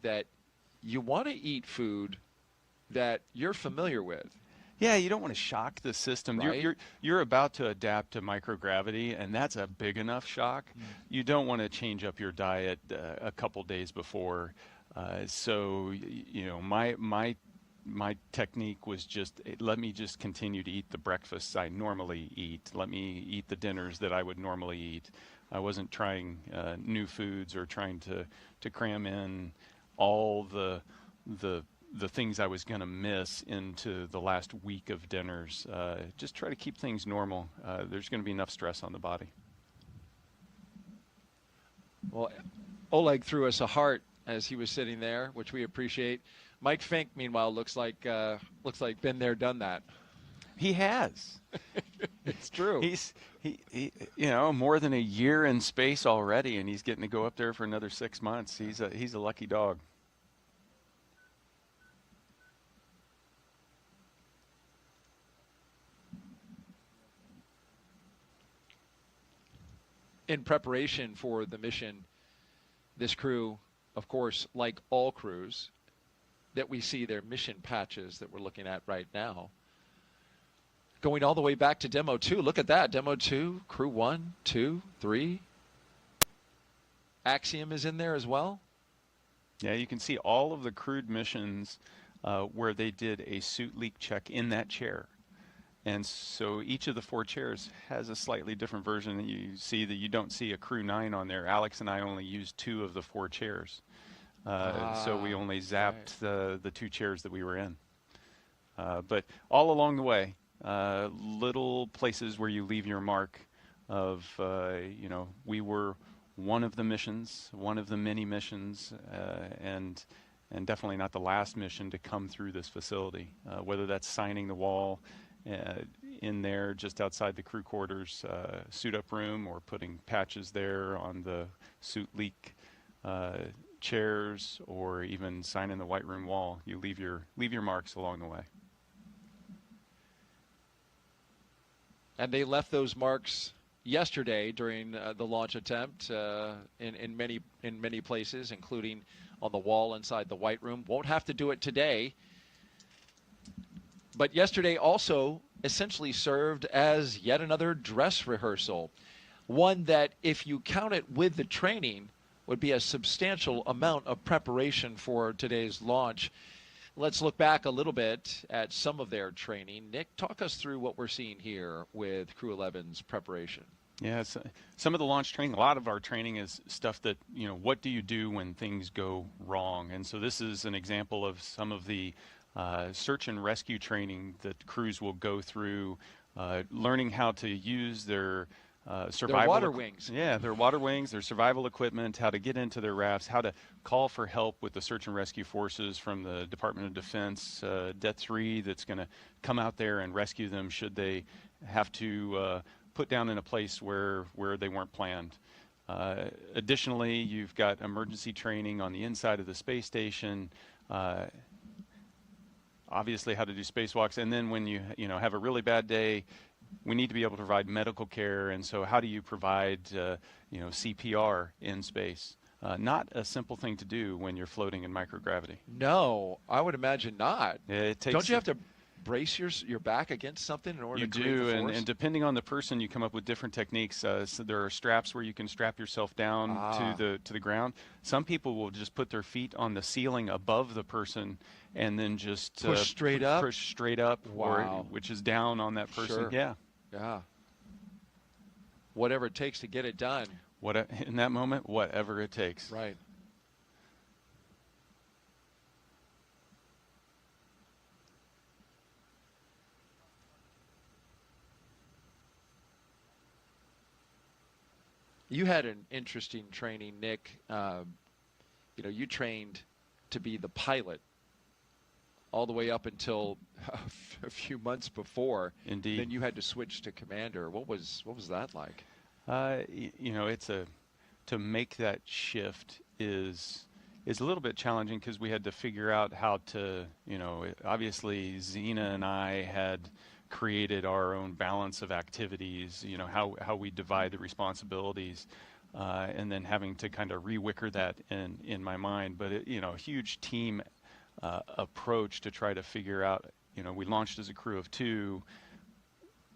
that you want to eat food that you're familiar with. Yeah, you don't want to shock the system. Right. You're about to adapt to microgravity, and that's a big enough shock. You don't want to change up your diet a couple days before. So you know, my technique was just let me just continue to eat the breakfasts I normally eat. Let me eat the dinners that I would normally eat. I wasn't trying new foods or trying to cram in all the things I was going to miss into the last week of dinners. Just try to keep things normal. There's going to be enough stress on the body. Well, Oleg threw us a heart as he was sitting there, which we appreciate. Mike Fink, meanwhile, looks like been there, done that. He has. It's true. He you know, more than a year in space already, and he's getting to go up there for another 6 months. He's a lucky dog. In preparation for the mission, this crew, of course, like all crews that we see their mission patches that we're looking at right now, going all the way back to Demo 2. Look at that. Demo 2, Crew 1, 2, 3. Axiom is in there as well. Yeah, you can see all of the crewed missions where they did a suit leak check in that chair. And so each of the 4 chairs has a slightly different version. You see that you don't see a Crew 9 on there. Alex and I only used 2 of the 4 chairs. So we only zapped the 2 chairs that we were in. But all along the way, little places where you leave your mark of, you know, we were one of the missions, one of the many missions, and definitely not the last mission to come through this facility, whether that's signing the wall in there just outside the crew quarters suit up room, or putting patches there on the suit leak chairs, or even signing the white room wall. You leave your marks along the way. And they left those marks yesterday during the launch attempt in many places, including on the wall inside the white room. Won't have to do it today. But yesterday also essentially served as yet another dress rehearsal, one that, if you count it with the training, would be a substantial amount of preparation for today's launch. Let's look back a little bit at some of their training. Nick, talk us through what we're seeing here with Crew 11's preparation. Yeah, some of the launch training, a lot of our training is stuff that, you know, what do you do when things go wrong? And so this is an example of some of the search and rescue training that crews will go through, learning how to use their survival. Their water wings. Yeah, their water wings, their survival equipment, how to get into their rafts, how to call for help with the search and rescue forces from the Department of Defense, Det 3, that's going to come out there and rescue them should they have to put down in a place where they weren't planned. Additionally, you've got emergency training on the inside of the space station, obviously how to do spacewalks, and then when you have a really bad day, we need to be able to provide medical care, and so how do you provide CPR in space? Not a simple thing to do when you're floating in microgravity. No, I would imagine not. It takes. Don't you have to brace your back against something in order to create the force? You do, and depending on the person, you come up with different techniques. So there are straps where you can strap yourself down to the ground. Some people will just put their feet on the ceiling above the person and then just push straight up. Push straight up, wow. which is down on that person. Sure. Yeah. Yeah. Whatever it takes to get it done. In that moment, whatever it takes. Right. You had an interesting training, Nick. You trained to be the pilot all the way up until a few months before. Indeed. Then you had to switch to commander. What was that like? To make that shift is a little bit challenging, because we had to figure out how to, obviously Xena and I had created our own balance of activities, how we divide the responsibilities. and then having to kind of rewicker that in my mind. But it, a huge team approach to try to figure out. We launched as a crew of 2.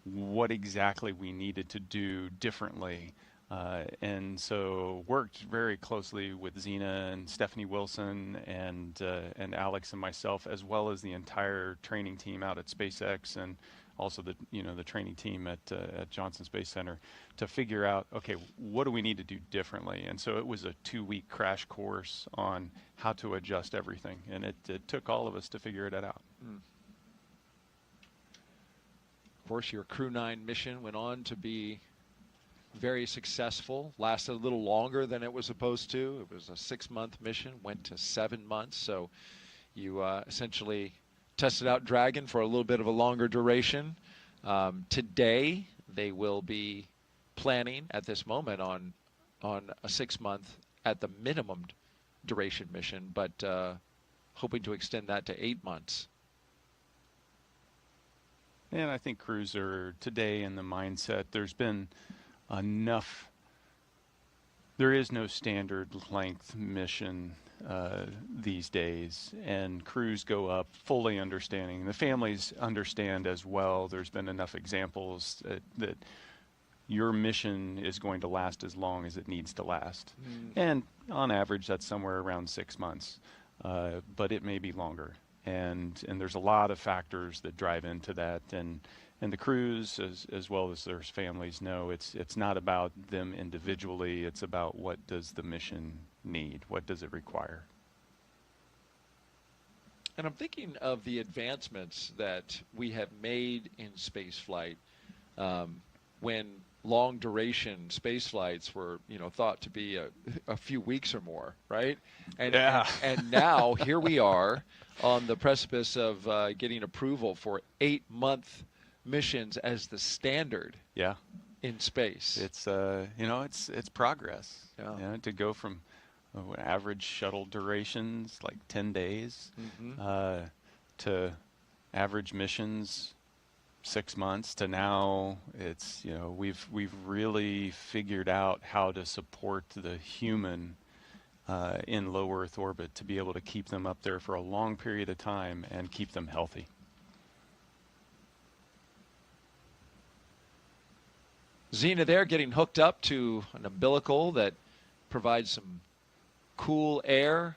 What exactly we needed to do differently, and so worked very closely with Zena and Stephanie Wilson and Alex and myself, as well as the entire training team out at SpaceX, and also the training team at Johnson Space Center, to figure out, okay, what do we need to do differently? And so it was a 2-week crash course on how to adjust everything, and it took all of us to figure it out. Mm. Of course, your Crew-9 mission went on to be very successful, lasted a little longer than it was supposed to. It was a 6-month mission, went to 7 months. So you essentially tested out Dragon for a little bit of a longer duration. Today, they will be planning at this moment on a 6-month at the minimum duration mission, but hoping to extend that to 8 months. And I think crews are today in the mindset, there's been enough, there is no standard length mission these days, and crews go up fully understanding. The families understand as well. There's been enough examples that your mission is going to last as long as it needs to last. And on average, that's somewhere around 6 months, but it may be longer. And there's a lot of factors that drive into that, and the crews as well as their families know it's not about them individually. It's about what does the mission need, what does it require. And I'm thinking of the advancements that we have made in spaceflight when long duration space flights were thought to be a few weeks or more, right? And, yeah. and now here we are on the precipice of getting approval for 8-month missions as the standard. Yeah. In space. It's it's progress. Yeah. To go from average shuttle durations like 10 days to average missions 6 months to now it's we've really figured out how to support the human in low Earth orbit to be able to keep them up there for a long period of time and keep them healthy. Xena there getting hooked up to an umbilical that provides some cool air,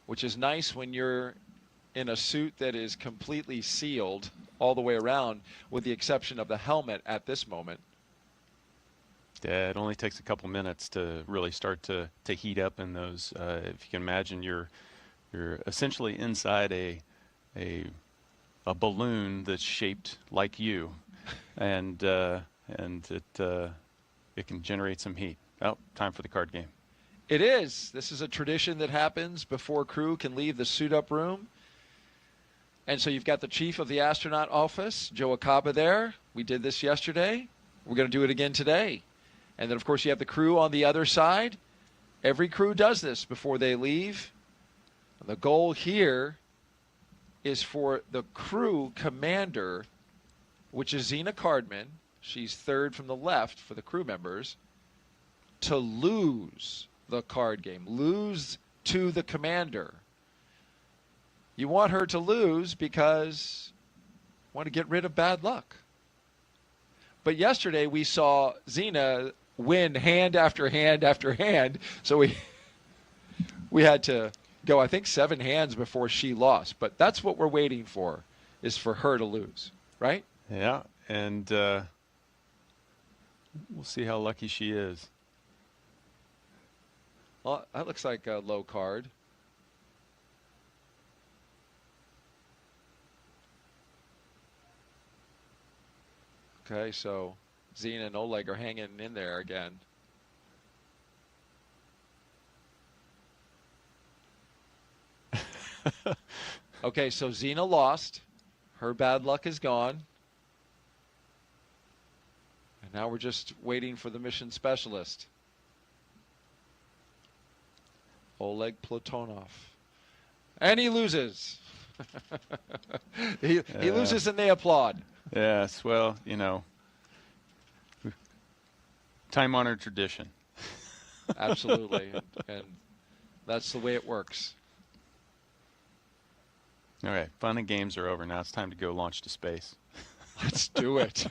which is nice when you're in a suit that is completely sealed all the way around, with the exception of the helmet at this moment. Yeah, it only takes a couple minutes to really start to heat up in those. If you can imagine, you're essentially inside a balloon that's shaped like you, and it can generate some heat. Oh, time for the card game. It is. This is a tradition that happens before crew can leave the suit-up room. And so you've got the chief of the astronaut office, Joe Acaba, there. We did this yesterday. We're going to do it again today. And then, of course, you have the crew on the other side. Every crew does this before they leave. And the goal here is for the crew commander, which is Xena Cardman. She's third from the left for the crew members, to lose the card game, lose to the commander. You want her to lose because you want to get rid of bad luck. But yesterday we saw Xena win hand after hand after hand, so we had to go, I think, 7 hands before she lost. But that's what we're waiting for, is for her to lose, right? Yeah, and we'll see how lucky she is. Well, that looks like a low card. Okay, so Xena and Oleg are hanging in there again. Okay, so Xena lost. Her bad luck is gone. And now we're just waiting for the mission specialist, Oleg Platonov. And he loses. he loses and they applaud. Yes, well, time-honored tradition. Absolutely. And that's the way it works. All right, fun and games are over. Now it's time to go launch to space. Let's do it.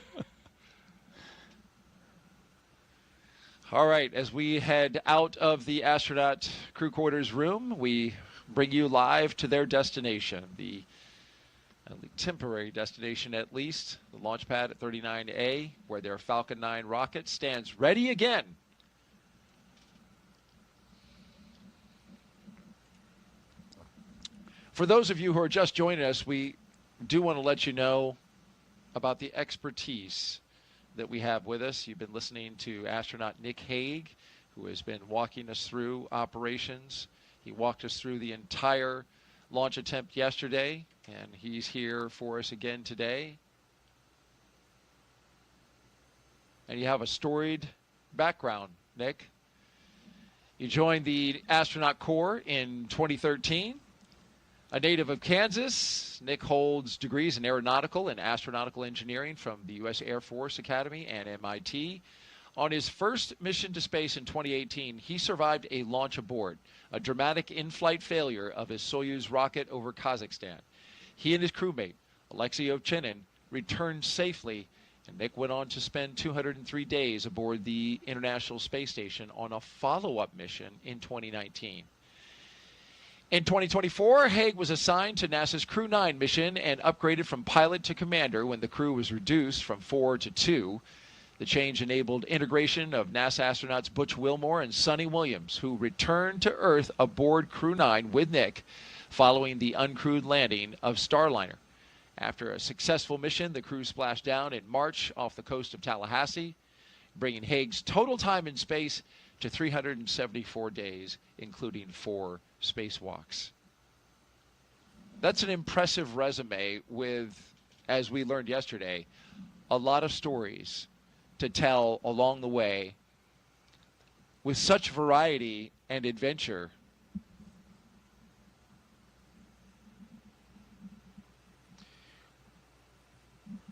All right, as we head out of the astronaut crew quarters room, we bring you live to their destination, the temporary destination at least, the launch pad at 39A, where their Falcon 9 rocket stands ready again. For those of you who are just joining us, we do want to let you know about the expertise that we have with us. You've been listening to astronaut Nick Hague, who has been walking us through operations. He walked us through the entire launch attempt yesterday, and he's here for us again today. And you have a storied background, Nick. You joined the astronaut corps in 2013. A native of Kansas, Nick holds degrees in aeronautical and astronautical engineering from the U.S. Air Force Academy and MIT. On his first mission to space in 2018, he survived a launch aboard, a dramatic in-flight failure of his Soyuz rocket over Kazakhstan. He and his crewmate, Alexei Ovchinin, returned safely, and Nick went on to spend 203 days aboard the International Space Station on a follow-up mission in 2019. In 2024, Hague was assigned to NASA's Crew-9 mission and upgraded from pilot to commander when the crew was reduced from 4 to 2. The change enabled integration of NASA astronauts Butch Wilmore and Sonny Williams, who returned to Earth aboard Crew-9 with Nick following the uncrewed landing of Starliner. After a successful mission, the crew splashed down in March off the coast of Tallahassee, bringing Hague's total time in space to 374 days, including 4 spacewalks. That's an impressive resume with, as we learned yesterday, a lot of stories to tell along the way with such variety and adventure.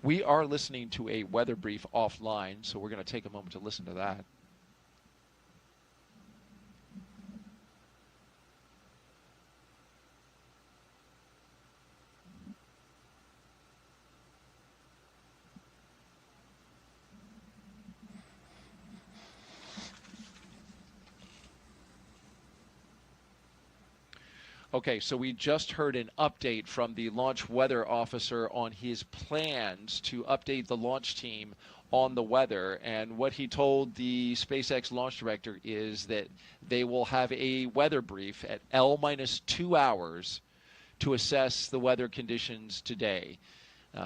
We are listening to a weather brief offline, so we're going to take a moment to listen to that. Okay, so we just heard an update from the launch weather officer on his plans to update the launch team on the weather. And what he told the SpaceX launch director is that they will have a weather brief at L-2 hours to assess the weather conditions today.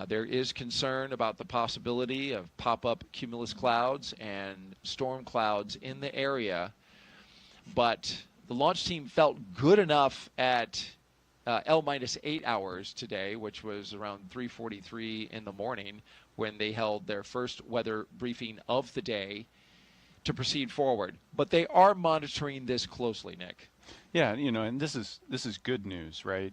There is concern about the possibility of pop-up cumulus clouds and storm clouds in the area, but the launch team felt good enough at L-8 hours today, which was around 3:43 in the morning when they held their first weather briefing of the day, to proceed forward. But they are monitoring this closely, Nick. Yeah, you know, and this is good news, right?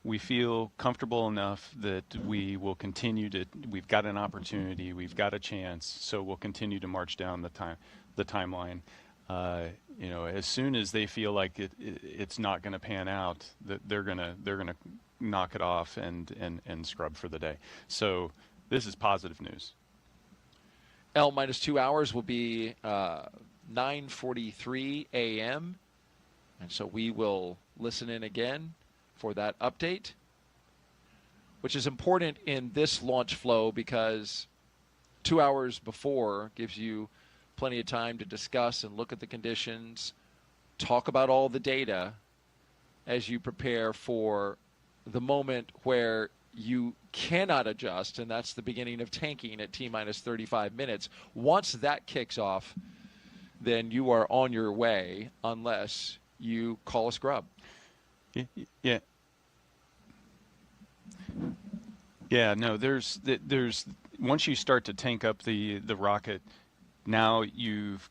We feel comfortable enough that we will continue to. We've got an opportunity, we've got a chance, so we'll continue to march down the timeline. You know, as soon as they feel like it's not going to pan out, that they're gonna knock it off and scrub for the day. So this is positive news. L-2 hours will be 9:43 a.m. And so we will listen in again for that update, which is important in this launch flow because 2 hours before gives you plenty of time to discuss and look at the conditions, talk about all the data as you prepare for the moment where you cannot adjust, and that's the beginning of tanking at T-minus 35 minutes. Once that kicks off, then you are on your way unless you call a scrub. Yeah. Yeah, no, there's once you start to tank up the rocket, now you've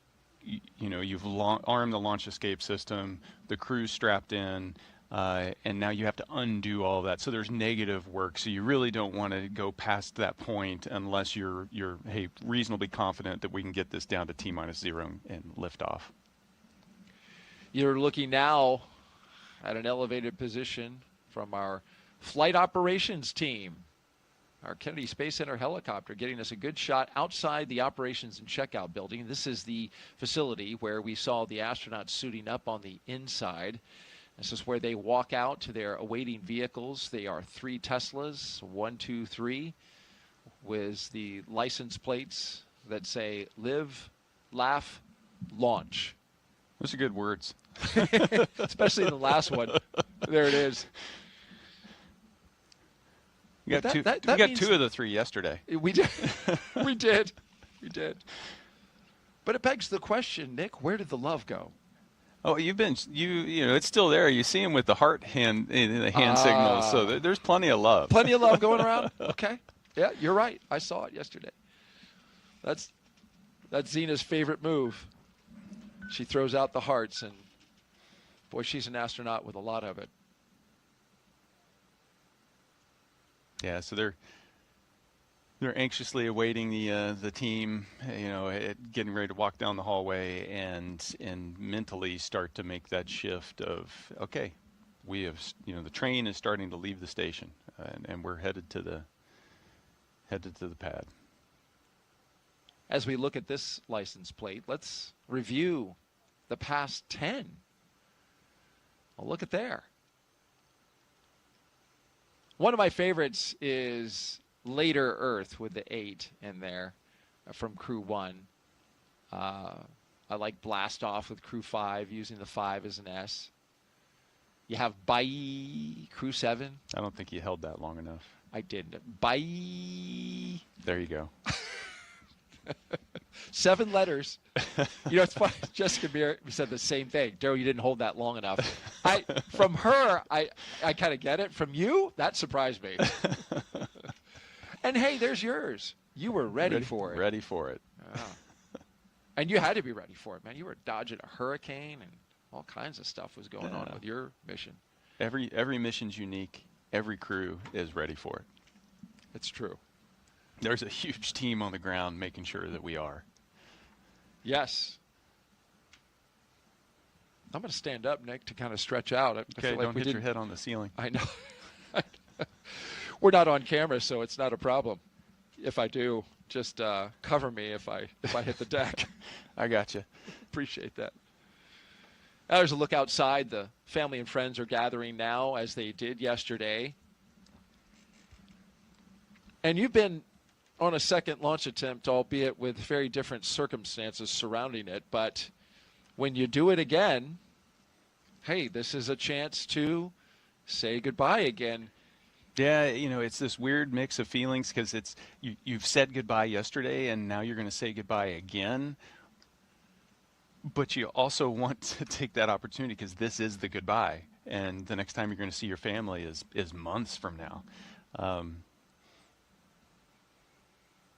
armed the launch escape system, the crew's strapped in, and now you have to undo all that. So there's negative work. So you really don't want to go past that point unless you're hey, reasonably confident that we can get this down to T-0 and lift off. You're looking now at an elevated position from our flight operations team. Our Kennedy Space Center helicopter getting us a good shot outside the operations and checkout building. This is the facility where we saw the astronauts suiting up on the inside. This is where they walk out to their awaiting vehicles. They are 3 Teslas, 1, 2, 3, with the license plates that say live, laugh, launch. Those are good words. Especially in the last one. There it is. We got, two of the 3 yesterday. We did. We did. But it begs the question, Nick, where did the love go? Oh, you know, it's still there. You see him with the heart hand signals. So there's plenty of love. Plenty of love going around? Okay. Yeah, you're right. I saw it yesterday. That's Zena's favorite move. She throws out the hearts, and boy, she's an astronaut with a lot of it. Yeah, so they're anxiously awaiting the team, you know, getting ready to walk down the hallway and mentally start to make that shift of, okay, we have, you know, the train is starting to leave the station, and we're headed to the pad. As we look at this license plate, let's review the past 10. Well, look at there. One of my favorites is Later Earth with the 8 in there from Crew-1. I like Blast Off with Crew-5, using the 5 as an S. You have Bye, Crew-7. I don't think you held that long enough. I didn't. Bye. There you go. 7 letters. You know, it's funny. Jessica Meir said the same thing. Daryl, you didn't hold that long enough. From her, I kind of get it. From you, that surprised me. And hey, there's yours. You were ready for it. Ready for it. Oh. And you had to be ready for it, man. You were dodging a hurricane, and all kinds of stuff was going on with your mission. Every mission's unique. Every crew is ready for it. It's true. There's a huge team on the ground making sure that we are. Yes. I'm going to stand up, Nick, to kind of stretch out. Okay, don't hit your head on the ceiling. I know. We're not on camera, so it's not a problem. If I do, just cover me if I hit the deck. I got you. Appreciate that. Now there's a look outside. The family and friends are gathering now, as they did yesterday. And you've been on a second launch attempt, albeit with very different circumstances surrounding it. But when you do it again, hey, this is a chance to say goodbye again. Yeah, you know, it's this weird mix of feelings because it's you've said goodbye yesterday and now you're going to say goodbye again. But you also want to take that opportunity because this is the goodbye. And the next time you're going to see your family is months from now.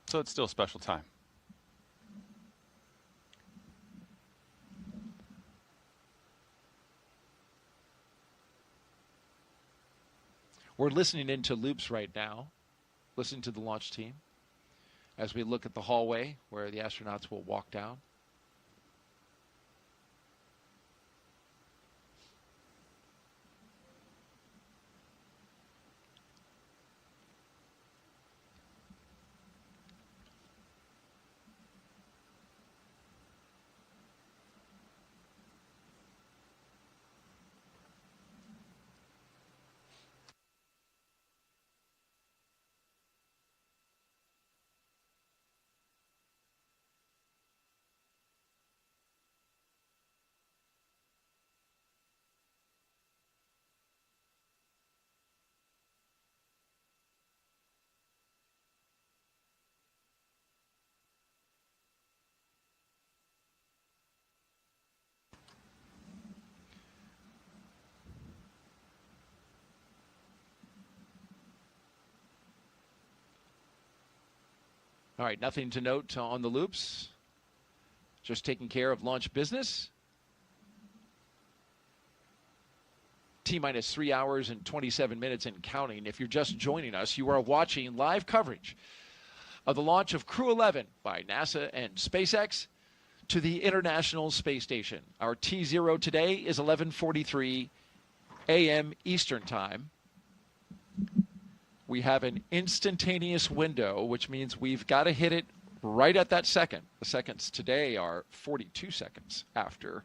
So it's still a special time. We're listening into loops right now, listening to the launch team as we look at the hallway where the astronauts will walk down. All right, nothing to note on the loops. Just taking care of launch business. T-minus 3 hours and 27 minutes and counting. If you're just joining us, you are watching live coverage of the launch of Crew-11 by NASA and SpaceX to the International Space Station. Our T0 today is 11:43 a.m. Eastern Time. We have an instantaneous window, which means we've got to hit it right at that second. The seconds today are 42 seconds after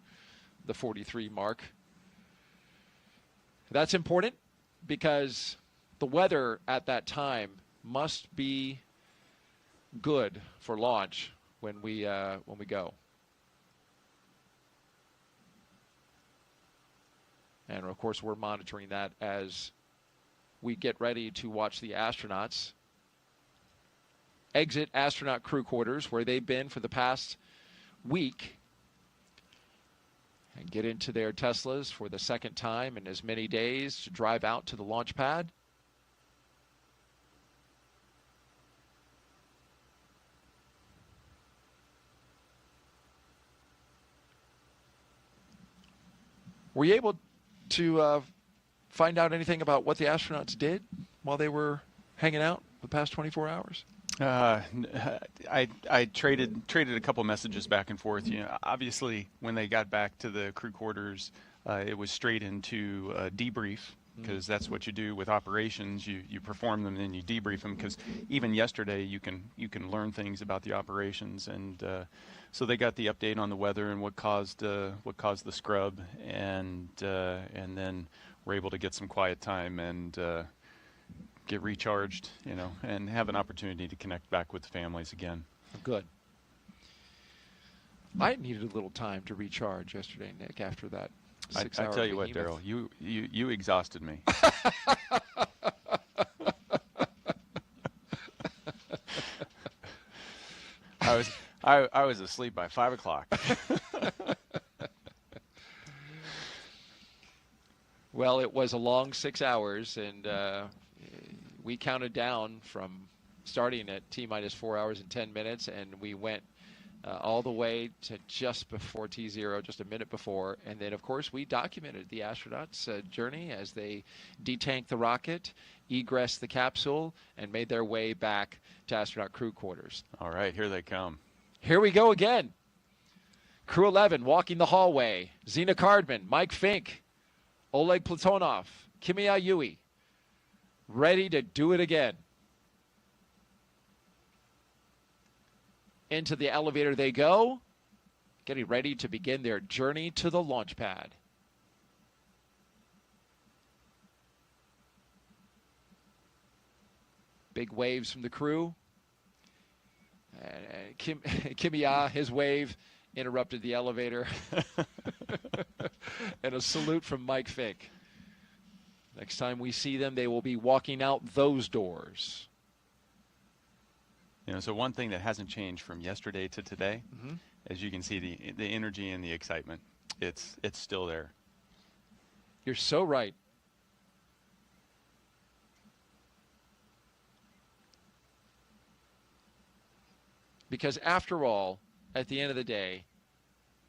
the 43 mark. That's important because the weather at that time must be good for launch when we go. And of course, we're monitoring that as we get ready to watch the astronauts exit astronaut crew quarters, where they've been for the past week, and get into their Teslas for the second time in as many days to drive out to the launch pad. Were you able to find out anything about what the astronauts did while they were hanging out the past 24 hours? I traded a couple messages back and forth. You know, obviously when they got back to the crew quarters, it was straight into debrief, because that's what you do with operations. You perform them, and then you debrief them, because even yesterday you can learn things about the operations. And so they got the update on the weather and what caused the scrub, and then were able to get some quiet time and get recharged, you know, and have an opportunity to connect back with the families again. Good. I needed a little time to recharge yesterday, Nick, after that 6 hour I tell you what, Daryl, you exhausted me. I was asleep by 5 o'clock. Well, it was a long 6 hours, and we counted down from starting at T-minus 4 hours and 10 minutes, and we went all the way to just before T0, just a minute before. And then, of course, we documented the astronauts' journey as they detanked the rocket, egressed the capsule, and made their way back to astronaut crew quarters. All right, here they come. Here we go again. Crew-11 walking the hallway. Zena Cardman, Mike Fink, Oleg Platonov, Kimia Yui, ready to do it again. Into the elevator they go, getting ready to begin their journey to the launch pad. Big waves from the crew. And Kimia, his wave interrupted the elevator. And a salute from Mike Fink. Next time we see them, they will be walking out those doors. You know, so one thing that hasn't changed from yesterday to today, as you can see, the energy and the excitement, it's still there. You're so right. Because after all, at the end of the day,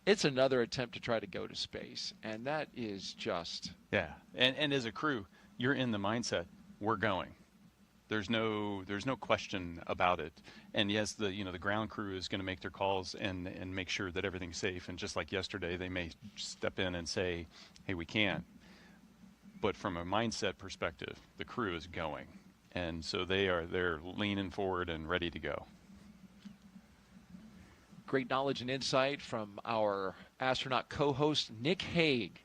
it's another attempt to try to go to space. And that is just... Yeah. And as a crew, you're in the mindset, we're going. There's no question about it. And yes, the ground crew is going to make their calls and make sure that everything's safe. And just like yesterday, they may step in and say, hey, we can't. But from a mindset perspective, the crew is going. And so they're leaning forward and ready to go. Great knowledge and insight from our astronaut co-host, Nick Hague,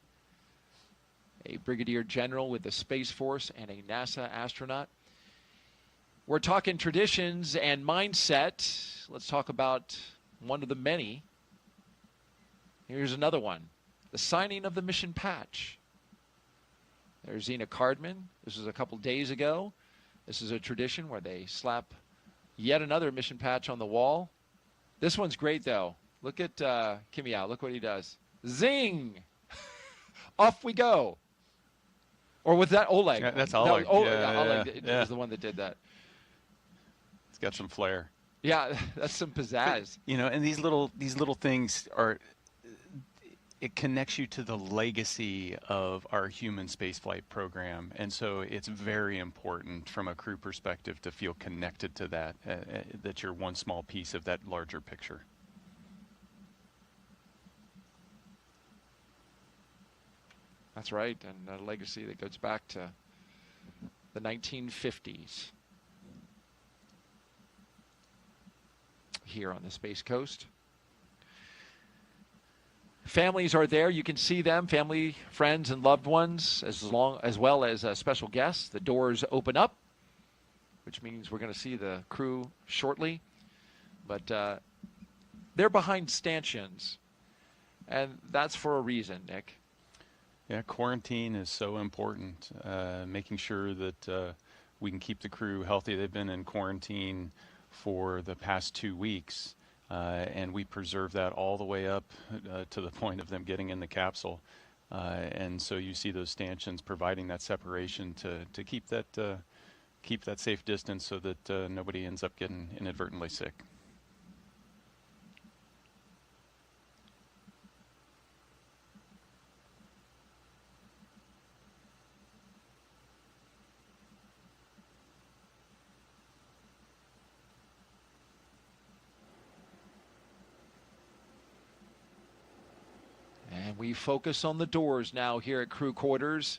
a brigadier general with the Space Force and a NASA astronaut. We're talking traditions and mindset. Let's talk about one of the many. Here's another one, the signing of the mission patch. There's Zena Cardman. This was a couple days ago. This is a tradition where they slap yet another mission patch on the wall. This one's great, though. Look at Kimia. Look what he does. Zing! Off we go. Or was that Oleg? Yeah, that's Oleg. Oleg was the one that did that. It's got some flair. Yeah, that's some pizzazz. You know, and these little things are, it connects you to the legacy of our human spaceflight program. And so it's very important from a crew perspective to feel connected to that, that you're one small piece of that larger picture. That's right, and a legacy that goes back to the 1950s here on the Space Coast. Families are there. You can see them, family, friends, and loved ones, as well as special guests. The doors open up, which means we're going to see the crew shortly. But they're behind stanchions, and that's for a reason, Nick. Yeah, quarantine is so important. Making sure that we can keep the crew healthy. They've been in quarantine for the past 2 weeks. And we preserve that all the way up to the point of them getting in the capsule. And so you see those stanchions providing that separation to keep that safe distance so that nobody ends up getting inadvertently sick. We focus on the doors now here at crew quarters.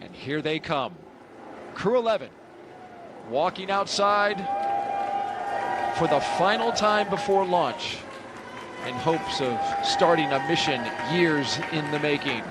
And here they come. Crew 11 walking outside for the final time before launch in hopes of starting a mission years in the making.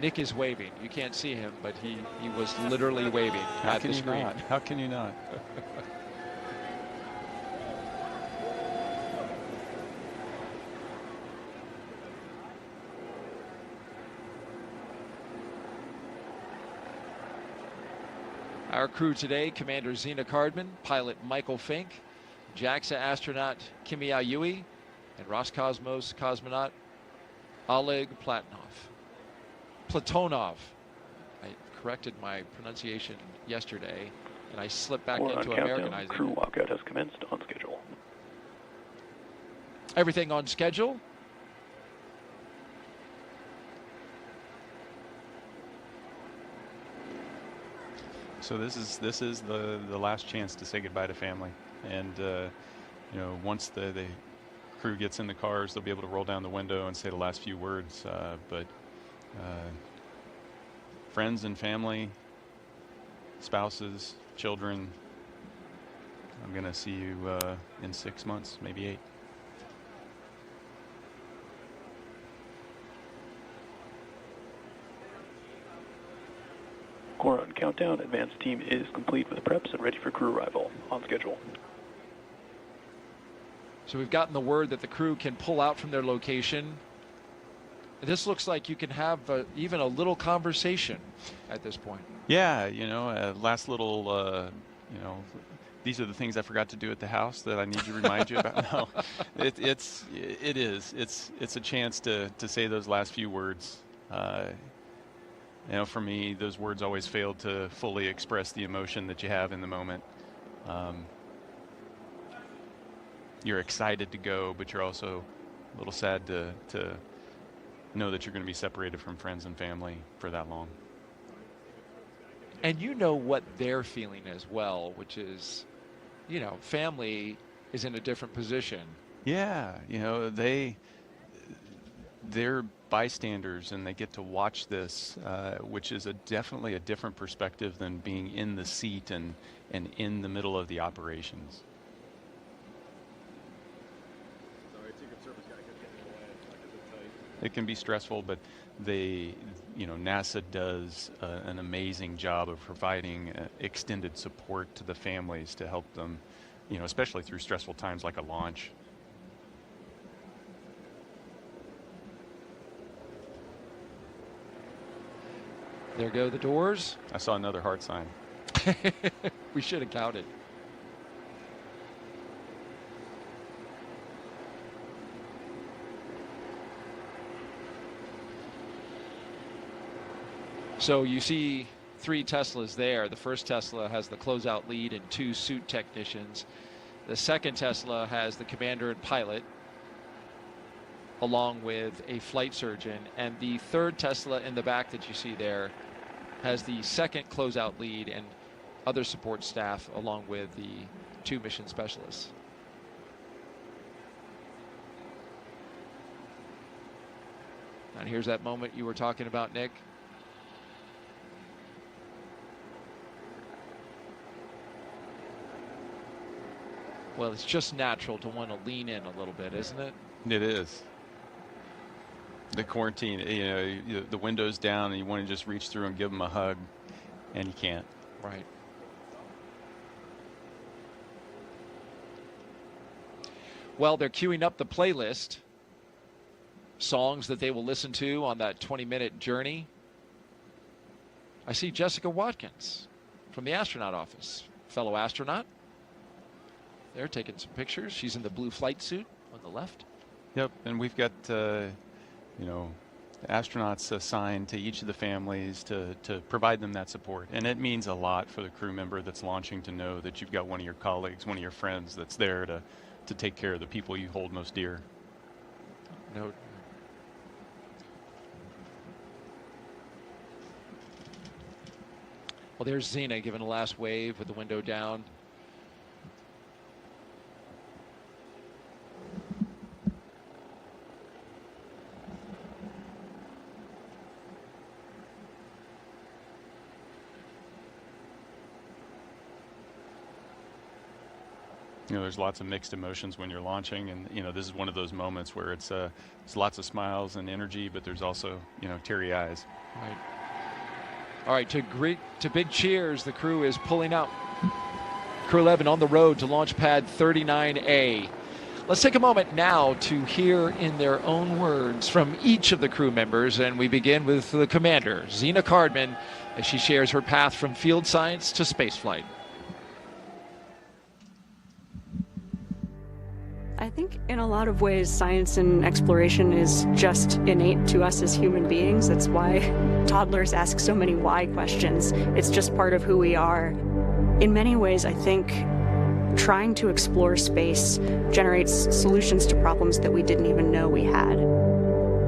Nick is waving. You can't see him, but he was literally waving at the screen. How can you not? Our crew today, Commander Zena Cardman, pilot Michael Fink, JAXA astronaut Kimia Yui, and Roscosmos cosmonaut Oleg Platonov. I corrected my pronunciation yesterday, and I slipped back into Americanizing. Crew walkout has commenced on schedule. Everything on schedule. So this is the last chance to say goodbye to family, and you know, once the crew gets in the cars, they'll be able to roll down the window and say the last few words. But friends and family, spouses, children, I'm gonna see you in 6 months, maybe 8. Core on countdown. Advanced team is complete with preps and ready for crew arrival on schedule. So we've gotten the word that the crew can pull out from their location. This looks like you can have even a little conversation at this point. Yeah, you know, last little, you know, these are the things I forgot to do at the house that I need to remind you about. No, it's a chance to say those last few words. You know, for me, those words always failed to fully express the emotion that you have in the moment. You're excited to go, but you're also a little sad to know that you're going to be separated from friends and family for that long. And you know what they're feeling as well, which is, you know, family is in a different position. Yeah, you know, they're bystanders and they get to watch this, which is definitely a different perspective than being in the seat and in the middle of the operations. It can be stressful, but you know, NASA does an amazing job of providing extended support to the families to help them, you know, especially through stressful times like a launch. There go the doors. I saw another heart sign. We should have counted. So you see 3 Teslas there. The first Tesla has the closeout lead and 2 suit technicians. The second Tesla has the commander and pilot, along with a flight surgeon. And the third Tesla in the back that you see there has the second closeout lead and other support staff, along with the 2 mission specialists. And here's that moment you were talking about, Nick. Well, it's just natural to want to lean in a little bit, isn't it? It is. The quarantine, the window's down and you want to just reach through and give them a hug, and you can't. Right. Well, they're queuing up the playlist. Songs that they will listen to on that 20-minute journey. I see Jessica Watkins from the astronaut office, fellow astronaut. They're taking some pictures. She's in the blue flight suit on the left. Yep, and we've got astronauts assigned to each of the families to provide them that support. And it means a lot for the crew member that's launching to know that you've got one of your colleagues, one of your friends that's there to take care of the people you hold most dear. No. Well, there's Xena giving a last wave with the window down. There's lots of mixed emotions when you're launching, and this is one of those moments where it's lots of smiles and energy, but there's also teary eyes. Right. All right, to big cheers, the crew is pulling out. Crew-11 on the road to launch pad 39A. Let's take a moment now to hear in their own words from each of the crew members, and we begin with the commander, Xena Cardman, as she shares her path from field science to spaceflight. I think in a lot of ways, science and exploration is just innate to us as human beings. That's why toddlers ask so many why questions. It's just part of who we are. In many ways, I think trying to explore space generates solutions to problems that we didn't even know we had.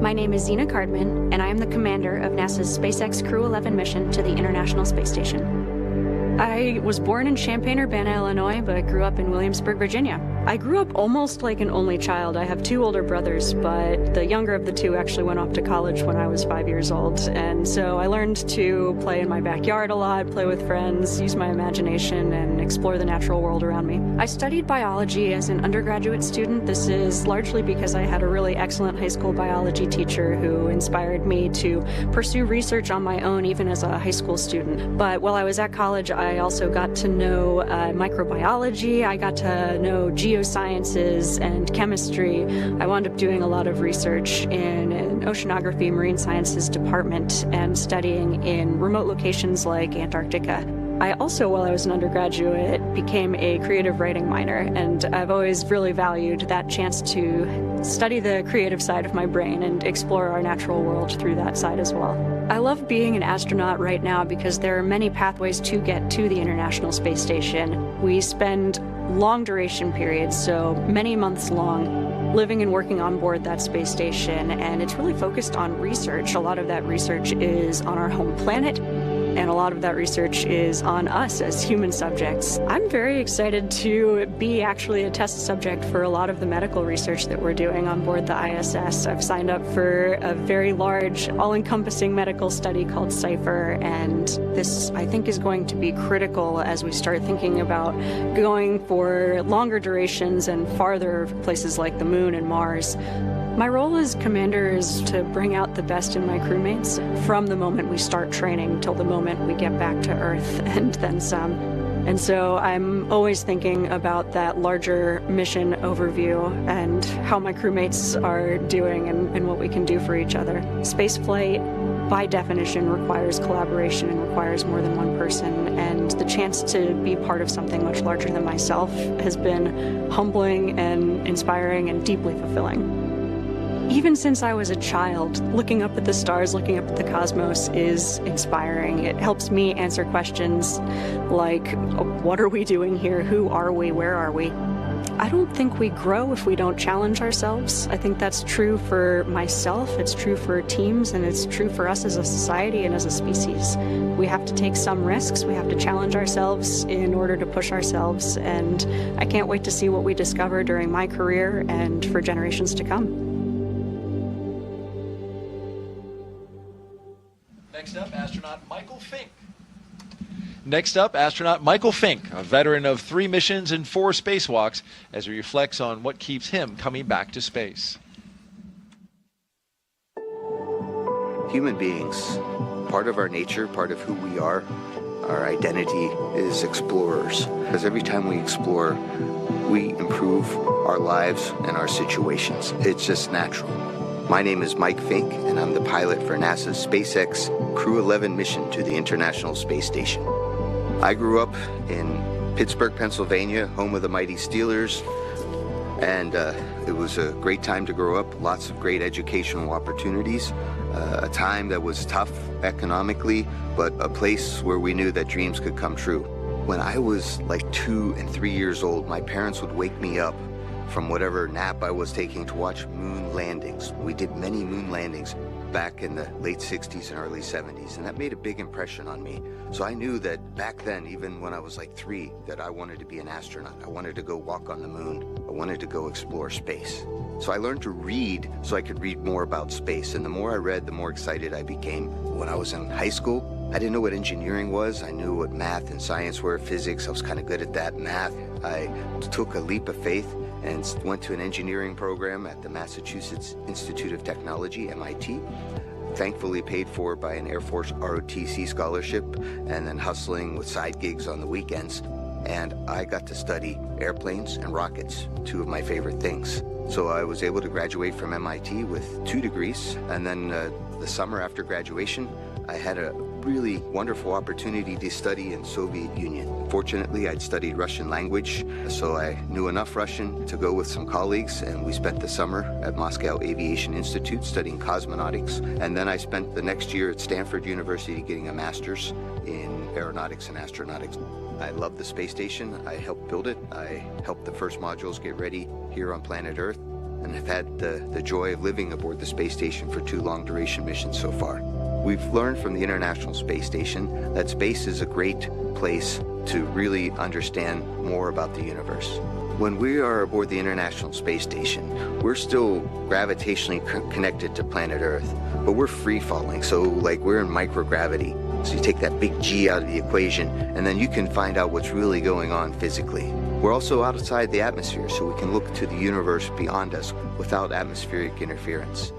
My name is Xena Cardman, and I am the commander of NASA's SpaceX Crew-11 mission to the International Space Station. I was born in Champaign-Urbana, Illinois, but grew up in Williamsburg, Virginia. I grew up almost like an only child. I have 2 older brothers, but the younger of the 2 actually went off to college when I was 5 years old. And so I learned to play in my backyard a lot, play with friends, use my imagination, and explore the natural world around me. I studied biology as an undergraduate student. This is largely because I had a really excellent high school biology teacher who inspired me to pursue research on my own, even as a high school student. But while I was at college, I also got to know microbiology. I got to know geosciences and chemistry. I wound up doing a lot of research in an oceanography marine sciences department and studying in remote locations like Antarctica. I also, while I was an undergraduate, became a creative writing minor, and I've always really valued that chance to study the creative side of my brain and explore our natural world through that side as well. I love being an astronaut right now because there are many pathways to get to the International Space Station. We spend long duration periods, so many months long, living and working on board that space station, and it's really focused on research. A lot of that research is on our home planet, and a lot of that research is on us as human subjects. I'm very excited to be actually a test subject for a lot of the medical research that we're doing on board the ISS. I've signed up for a very large, all-encompassing medical study called CIPHER, and this, I think, is going to be critical as we start thinking about going for longer durations and farther places like the Moon and Mars. My role as commander is to bring out the best in my crewmates from the moment we start training till the moment we get back to Earth and then some. And so I'm always thinking about that larger mission overview and how my crewmates are doing and what we can do for each other. Spaceflight, by definition, requires collaboration and requires more than one person, and the chance to be part of something much larger than myself has been humbling and inspiring and deeply fulfilling. Even since I was a child, looking up at the stars, looking up at the cosmos is inspiring. It helps me answer questions like, what are we doing here? Who are we? Where are we? I don't think we grow if we don't challenge ourselves. I think that's true for myself, it's true for teams, and it's true for us as a society and as a species. We have to take some risks, we have to challenge ourselves in order to push ourselves, and I can't wait to see what we discover during my career and for generations to come. Next up, astronaut Michael Fink. Next up, astronaut Michael Fink, a veteran of 3 missions and 4 spacewalks, as he reflects on what keeps him coming back to space. Human beings, part of our nature, part of who we are, our identity is explorers. Because every time we explore, we improve our lives and our situations. It's just natural. My name is Mike Fink, and I'm the pilot for NASA's SpaceX Crew-11 mission to the International Space Station. I grew up in Pittsburgh, Pennsylvania, home of the mighty Steelers, and it was a great time to grow up, lots of great educational opportunities, a time that was tough economically, but a place where we knew that dreams could come true. When I was like 2 and 3 years old, my parents would wake me up from whatever nap I was taking to watch moon landings. We did many moon landings back in the late 60s and early 70s, and that made a big impression on me. So I knew that back then, even when I was like 3, that I wanted to be an astronaut. I wanted to go walk on the moon. I wanted to go explore space. So I learned to read so I could read more about space, and the more I read, the more excited I became. When I was in high school, I didn't know what engineering was. I knew what math and science were, physics. I was kind of good at that. Math, I took a leap of faith and went to an engineering program at the Massachusetts Institute of Technology, MIT. Thankfully paid for by an Air Force ROTC scholarship, and then hustling with side gigs on the weekends. And I got to study airplanes and rockets, 2 of my favorite things. So I was able to graduate from MIT with 2 degrees, and then the summer after graduation, I had a really wonderful opportunity to study in Soviet Union. Fortunately, I'd studied Russian language, so I knew enough Russian to go with some colleagues, and we spent the summer at Moscow Aviation Institute studying cosmonautics, and then I spent the next year at Stanford University getting a master's in aeronautics and astronautics. I love the space station. I helped build it. I helped the first modules get ready here on planet Earth, and have had the joy of living aboard the space station for 2 long-duration missions so far. We've learned from the International Space Station that space is a great place to really understand more about the universe. When we are aboard the International Space Station, we're still gravitationally connected to planet Earth, but we're free-falling, so like we're in microgravity. So you take that big G out of the equation, and then you can find out what's really going on physically. We're also outside the atmosphere, so we can look to the universe beyond us without atmospheric interference.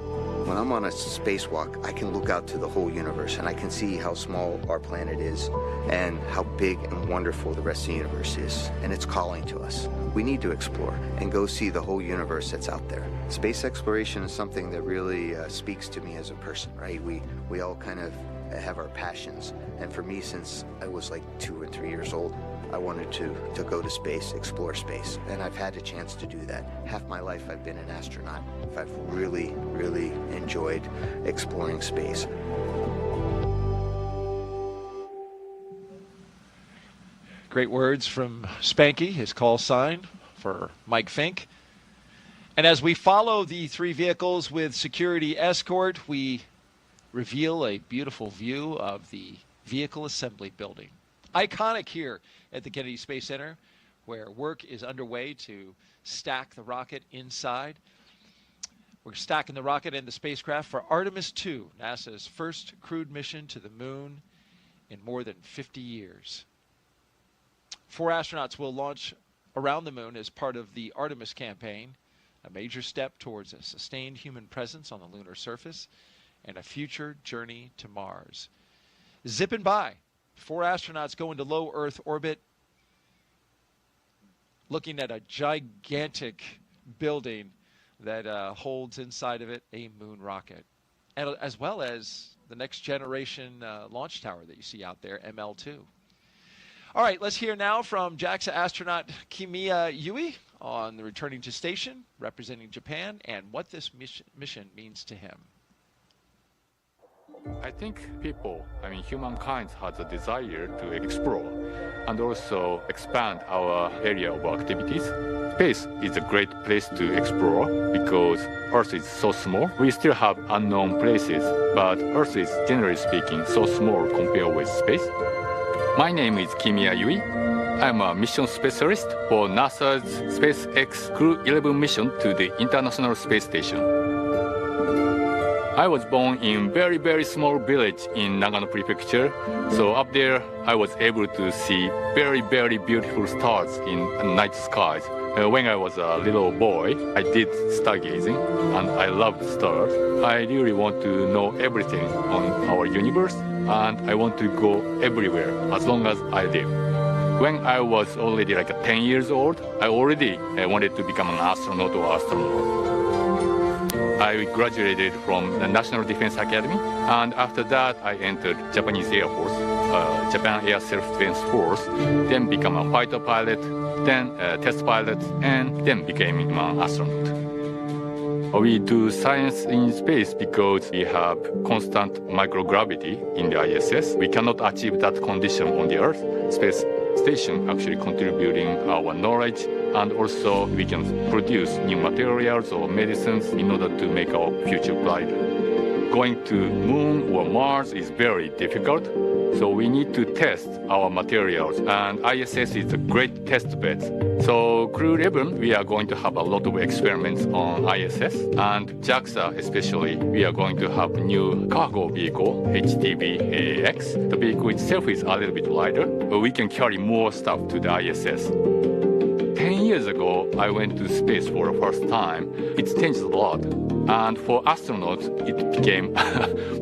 When I'm on a spacewalk, I can look out to the whole universe, and I can see how small our planet is and how big and wonderful the rest of the universe is. And it's calling to us. We need to explore and go see the whole universe that's out there. Space exploration is something that really speaks to me as a person, right? We all kind of have our passions. And for me, since I was like 2 and 3 years old, I wanted to go to space, explore space, and I've had a chance to do that. Half my life I've been an astronaut. I've really, really enjoyed exploring space. Great words from Spanky, his call sign for Mike Fink. And as we follow the 3 vehicles with security escort, we reveal a beautiful view of the vehicle assembly building. Iconic here at the Kennedy Space Center, where work is underway to stack the rocket inside. We're stacking the rocket and the spacecraft for Artemis II, NASA's first crewed mission to the moon in more than 50 years. 4 astronauts will launch around the moon as part of the Artemis campaign, a major step towards a sustained human presence on the lunar surface and a future journey to Mars. Zipping by, 4 astronauts go into low Earth orbit, looking at a gigantic building that holds inside of it a moon rocket, and as well as the next generation launch tower that you see out there, ML2. All right, let's hear now from JAXA astronaut Kimiya Yui on the returning to station, representing Japan, and what this mission means to him. I think humankind has a desire to explore and also expand our area of activities. Space is a great place to explore because Earth is so small. We still have unknown places, but Earth is, generally speaking, so small compared with space. My name is Kimiya Yui. I'm a mission specialist for NASA's SpaceX Crew-11 mission to the International Space Station. I was born in very, very small village in Nagano Prefecture. So up there, I was able to see very, very beautiful stars in night skies. When I was a little boy, I did stargazing, and I loved stars. I really want to know everything on our universe, and I want to go everywhere as long as I live. When I was already 10 years old, I already wanted to become an astronaut or astronaut. I graduated from the National Defense Academy, and after that I entered Japanese Air Force, Japan Air Self-Defense Force, then become a fighter pilot, then a test pilot, and then became an astronaut. We do science in space because we have constant microgravity in the ISS. We cannot achieve that condition on the Earth. Space station actually contributing our knowledge, and also we can produce new materials or medicines in order to make our future brighter. Going to Moon or Mars is very difficult, so we need to test our materials, and ISS is a great test bed. So Crew-11, we are going to have a lot of experiments on ISS, and JAXA especially, we are going to have new cargo vehicle, HTV-X. The vehicle itself is a little bit lighter, but we can carry more stuff to the ISS. 10 years ago, I went to space for the first time. It's changed a lot. And for astronauts, it became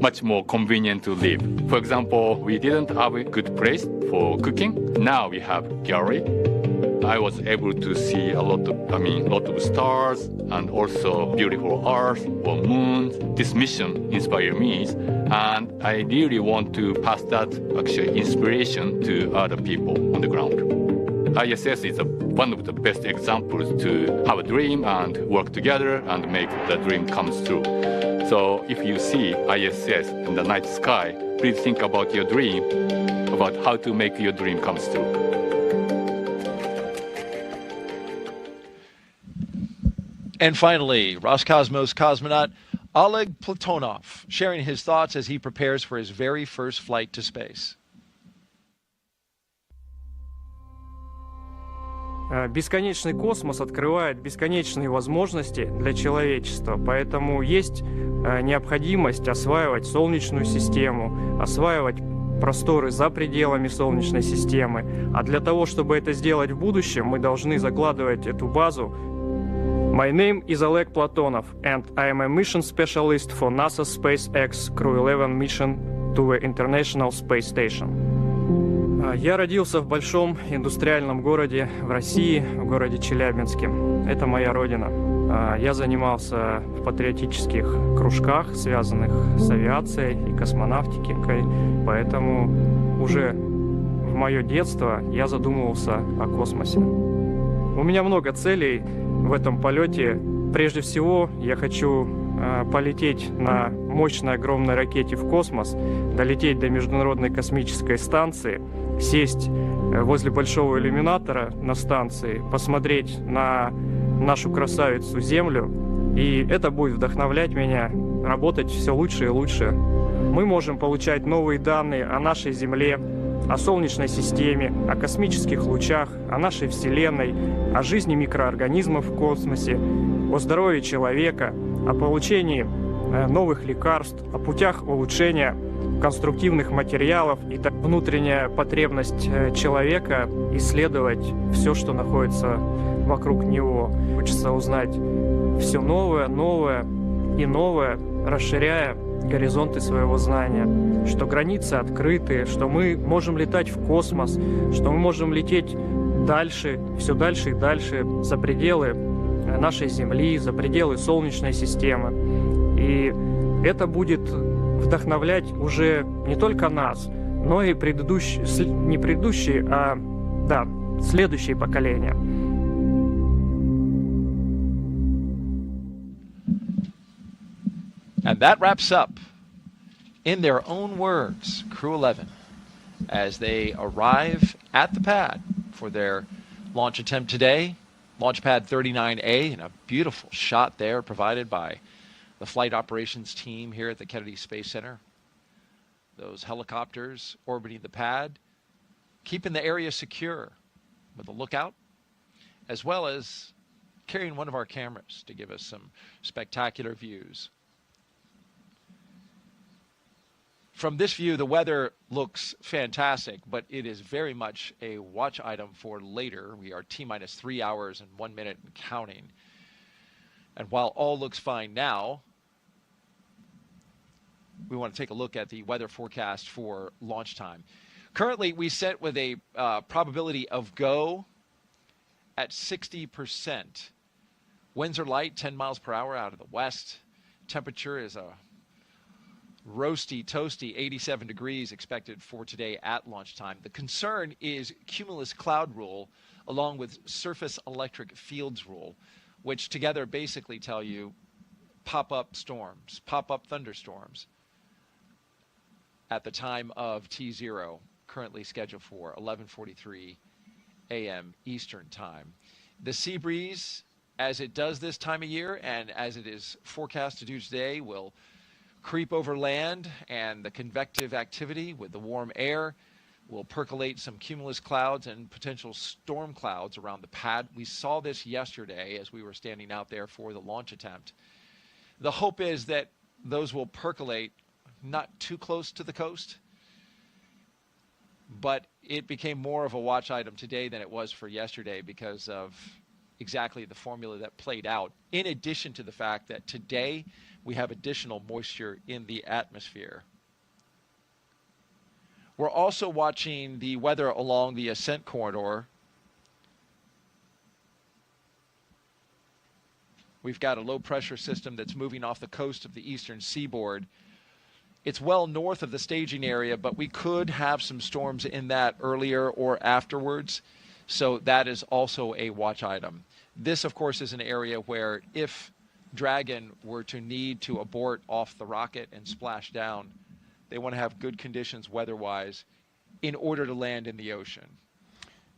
much more convenient to live. For example, we didn't have a good place for cooking. Now we have gallery. I was able to see a lot of stars and also beautiful Earth or moon. This mission inspired me, and I really want to pass that inspiration to other people on the ground. ISS is one of the best examples to have a dream and work together and make the dream come true. So if you see ISS in the night sky, please think about your dream, about how to make your dream come true. And finally, Roscosmos cosmonaut Oleg Platonov, sharing his thoughts as he prepares for his very first flight to space. Бесконечный космос открывает бесконечные возможности для человечества, поэтому есть необходимость осваивать Солнечную систему, осваивать просторы за пределами Солнечной системы. А для того, чтобы это сделать в будущем, мы должны закладывать эту базу. My name is Oleg Platonov, and I am a mission specialist for NASA's SpaceX Crew-11 mission to the International Space Station. Я родился в большом индустриальном городе в России, в городе Челябинске. Это моя родина. Я занимался в патриотических кружках, связанных с авиацией и космонавтикой, поэтому уже в мое детство я задумывался о космосе. У меня много целей в этом полете. Прежде всего, я хочу полететь на мощной огромной ракете в космос, долететь до Международной космической станции, сесть возле большого иллюминатора на станции, посмотреть на нашу красавицу Землю, и это будет вдохновлять меня работать все лучше и лучше. Мы можем получать новые данные о нашей Земле, о Солнечной системе, о космических лучах, о нашей Вселенной, о жизни микроорганизмов в космосе, о здоровье человека, о получении новых лекарств, о путях улучшения конструктивных материалов и внутренняя потребность человека исследовать все, что находится вокруг него. Хочется узнать все новое, новое и новое, расширяя горизонты своего знания, что границы открыты, что мы можем летать в космос, что мы можем лететь дальше, все дальше и дальше, за пределы нашей Земли, за пределы Солнечной системы. И это будет вдохновлять уже не только нас, но и следующие поколения. And that wraps up, in their own words, Crew-11, as they arrive at the pad for their launch attempt today. Launch pad 39A, and a beautiful shot there provided by the flight operations team here at the Kennedy Space Center. Those helicopters orbiting the pad, keeping the area secure with a lookout, as well as carrying one of our cameras to give us some spectacular views. From this view, the weather looks fantastic, but it is very much a watch item for later. We are T-minus 3 hours and 1 minute and counting. And while all looks fine now, we want to take a look at the weather forecast for launch time. Currently, we set with a probability of go at 60%. Winds are light, 10 miles per hour out of the west. Temperature is a roasty, toasty 87 degrees expected for today at launch time. The concern is cumulus cloud rule along with surface electric fields rule, which together basically tell you pop-up storms, pop-up thunderstorms at the time of T0, currently scheduled for 11:43 a.m. Eastern time. The sea breeze, as it does this time of year and as it is forecast to do today, will creep over land, and the convective activity with the warm air will percolate some cumulus clouds and potential storm clouds around the pad. We saw this yesterday as we were standing out there for the launch attempt. The hope is that those will percolate not too close to the coast, but it became more of a watch item today than it was for yesterday because of exactly the formula that played out, in addition to the fact that today we have additional moisture in the atmosphere. We're also watching the weather along the ascent corridor. We've got a low pressure system that's moving off the coast of the eastern seaboard. It's well north of the staging area, but we could have some storms in that earlier or afterwards. So that is also a watch item. This, of course, is an area where if Dragon were to need to abort off the rocket and splash down, they want to have good conditions weather-wise in order to land in the ocean.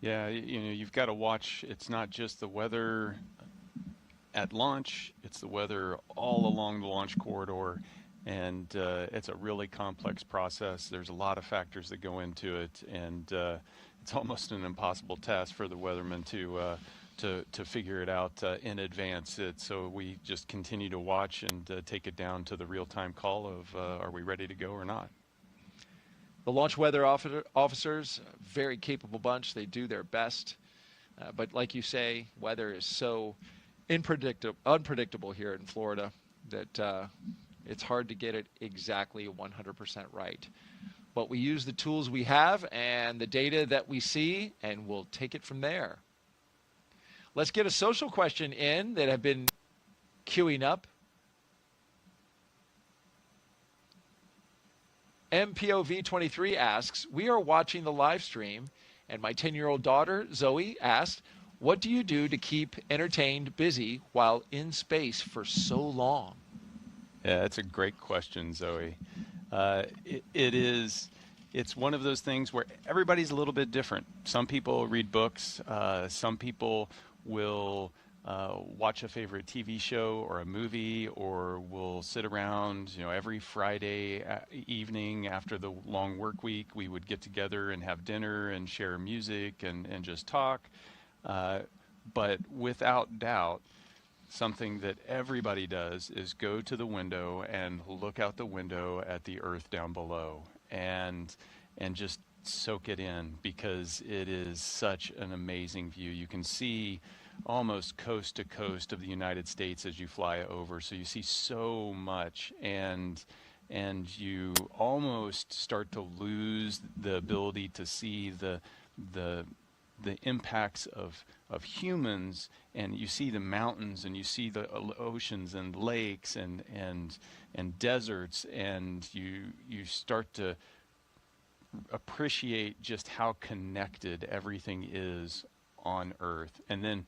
Yeah, you've got to watch. It's not just the weather at launch, it's the weather all along the launch corridor. And it's a really complex process. There's a lot of factors that go into it, and it's almost an impossible task for the weathermen to figure it out in advance. So we just continue to watch and take it down to the real-time call of are we ready to go or not. The launch weather officers, very capable bunch. They do their best. But like you say, weather is so unpredictable here in Florida that it's hard to get it exactly 100% right. But we use the tools we have and the data that we see, and we'll take it from there. Let's get a social question in that have been queuing up. MPOV23 asks, we are watching the live stream, and my 10-year-old daughter, Zoe, asked, what do you do to keep entertained busy while in space for so long? Yeah, that's a great question, Zoe. It's one of those things where everybody's a little bit different. Some people read books. Some people will watch a favorite TV show or a movie, or will sit around, every Friday evening after the long work week, we would get together and have dinner and share music and just talk. But without doubt, something that everybody does is go to the window and look out the window at the Earth down below and just soak it in, because it is such an amazing view. You can see almost coast to coast of the United States as you fly over, so you see so much, and you almost start to lose the ability to see the impacts of humans, and you see the mountains, and you see the oceans and lakes and deserts, and you start to appreciate just how connected everything is on Earth. And then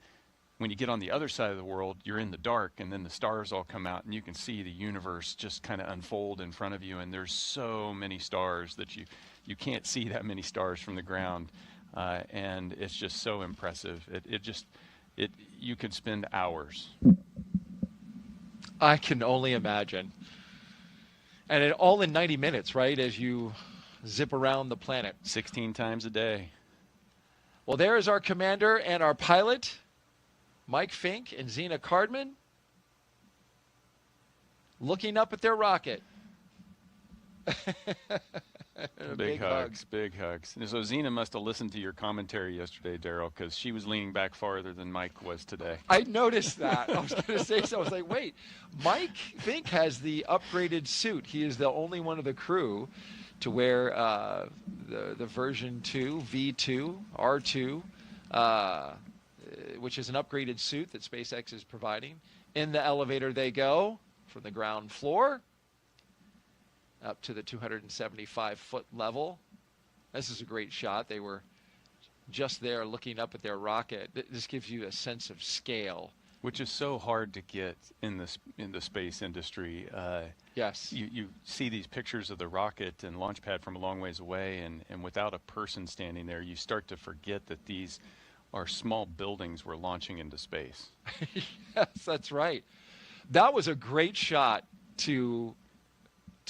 when you get on the other side of the world, you're in the dark, and then the stars all come out, and you can see the universe just kind of unfold in front of you, and there's so many stars that you can't see that many stars from the ground, and it's just so impressive. You could spend hours. I can only imagine. And all in 90 minutes, right, as you zip around the planet. 16 times a day. Well, there is our commander and our pilot, Mike Fink and Zena Cardman, looking up at their rocket. Big hugs, big hugs. And so Zena must have listened to your commentary yesterday, Daryl, because she was leaning back farther than Mike was today. I noticed that. I was going to say so. I was like, wait, Mike Fink has the upgraded suit. He is the only one of the crew to wear the version 2, V2, R2, which is an upgraded suit that SpaceX is providing. In the elevator they go from the ground floor up to the 275-foot level. This is a great shot. They were just there looking up at their rocket. This gives you a sense of scale. Which is so hard to get in the space industry. Yes. You see these pictures of the rocket and launch pad from a long ways away, and without a person standing there, you start to forget that these are small buildings we're launching into space. Yes, that's right. That was a great shot to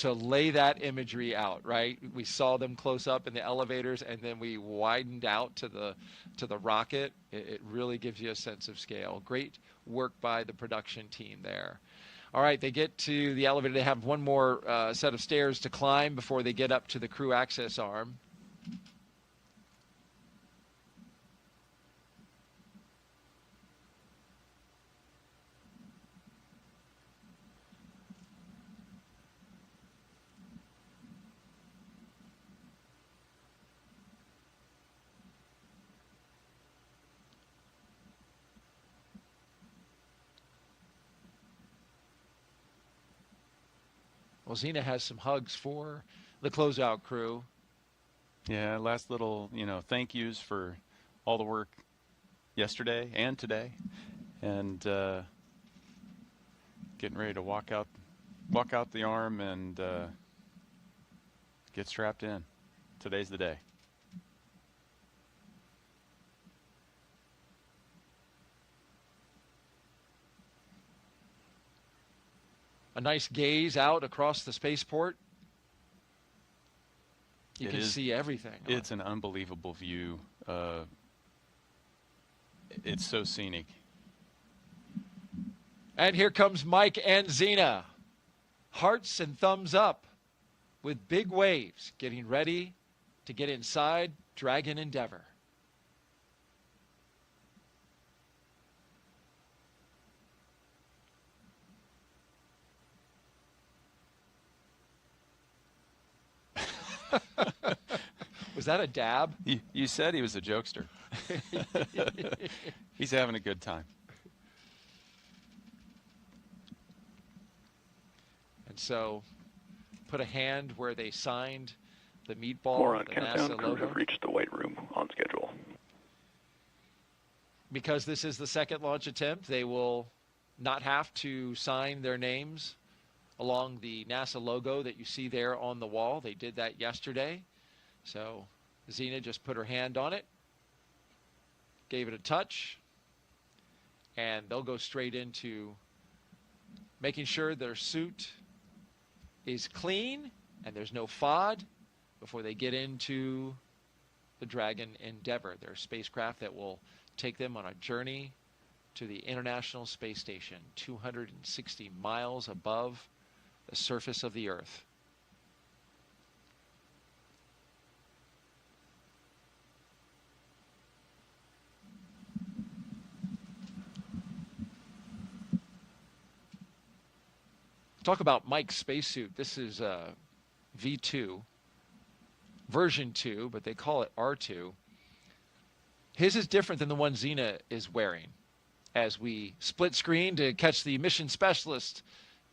lay that imagery out, right? We saw them close up in the elevators, and then we widened out to the rocket. It really gives you a sense of scale. Great work by the production team there. All right, they get to the elevator. They have one more set of stairs to climb before they get up to the crew access arm. Well, Zena has some hugs for the closeout crew. Yeah, last little, thank yous for all the work yesterday and today, and getting ready to walk out the arm and get strapped in. Today's the day. A nice gaze out across the spaceport. You can see everything. It's an unbelievable view. It's so scenic. And here comes Mike and Zena. Hearts and thumbs up with big waves, getting ready to get inside Dragon Endeavour. Was that a dab? You said he was a jokester. He's having a good time. And so, put a hand where they signed the meatball. More on the countdown. NASA Crews logo. have reached the White Room on schedule. Because this is the second launch attempt, they will not have to sign their names along the NASA logo that you see there on the wall. They did that yesterday. So Zena just put her hand on it, gave it a touch, and they'll go straight into making sure their suit is clean and there's no FOD before they get into the Dragon Endeavour, their spacecraft that will take them on a journey to the International Space Station, 260 miles above the surface of the Earth. Talk about Mike's spacesuit. This is V2, version 2, but they call it R2. His is different than the one Zena is wearing. As we split screen to catch the mission specialist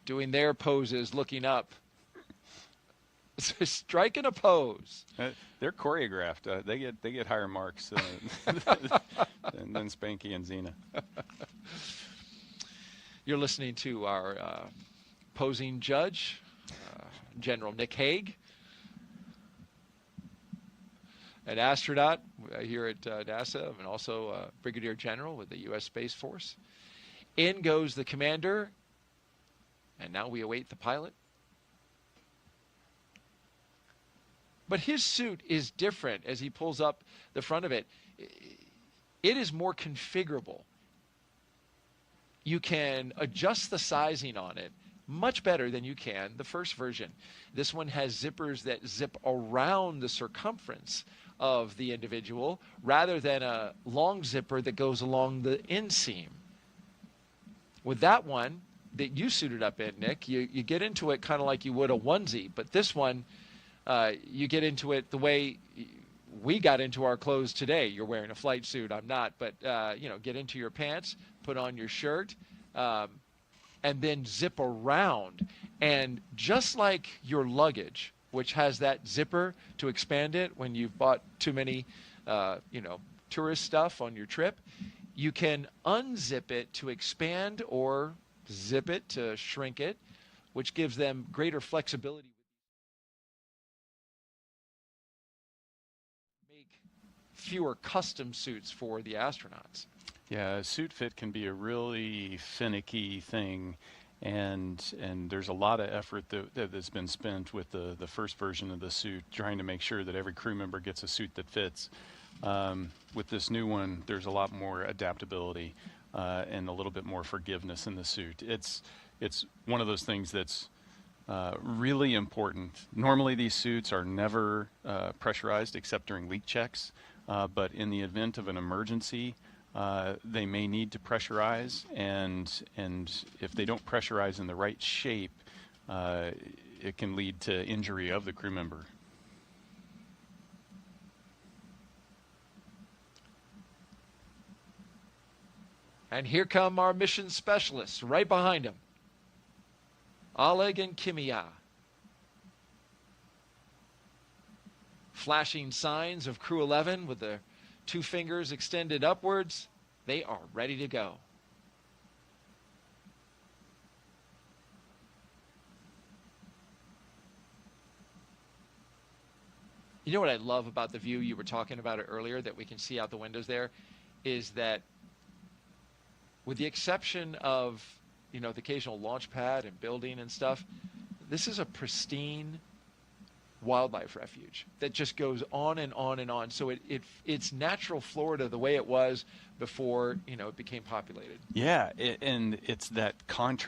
doing their poses, looking up. Striking a pose. They're choreographed. They get higher marks. and then Spanky and Xena. You're listening to our posing judge, General Nick Hague, an astronaut here at NASA, and also a Brigadier General with the U.S. Space Force. In goes the commander, and now we await the pilot. But his suit is different as he pulls up the front of it. It is more configurable. You can adjust the sizing on it much better than you can the first version. This one has zippers that zip around the circumference of the individual rather than a long zipper that goes along the inseam. With that one that you suited up in, Nick, you get into it kind of like you would a onesie, but this one, you get into it the way we got into our clothes today. You're wearing a flight suit, I'm not, but get into your pants, put on your shirt, and then zip around. And just like your luggage, which has that zipper to expand it when you've bought too many, tourist stuff on your trip, you can unzip it to expand or zip it to shrink it, which gives them greater flexibility. Make fewer custom suits for the astronauts. Yeah, suit fit can be a really finicky thing, and there's a lot of effort that's been spent with the first version of the suit, trying to make sure that every crew member gets a suit that fits. With this new one, there's a lot more adaptability and a little bit more forgiveness in the suit. It's one of those things that's really important. Normally, these suits are never pressurized except during leak checks, but in the event of an emergency, they may need to pressurize, and if they don't pressurize in the right shape, it can lead to injury of the crew member. And here come our mission specialists right behind him, Oleg and Kimia. Flashing signs of Crew-11 with their 2 fingers extended upwards. They are ready to go. You know what I love about the view you were talking about it earlier that we can see out the windows there is that with the exception of, the occasional launch pad and building and stuff, this is a pristine wildlife refuge that just goes on and on and on. So it's natural Florida the way it was before, it became populated. Yeah, and it's that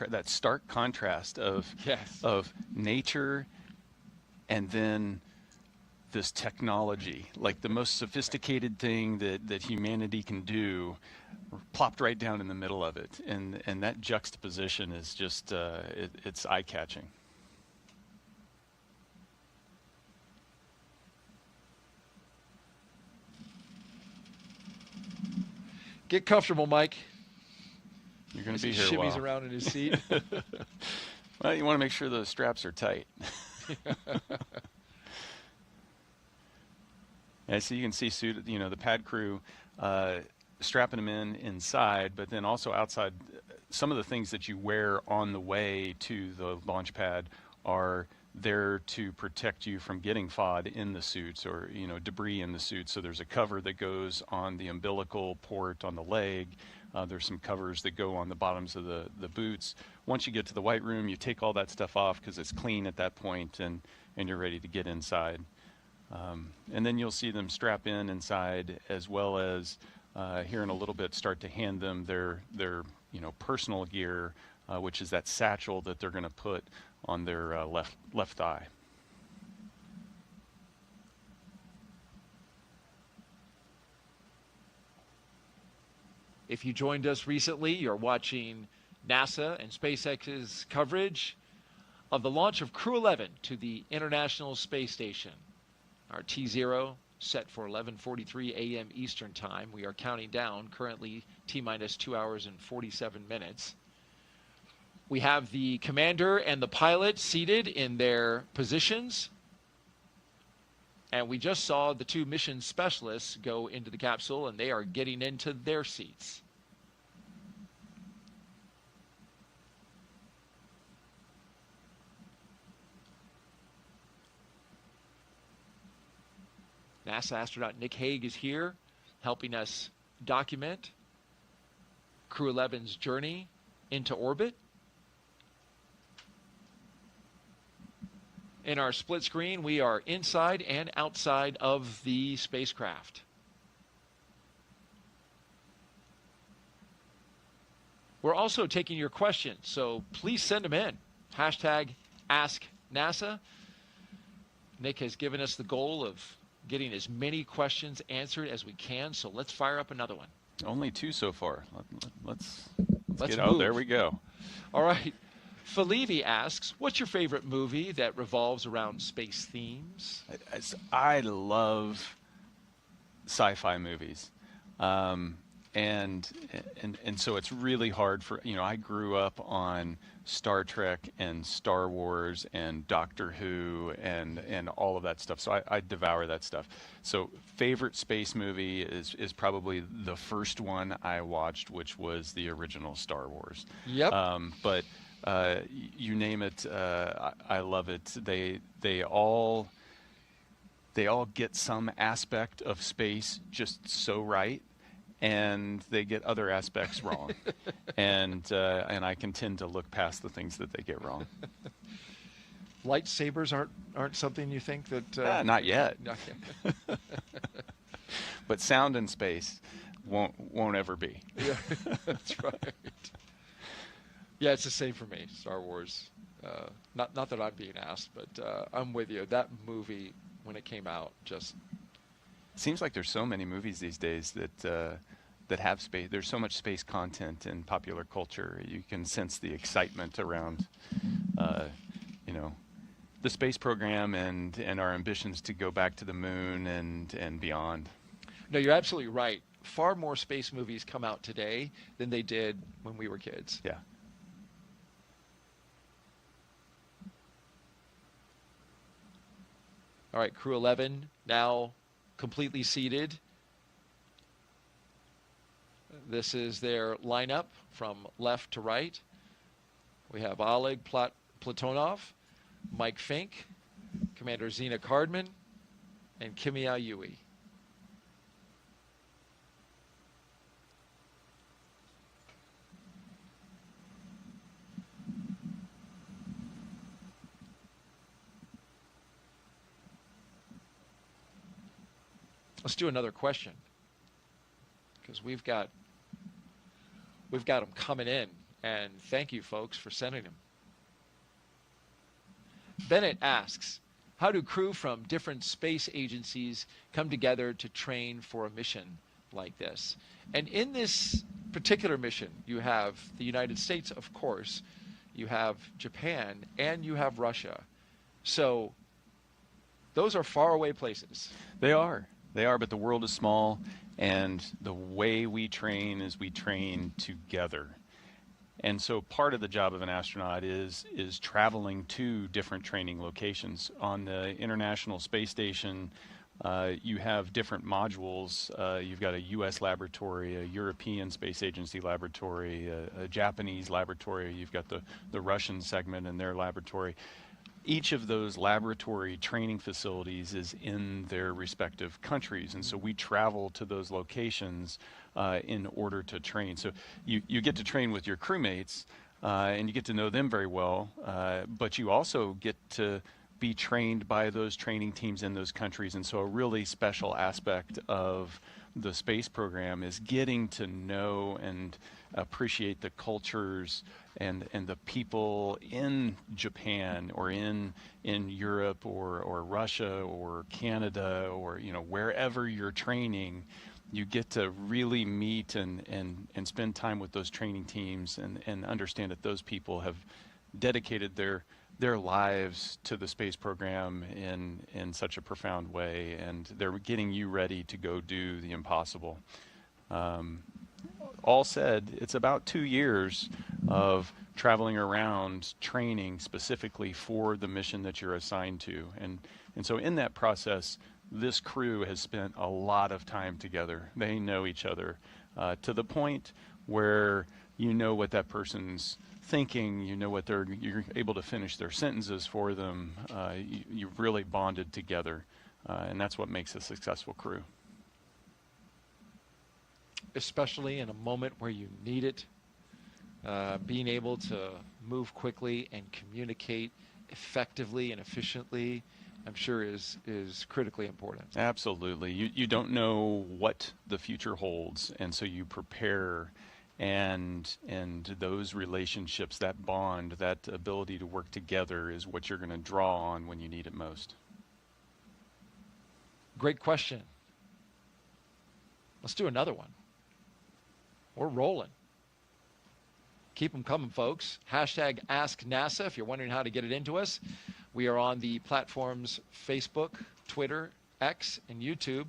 that stark contrast of nature and then this technology, like the most sophisticated thing that humanity can do, plopped right down in the middle of it, and that juxtaposition is just it's eye-catching. Get comfortable, Mike. You're going to be here a shimmies while. Around in his seat. Well, you want to make sure those straps are tight. Yeah, so you can see the pad crew strapping them inside, but then also outside. Some of the things that you wear on the way to the launch pad are there to protect you from getting FOD in the suits or debris in the suit. So there's a cover that goes on the umbilical port on the leg. There's some covers that go on the bottoms of the boots. Once you get to the white room, you take all that stuff off because it's clean at that point, and you're ready to get inside. And then you'll see them strap inside, as well as here in a little bit start to hand them their personal gear, which is that satchel that they're going to put on their left thigh. If you joined us recently, you're watching NASA and SpaceX's coverage of the launch of Crew-11 to the International Space Station. Our T0 set for 11:43 a.m. Eastern Time. We are counting down, currently T-minus 2 hours and 47 minutes. We have the commander and the pilot seated in their positions. And we just saw the 2 mission specialists go into the capsule, and they are getting into their seats. NASA astronaut Nick Hague is here, helping us document Crew-11's journey into orbit. In our split screen, we are inside and outside of the spacecraft. We're also taking your questions, so please send them in. #AskNASA. Nick has given us the goal of getting as many questions answered as we can, so let's fire up another one. Only 2 so far. Let's Let's get out. move. There we go. All right. Felivi asks, what's your favorite movie that revolves around space themes? I love sci-fi movies. And so it's really hard for, I grew up on Star Trek and Star Wars and Doctor Who and all of that stuff. So I devour that stuff. So favorite space movie is probably the first one I watched, which was the original Star Wars. Yep. But you name it, I love it. They all get some aspect of space just so right, and they get other aspects wrong. and I can tend to look past the things that they get wrong. Lightsabers aren't something you think that... Not yet. Not yet. But sound in space won't ever be. Yeah, that's right. Yeah, it's the same for me, Star Wars. Not that I'm being asked, but I'm with you. That movie, when it came out, just... It seems like there's so many movies these days that have space. There's so much space content in popular culture. You can sense the excitement around, the space program and our ambitions to go back to the moon and beyond. No, you're absolutely right. Far more space movies come out today than they did when we were kids. Yeah. All right, Crew-11 now completely seated. This is their lineup from left to right. We have Oleg Platonov, Mike Fink, Commander Zena Cardman, and Kimia Yui. Let's do another question, because we've got them coming in, and thank you folks for sending them. Bennett asks, how do crew from different space agencies come together to train for a mission like this? And in this particular mission, you have the United States, of course, you have Japan, and you have Russia. So those are faraway places. They are, but the world is small, and the way we train is we train together. And so part of the job of an astronaut is traveling to different training locations. On the International Space Station, you have different modules. You've got a U.S. laboratory, a European Space Agency laboratory, a Japanese laboratory. You've got the Russian segment in their laboratory. Each of those laboratory training facilities is in their respective countries, and so we travel to those locations in order to train. So you get to train with your crewmates, and you get to know them very well, but you also get to be trained by those training teams in those countries. And so a really special aspect of the space program is getting to know and appreciate the cultures and the people in Japan or in Europe or Russia or Canada or wherever you're training. You get to really meet and spend time with those training teams and understand that those people have dedicated their lives to the space program in such a profound way, and they're getting you ready to go do the impossible. All said, it's about 2 years of traveling around training specifically for the mission that you're assigned to. And so in that process, this crew has spent a lot of time together. They know each other to the point where you know what that person's thinking, you know what you're able to finish their sentences for them. You've really bonded together, and that's what makes a successful crew. Especially in a moment where you need it, being able to move quickly and communicate effectively and efficiently, I'm sure is critically important. Absolutely. You don't know what the future holds, and so you prepare, and those relationships, that bond, that ability to work together is what you're going to draw on when you need it most. Great question. Let's do another one. We're rolling. Keep them coming, folks. Hashtag Ask NASA if you're wondering how to get it into us. We are on the platforms Facebook, Twitter, X, and YouTube.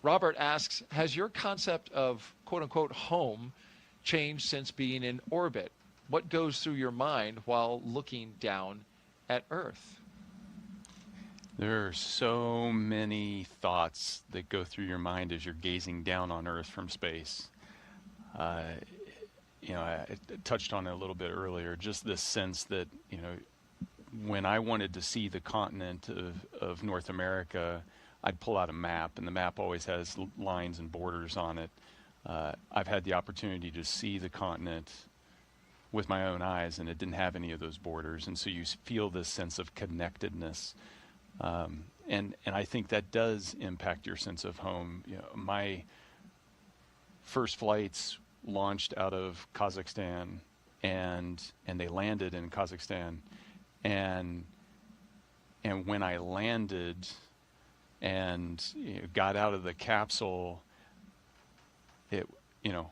Robert asks, has your concept of quote-unquote home changed since being in orbit? What goes through your mind while looking down at Earth? There are so many thoughts that go through your mind as you're gazing down on Earth from space. You know, I touched on it a little bit earlier, just this sense that, you know, when I wanted to see the continent of North America, I'd pull out a map, and the map always has lines and borders on it. I've had the opportunity to see the continent with my own eyes, and it didn't have any of those borders, and so you feel this sense of connectedness. And I think that does impact your sense of home. You know, my first flights launched out of Kazakhstan, and they landed in Kazakhstan, and when I landed and got out of the capsule, it, you know,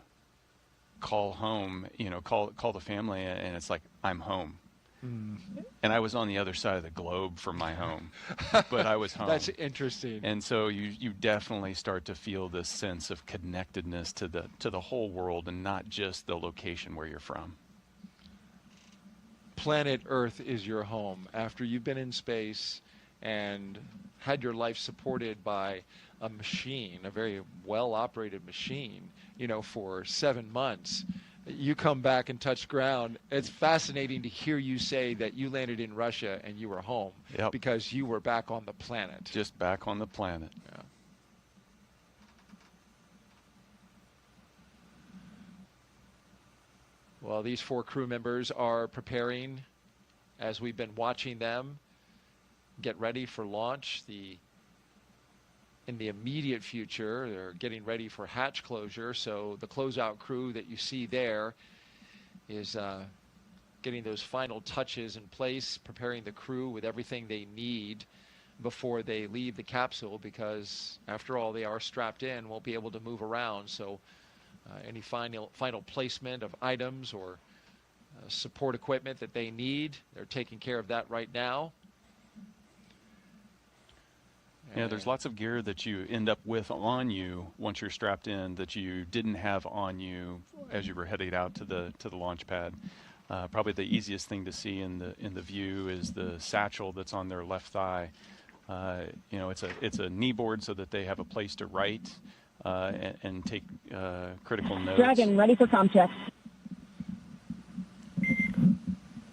call home, you know, call the family, and it's like, I'm home. And I was on the other side of the globe from my home, but I was home. That's interesting. And so you definitely start to feel this sense of connectedness to the whole world, and not just the location where you're from. Planet Earth is your home. After you've been in space and had your life supported by a machine, a very well-operated machine, you know, for 7 months, you come back and touch ground. It's fascinating to hear you say that you landed in Russia and you were home. Yep. Because you were back on the planet. Just back on the planet. Yeah. Well, these 4 crew members are preparing, as we've been watching them get ready for launch. In the immediate future, they're getting ready for hatch closure. So the closeout crew that you see there is getting those final touches in place, preparing the crew with everything they need before they leave the capsule, because after all, they are strapped in, won't be able to move around. So any final placement of items or support equipment that they need, they're taking care of that right now. Yeah, there's lots of gear that you end up with on you once you're strapped in that you didn't have on you as you were heading out to the launch pad. Probably the easiest thing to see in the view is the satchel that's on their left thigh. You know, it's a knee board so that they have a place to write and take critical notes. Dragon, ready for comm checks.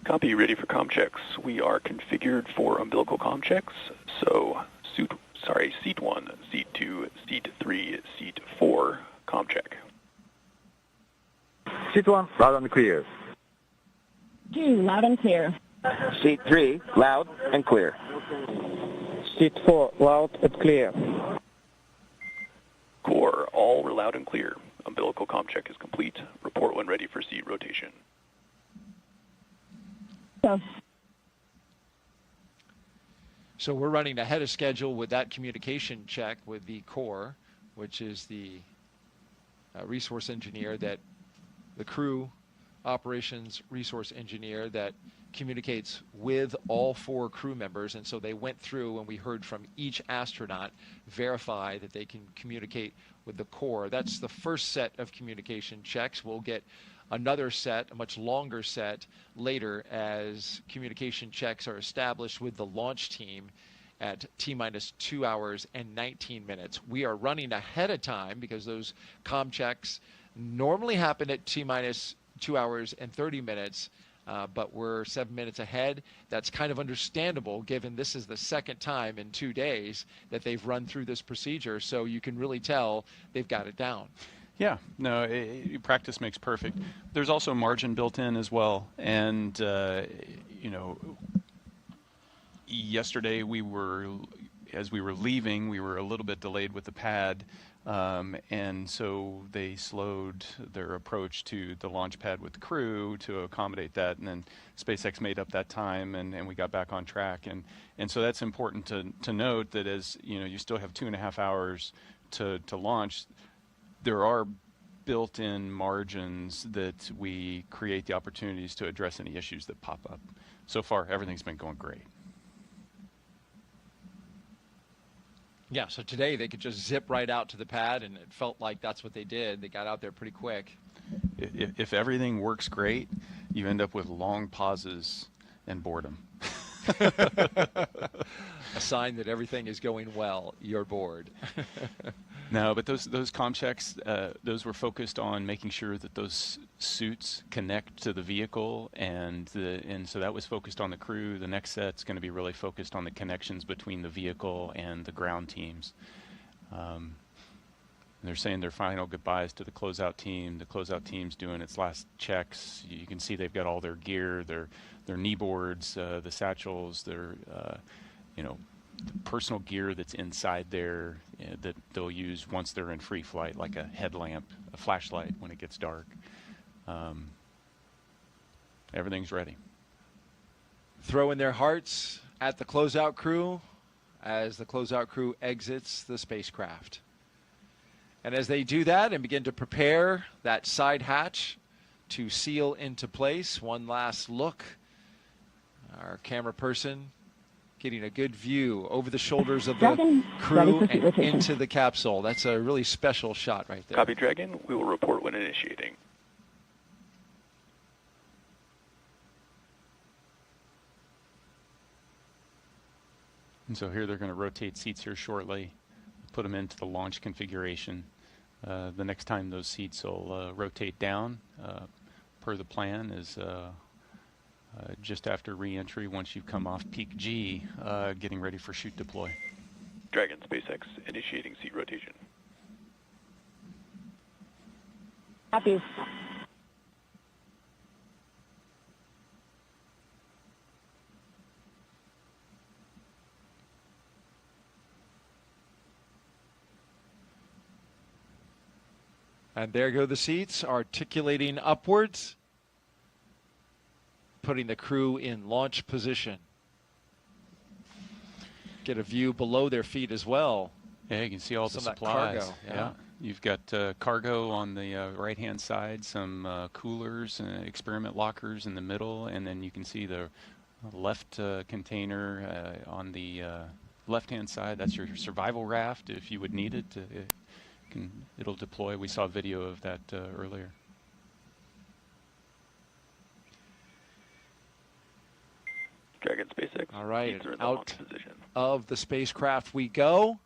Copy, ready for comm checks. We are configured for umbilical comm checks, so seat 1, seat 2, seat 3, seat 4, comm check. Seat 1, loud and clear. 2, loud and clear. Seat 3, loud and clear. Seat 4, loud and clear. Core, all loud and clear. Umbilical comm check is complete. Report when ready for seat rotation. So we're running ahead of schedule with that communication check with the core, which is the resource engineer, that the crew operations resource engineer that communicates with all 4 crew members. And so they went through, and we heard from each astronaut, verify that they can communicate with the core. That's the first set of communication checks. We'll get another set, a much longer set, later as communication checks are established with the launch team at T-minus 2 hours and 19 minutes. We are running ahead of time because those comm checks normally happen at T-minus 2 hours and 30 minutes, but we're 7 minutes ahead. That's kind of understandable given this is the second time in 2 days that they've run through this procedure, so you can really tell they've got it down. Yeah, no, practice makes perfect. There's also margin built in as well, and you know, yesterday as we were leaving, we were a little bit delayed with the pad, and so they slowed their approach to the launch pad with the crew to accommodate that, and then SpaceX made up that time, and we got back on track, and so that's important to note that as you know, you still have 2.5 hours to launch. There are built-in margins that we create the opportunities to address any issues that pop up. So far, everything's been going great. Yeah, so today they could just zip right out to the pad, and it felt like that's what they did. They got out there pretty quick. If everything works great, you end up with long pauses and boredom. A sign that everything is going well. You're bored. No, but those comm checks, those were focused on making sure that those suits connect to the vehicle, and so that was focused on the crew. The next set's going to be really focused on the connections between the vehicle and the ground teams. They're saying their final goodbyes to the closeout team. The closeout team's doing its last checks. You can see they've got all their gear, their knee boards, the satchels, their the personal gear that's inside there that they'll use once they're in free flight, like a headlamp, a flashlight when it gets dark. Everything's ready. Throwing their hearts at the closeout crew as the closeout crew exits the spacecraft. And as they do that and begin to prepare that side hatch to seal into place, one last look. Our camera person getting a good view over the shoulders of the crew and into the capsule. That's a really special shot right there. Copy, Dragon. We will report when initiating. And so here they're going to rotate seats here shortly, put them into the launch configuration. The next time those seats will rotate down, per the plan, is just after re-entry, once you've come off peak G, getting ready for shoot deploy. Dragon, SpaceX, initiating seat rotation. Copy. And there go the seats, articulating upwards, putting the crew in launch position. Get a view below their feet as well. Yeah, you can see all the supplies. Cargo, yeah. You've got cargo on the right-hand side, some coolers, experiment lockers in the middle, and then you can see the left container on the left-hand side. That's your survival raft if you would need it. It'll deploy. We saw a video of that earlier. Dragon, SpaceX. All right, out position. Of the spacecraft we go.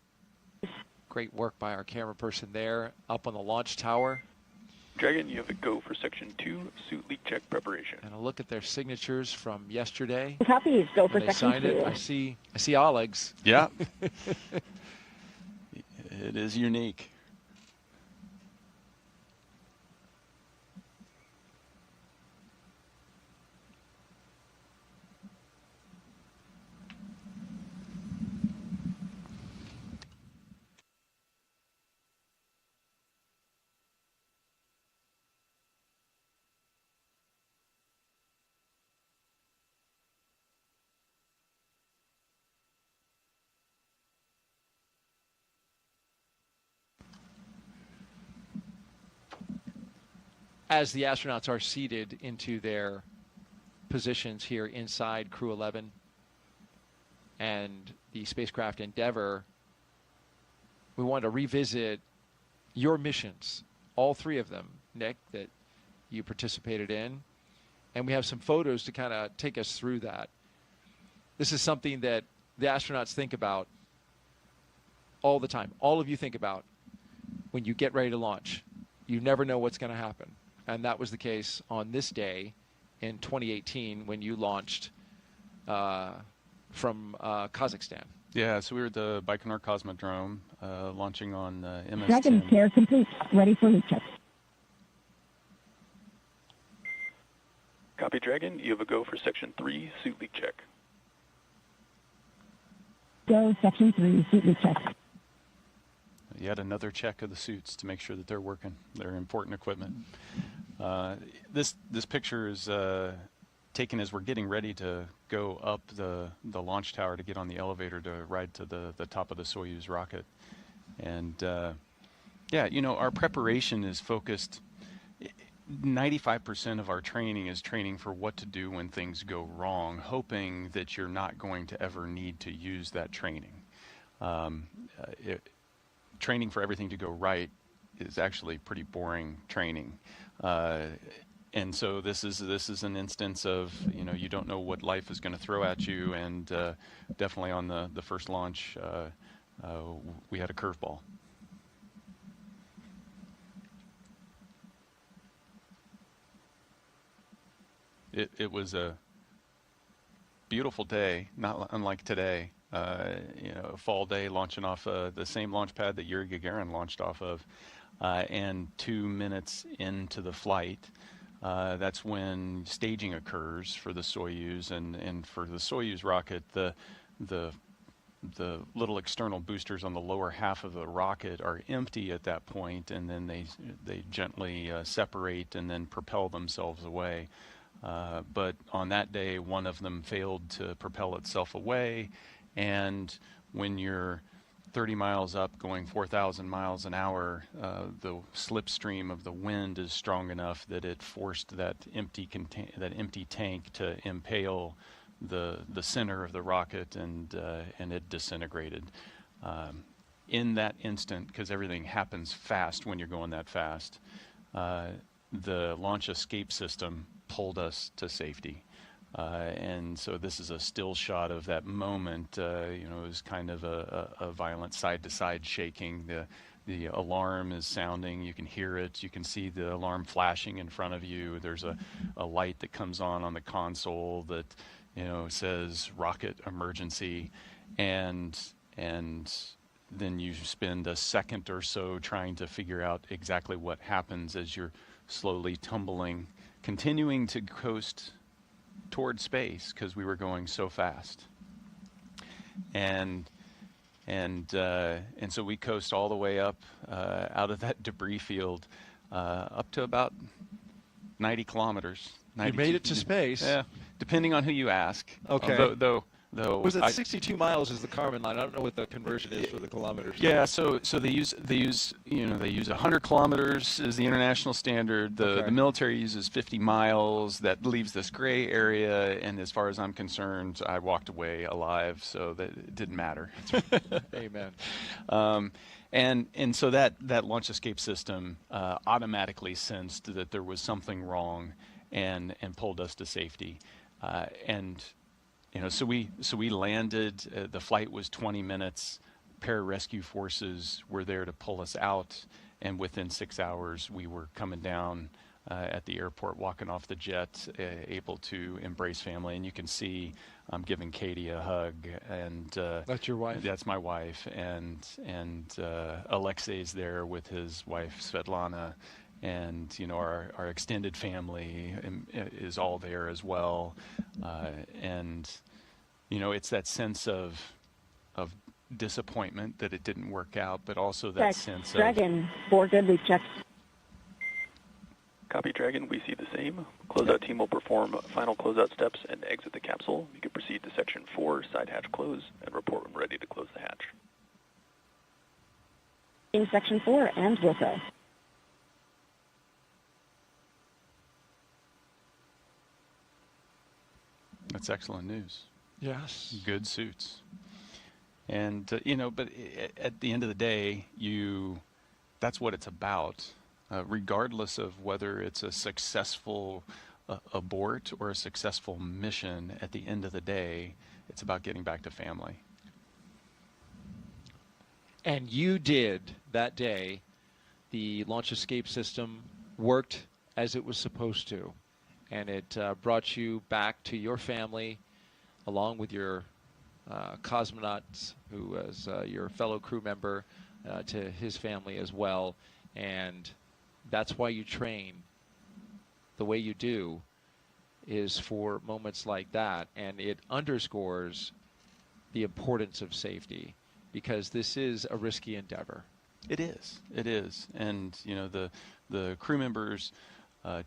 Great work by our camera person there, up on the launch tower. Dragon, you have a go for Section 2, suit leak check preparation. And a look at their signatures from yesterday. Copy, go for Section 2. Signed it. I see Oleg's. Yeah. It is unique. As the astronauts are seated into their positions here inside Crew-11 and the spacecraft Endeavour, we want to revisit your missions, all three of them, Nick, that you participated in. And we have some photos to kind of take us through that. This is something that the astronauts think about all the time. All of you think about when you get ready to launch. You never know what's going to happen. And that was the case on this day in 2018 when you launched from Kazakhstan. Yeah, so we were at the Baikonur Cosmodrome, launching on MS-10. Dragon pair complete. Ready for leak check. Copy, Dragon. You have a go for Section 3, suit leak check. Go, Section 3, suit leak check. Yet another check of the suits to make sure that they're working. They're important equipment. This picture is taken as we're getting ready to go up the launch tower to get on the elevator to ride to the top of the Soyuz rocket. And yeah, you know, our preparation is focused. 95% of our training is training for what to do when things go wrong, hoping that you're not going to ever need to use that training. Training for everything to go right is actually pretty boring training. And so this is an instance of, you know, you don't know what life is going to throw at you, and definitely on the first launch, we had a curveball. It was a beautiful day, not unlike today. You know, a fall day launching off the same launch pad that Yuri Gagarin launched off of, and 2 minutes into the flight, that's when staging occurs for the Soyuz, and for the Soyuz rocket, the little external boosters on the lower half of the rocket are empty at that point, and then they gently separate and then propel themselves away. But on that day, one of them failed to propel itself away, and when you're 30 miles up going 4,000 miles an hour, the slipstream of the wind is strong enough that it forced that empty tank to impale the center of the rocket, and it disintegrated. In that instant, because everything happens fast when you're going that fast, the launch escape system pulled us to safety. And so this is a still shot of that moment. You know, it was kind of a violent side-to-side shaking. The alarm is sounding. You can hear it. You can see the alarm flashing in front of you. There's a light that comes on the console that, you know, says rocket emergency, and then you spend a second or so trying to figure out exactly what happens as you're slowly tumbling, continuing to coast toward space because we were going so fast. And so we coast all the way up out of that debris field up to about 90 kilometers. You made it to space. Yeah, depending on who you ask. Okay. Though was it 62 miles is the Kármán line? I don't know what the conversion is for the kilometers. Yeah, so they use 100 kilometers is the international standard. The military uses 50 miles. That leaves this gray area, and as far as I'm concerned, I walked away alive, so that it didn't matter. Amen. And so that launch escape system automatically sensed that there was something wrong, and pulled us to safety. And you know, so we landed. The flight was 20 minutes. Pararescue forces were there to pull us out, and within 6 hours, we were coming down at the airport, walking off the jet, able to embrace family. And you can see I'm giving Katie a hug, and that's your wife. That's my wife, and Alexei's there with his wife Svetlana. And you know, our extended family is all there as well, and you know, it's that sense of disappointment that it didn't work out, but also that sense Dragon, 4 good leak checks. Copy, Dragon. We see the same. Closeout team will perform final closeout steps and exit the capsule. You can proceed to Section 4, side hatch close, and report when ready to close the hatch. In Section 4, and will go. That's excellent news. Yes. Good suits. And, you know, but at the end of the day, that's what it's about. Regardless of whether it's a successful abort or a successful mission, at the end of the day, it's about getting back to family. And you did that day. The launch escape system worked as it was supposed to, and it brought you back to your family along with your cosmonauts, who was your fellow crew member, to his family as well. And that's why you train the way you do, is for moments like that. And it underscores the importance of safety, because this is a risky endeavor. It is. It is. And, you know, the crew members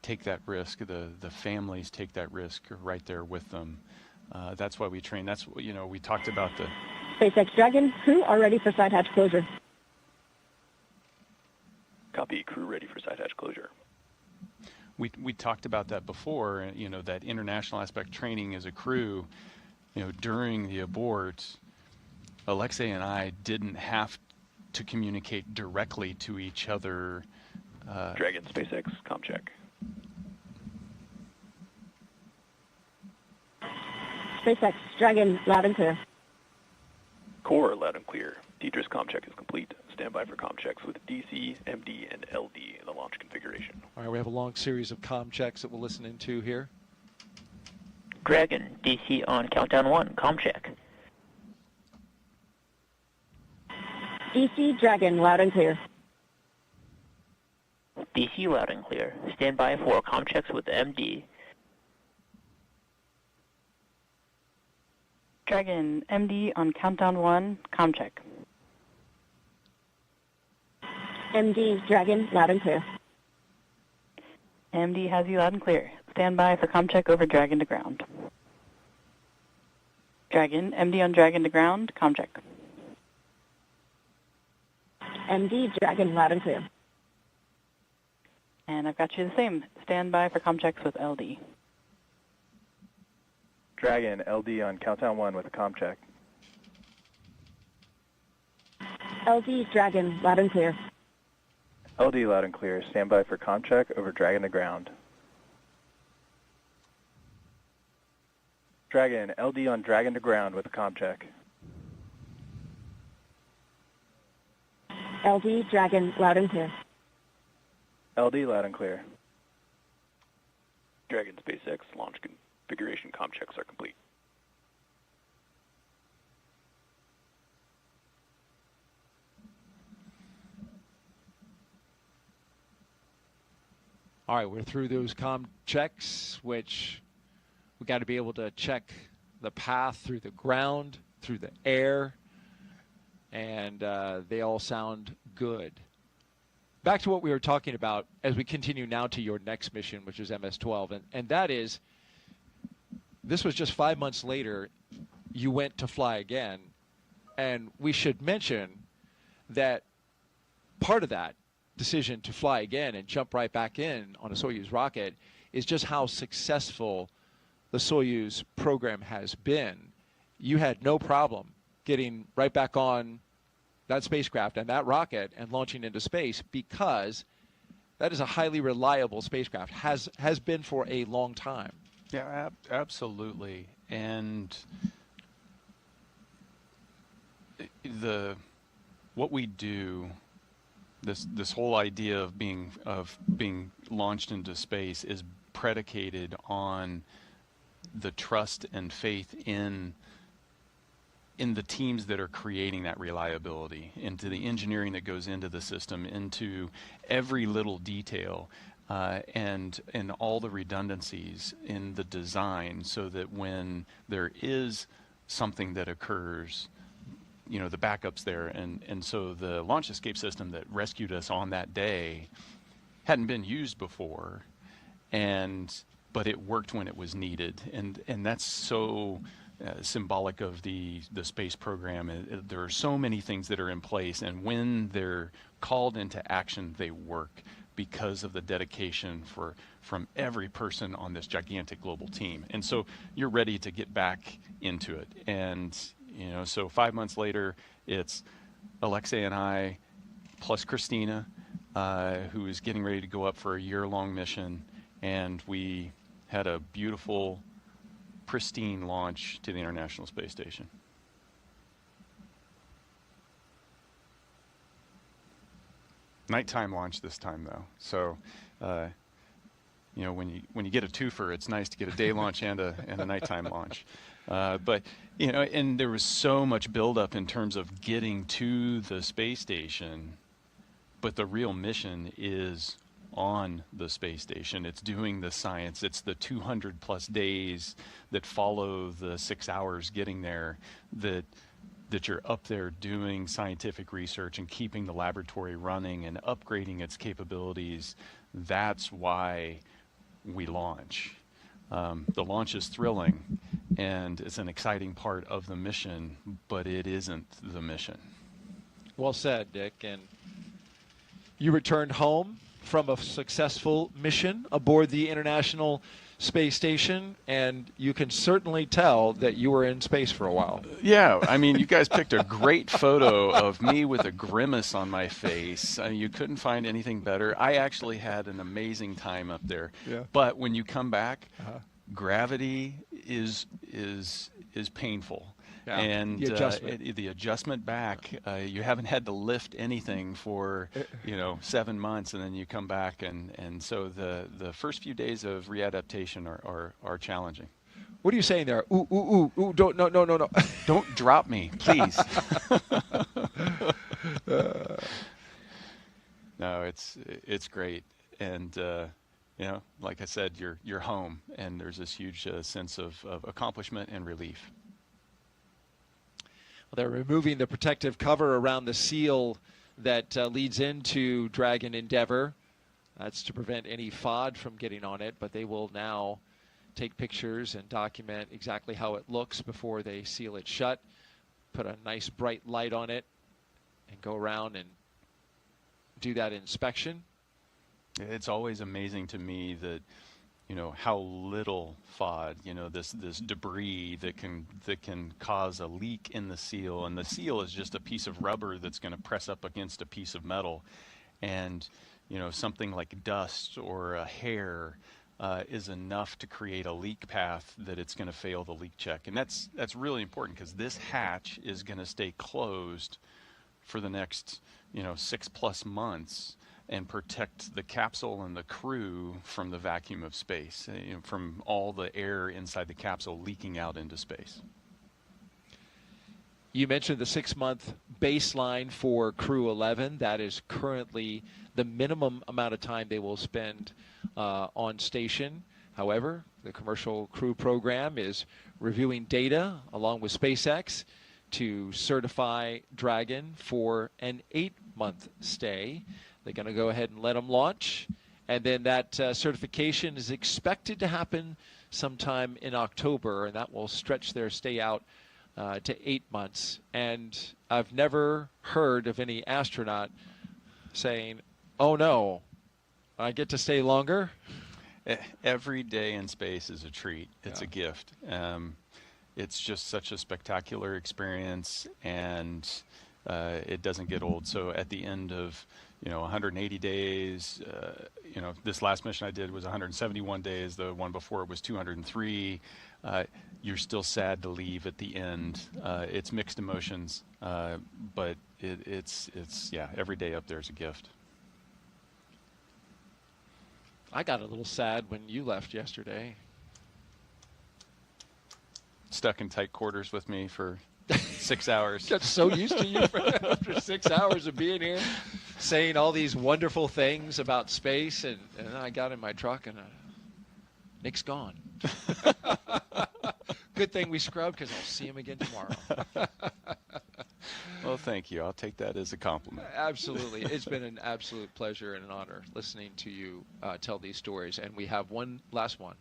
take that risk. The families take that risk right there with them. That's why we train. That's, you know, we talked about the... SpaceX Dragon, crew are ready for side hatch closure. Copy, crew ready for side hatch closure. We talked about that before, you know, that international aspect training as a crew, you know, during the abort, Alexei and I didn't have to communicate directly to each other. Dragon, SpaceX, comm check. SpaceX Dragon, loud and clear. Core, loud and clear. Deidre's comm check is complete. Stand by for comm checks with DC, MD, and LD in the launch configuration. All right, we have a long series of comm checks that we'll listen into here. Dragon, DC on countdown 1, comm check. DC Dragon, loud and clear. DC loud and clear. Stand by for comm checks with MD. Dragon, MD on countdown 1, comm check. MD Dragon, loud and clear. MD has you loud and clear. Stand by for comm check over Dragon to ground. Dragon, MD on Dragon to ground, comm check. MD Dragon, loud and clear. And I've got you the same. Stand by for comm checks with LD. Dragon, LD on countdown 1 with a comm check. LD Dragon, loud and clear. LD loud and clear. Stand by for comm check over Dragon to ground. Dragon, LD on Dragon to ground with a comm check. LD Dragon, loud and clear. LD loud and clear. Dragon, SpaceX, launch configuration comm checks are complete. All right, we're through those comm checks, which we got to be able to check the path through the ground, through the air, and they all sound good. Back to what we were talking about as we continue now to your next mission, which is MS-12, and that is, this was just 5 months later, you went to fly again, and we should mention that part of that decision to fly again and jump right back in on a Soyuz rocket is just how successful the Soyuz program has been. You had no problem getting right back on that spacecraft and that rocket and launching into space, because that is a highly reliable spacecraft, has been for a long time. Yeah, absolutely. And what we do, this whole idea of being launched into space is predicated on the trust and faith in the teams that are creating that reliability, into the engineering that goes into the system, into every little detail, and all the redundancies in the design, so that when there is something that occurs, you know, the backup's there. And so the launch escape system that rescued us on that day hadn't been used before, but it worked when it was needed. And that's so symbolic of the space program. There are so many things that are in place, and when they're called into action, they work because of the dedication from every person on this gigantic global team. And so you're ready to get back into it. And you know, so 5 months later, it's Alexei and I, plus Christina, who is getting ready to go up for a year-long mission, and we had a beautiful, pristine launch to the International Space Station. Nighttime launch this time, though. So, you know, when you get a twofer, it's nice to get a day launch and a nighttime launch. But you know, and there was so much buildup in terms of getting to the space station. But the real mission is on the space station. It's doing the science. It's the 200+ days that follow the 6 hours getting there that you're up there doing scientific research and keeping the laboratory running and upgrading its capabilities. That's why we launch. The launch is thrilling and it's an exciting part of the mission, but it isn't the mission. Well said, Dick. And you returned home from a successful mission aboard the International Space Station, and you can certainly tell that you were in space for a while. Yeah, I mean, you guys picked a great photo of me with a grimace on my face. I mean, you couldn't find anything better. I actually had an amazing time up there. Yeah. But when you come back, gravity is painful. Yeah, and the adjustment back, you haven't had to lift anything for 7 months, and then you come back, and so the first few days of readaptation are challenging. What are you saying there? Ooh, ooh, ooh, ooh! Don't, no! Don't drop me, please. No, it's great, and like I said, you're home, and there's this huge sense of accomplishment and relief. They're removing the protective cover around the seal that leads into Dragon Endeavour. That's to prevent any FOD from getting on it, but they will now take pictures and document exactly how it looks before they seal it shut, put a nice bright light on it, and go around and do that inspection. It's always amazing to me that how little FOD, this debris that can cause a leak in the seal, and the seal is just a piece of rubber that's going to press up against a piece of metal, and something like dust or a hair is enough to create a leak path that it's going to fail the leak check, and that's really important because this hatch is going to stay closed for the next 6+ months. And protect the capsule and the crew from the vacuum of space, from all the air inside the capsule leaking out into space. You mentioned the 6-month baseline for Crew-11. That is currently the minimum amount of time they will spend on station. However, the commercial crew program is reviewing data along with SpaceX to certify Dragon for an 8-month stay. They're going to go ahead and let them launch, and then that certification is expected to happen sometime in October, and that will stretch their stay out to 8 months. And I've never heard of any astronaut saying, "Oh no, I get to stay longer." Every day in space is a treat. It's a gift. It's just such a spectacular experience, and it doesn't get old. So at the end of 180 days, this last mission I did was 171 days. The one before it was 203. You're still sad to leave at the end. It's mixed emotions, but it's every day up there is a gift. I got a little sad when you left yesterday. Stuck in tight quarters with me for 6 hours. Got so used to you after 6 hours of being here, saying all these wonderful things about space, and then I got in my truck and Nick's gone. Good thing we scrubbed, because I'll see him again tomorrow. Well, thank you. I'll take that as a compliment. Absolutely. It's been an absolute pleasure and an honor listening to you tell these stories. And we have one last one.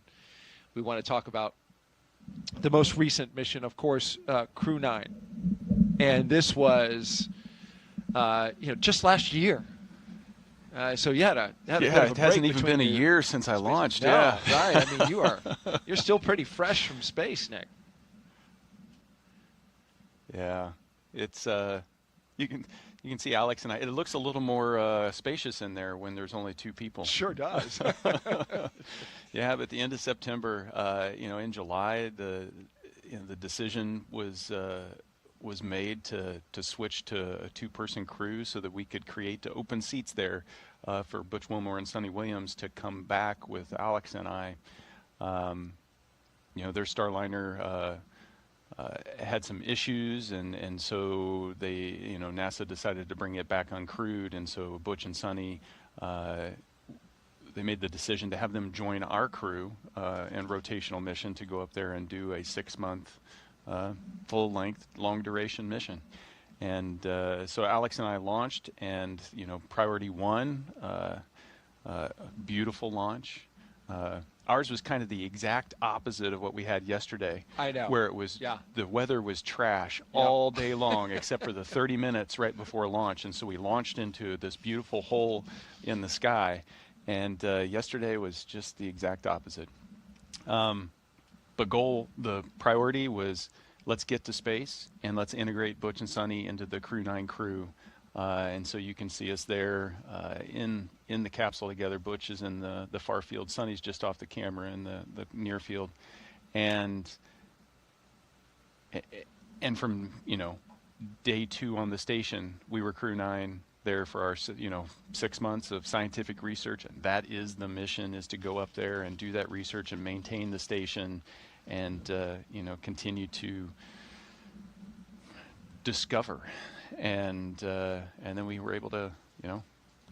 We want to talk about the most recent mission, of course, Crew-9. And this was, just last year. So you had a bit of a it hasn't break even been a year since I launched. No, yeah, right. I mean, you're still pretty fresh from space, Nick. Yeah, it's you can see Alex and I. It looks a little more spacious in there when there's only 2 people. Sure does. Yeah, but at the end of September, in July, the decision was was made to switch to a two-person crew so that we could create open seats there for Butch Wilmore and Sonny Williams to come back with Alex and I. Their Starliner had some issues, and so NASA decided to bring it back uncrewed, and so Butch and Sonny, they made the decision to have them join our crew and rotational mission to go up there and do a 6-month full-length, long-duration mission. And so Alex and I launched, and priority 1, beautiful launch. Ours was kind of the exact opposite of what we had yesterday. I know. Where it was, the weather was trash all day long, except for the 30 minutes right before launch. And so we launched into this beautiful hole in the sky. And yesterday was just the exact opposite. The priority was, let's get to space and let's integrate Butch and Sonny into the Crew-9 crew. And so you can see us there in the capsule together. Butch is in the far field. Sonny's just off the camera in the near field. And from, day 2 on the station, we were Crew-9 there for our 6 months of scientific research, and that is the mission, is to go up there and do that research and maintain the station and continue to discover, and then we were able to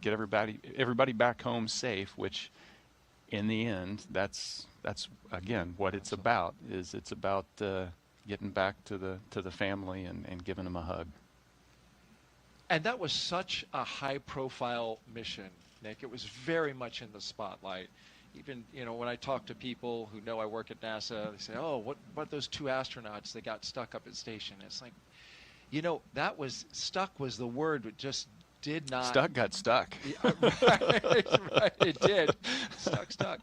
get everybody back home safe, which in the end that's again what it's about, is it's about getting back to the family and giving them a hug. And that was such a high-profile mission, Nick. It was very much in the spotlight. Even, when I talk to people who know I work at NASA, they say, "Oh, what about those 2 astronauts that got stuck up at station?" It's like, that was stuck was the word. It just did not. Stuck got stuck. Right, it did. Stuck.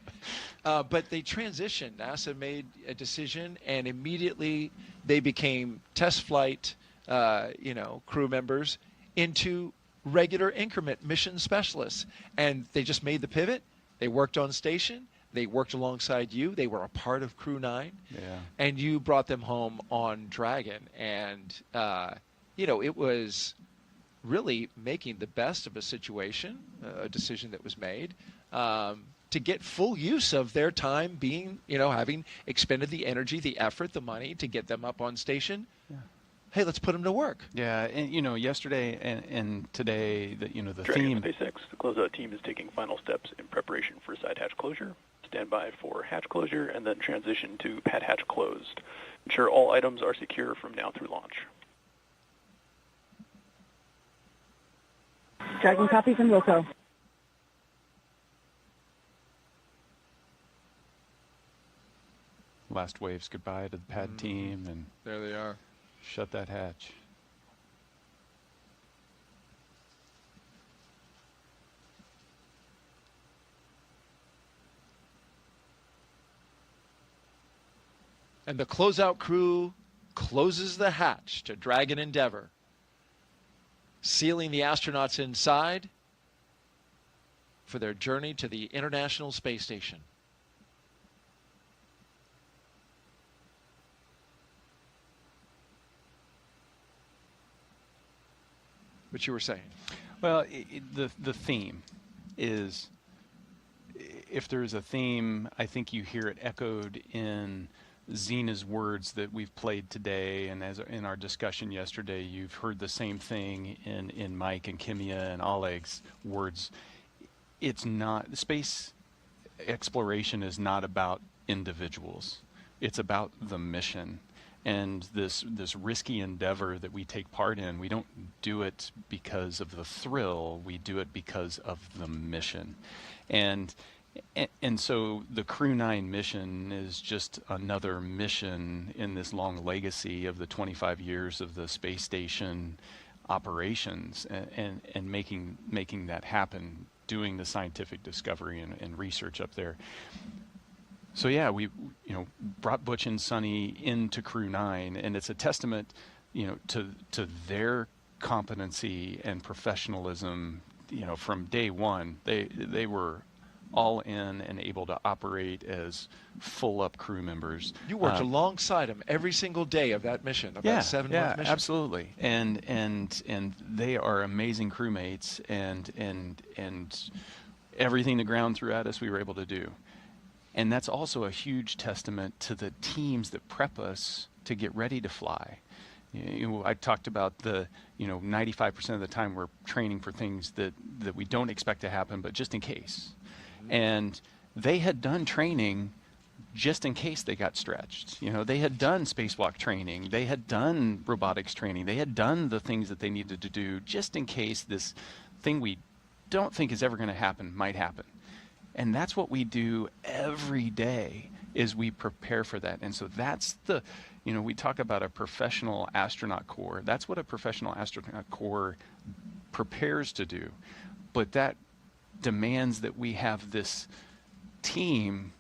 But they transitioned. NASA made a decision, and immediately they became test flight, crew members into regular increment mission specialists. And they just made the pivot. They worked on station. They worked alongside you. They were a part of Crew-9. Yeah. And you brought them home on Dragon. And, it was really making the best of a situation, a decision that was made, to get full use of their time being, having expended the energy, the effort, the money to get them up on station. Yeah. Hey, let's put them to work. Yeah, and yesterday and today, the Dragon theme. SpaceX, the closeout team is taking final steps in preparation for side hatch closure. Stand by for hatch closure, and then transition to pad hatch closed. Ensure all items are secure from now through launch. Dragon copies and Wilco. Last waves goodbye to the pad team, and there they are. Shut that hatch. And the closeout crew closes the hatch to Dragon Endeavour, sealing the astronauts inside for their journey to the International Space Station. What you were saying? Well, the theme is, if there's a theme, I think you hear it echoed in Zena's words that we've played today, and as in our discussion yesterday, you've heard the same thing in Mike and Kimia and Oleg's words. It's not, space exploration is not about individuals. It's about the mission. And this risky endeavor that we take part in, we don't do it because of the thrill, we do it because of the mission. And so the Crew-9 mission is just another mission in this long legacy of the 25 years of the space station operations, and making that happen, doing the scientific discovery and research up there. So yeah, we brought Butch and Sonny into Crew-9, and it's a testament, to their competency and professionalism. From day one, they were all in and able to operate as full-up crew members. You worked alongside them every single day of that mission, of that 7-month mission. Absolutely. And they are amazing crewmates, and everything the ground threw at us, we were able to do. And that's also a huge testament to the teams that prep us to get ready to fly. I talked about the 95% of the time we're training for things that we don't expect to happen, but just in case. And they had done training just in case they got stretched. They had done spacewalk training, they had done robotics training, they had done the things that they needed to do just in case this thing we don't think is ever going to happen might happen. And that's what we do every day, is we prepare for that. And so that's the, we talk about a professional astronaut corps. That's what a professional astronaut corps prepares to do. But that demands that we have this team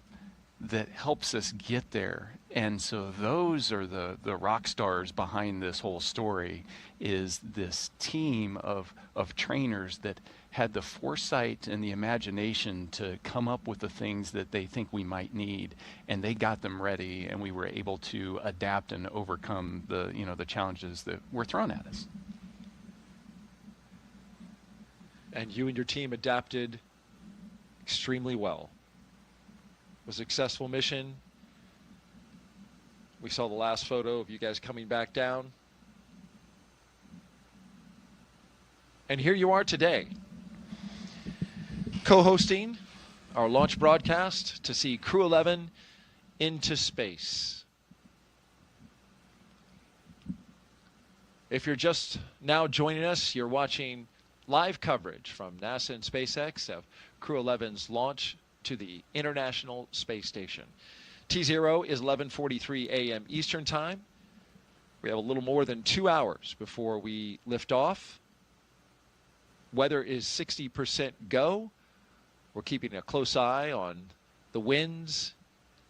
that helps us get there. And so those are the rock stars behind this whole story, is this team of trainers that had the foresight and the imagination to come up with the things that they think we might need, and they got them ready, and we were able to adapt and overcome the challenges that were thrown at us. And you and your team adapted extremely well. It was a successful mission. We saw the last photo of you guys coming back down. And here you are today, co-hosting our launch broadcast to see Crew-11 into space. If you're just now joining us, you're watching live coverage from NASA and SpaceX of Crew-11's launch to the International Space Station. T0 is 11:43 a.m. Eastern Time. We have a little more than 2 hours before we lift off. Weather is 60% go. We're keeping a close eye on the winds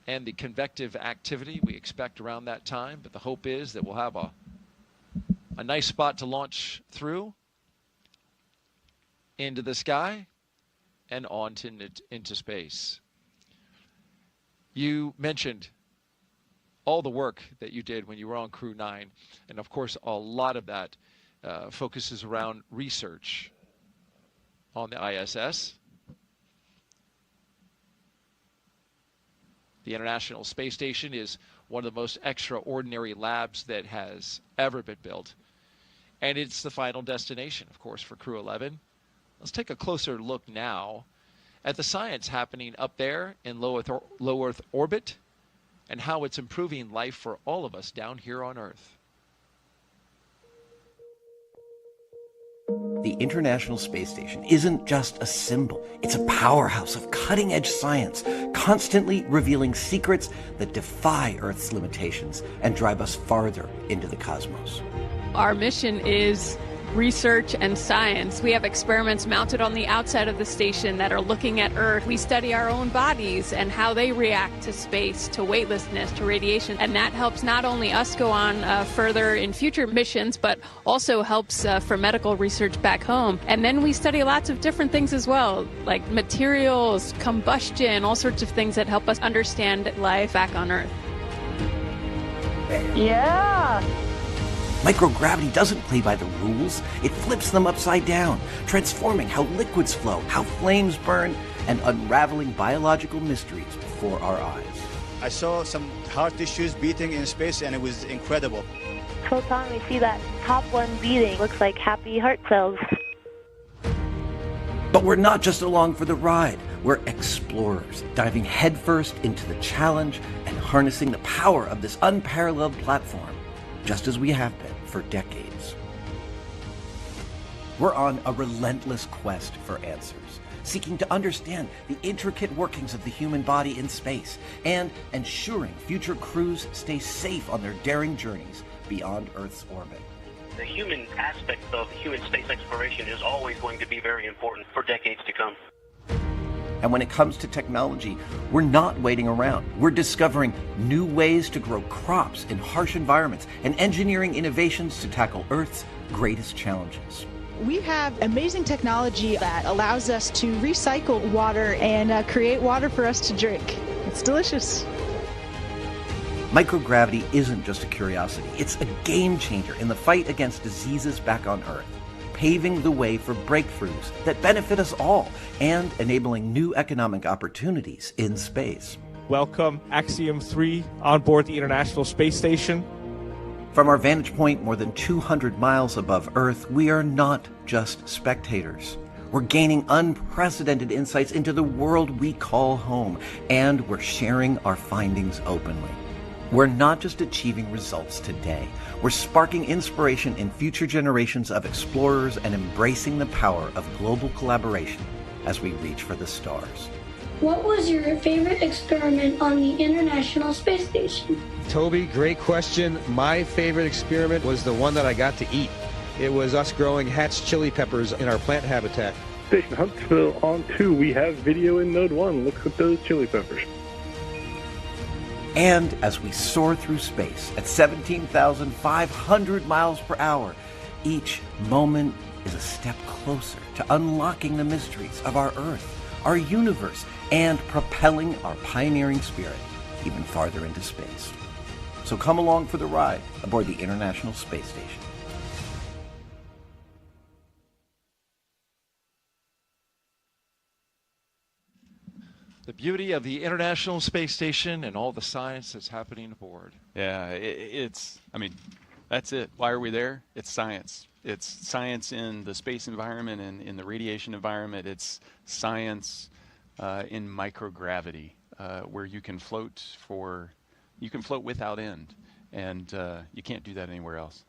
and the convective activity we expect around that time, but the hope is that we'll have a nice spot to launch through into the sky and on into space. You mentioned all the work that you did when you were on Crew-9, and of course a lot of that focuses around research on the ISS. The International Space Station is one of the most extraordinary labs that has ever been built, and it's the final destination, of course, for Crew-11. Let's take a closer look now at the science happening up there in low Earth orbit and how it's improving life for all of us down here on Earth. The International Space Station isn't just a symbol. It's a powerhouse of cutting-edge science, constantly revealing secrets that defy Earth's limitations and drive us farther into the cosmos. Our mission is research and science. We have experiments mounted on the outside of the station that are looking at Earth. We study our own bodies and how they react to space, to weightlessness, to radiation. And that helps not only us go on further in future missions, but also helps for medical research back home. And then we study lots of different things as well, like materials, combustion, all sorts of things that help us understand life back on Earth. Yeah! Microgravity doesn't play by the rules. It flips them upside down, transforming how liquids flow, how flames burn, and unraveling biological mysteries before our eyes. I saw some heart tissues beating in space, and it was incredible. Photon, we see that top one beating. Looks like happy heart cells. But we're not just along for the ride. We're explorers, diving headfirst into the challenge and harnessing the power of this unparalleled platform, just as we have been for decades. We're on a relentless quest for answers, seeking to understand the intricate workings of the human body in space and ensuring future crews stay safe on their daring journeys beyond Earth's orbit. The human aspect of human space exploration is always going to be very important for decades to come. And when it comes to technology, we're not waiting around. We're discovering new ways to grow crops in harsh environments and engineering innovations to tackle Earth's greatest challenges. We have amazing technology that allows us to recycle water and create water for us to drink. It's delicious. Microgravity isn't just a curiosity, it's a game changer in the fight against diseases back on Earth, paving the way for breakthroughs that benefit us all and enabling new economic opportunities in space. Welcome Axiom 3 on board the International Space Station. From our vantage point more than 200 miles above Earth, we are not just spectators. We're gaining unprecedented insights into the world we call home, and we're sharing our findings openly. We're not just achieving results today. We're sparking inspiration in future generations of explorers and embracing the power of global collaboration as we reach for the stars. What was your favorite experiment on the International Space Station? Toby, great question. My favorite experiment was the one that I got to eat. It was us growing hatch chili peppers in our plant habitat. Station Huntsville on 2, we have video in Node 1. Look at those chili peppers. And as we soar through space at 17,500 miles per hour, each moment is a step closer to unlocking the mysteries of our Earth, our universe, and propelling our pioneering spirit even farther into space. So come along for the ride aboard the International Space Station. The beauty of the International Space Station and all the science that's happening aboard. Yeah, I mean, that's it. Why are we there? It's science. It's science in the space environment and in the radiation environment. It's science in microgravity, where you can float without end, and you can't do that anywhere else.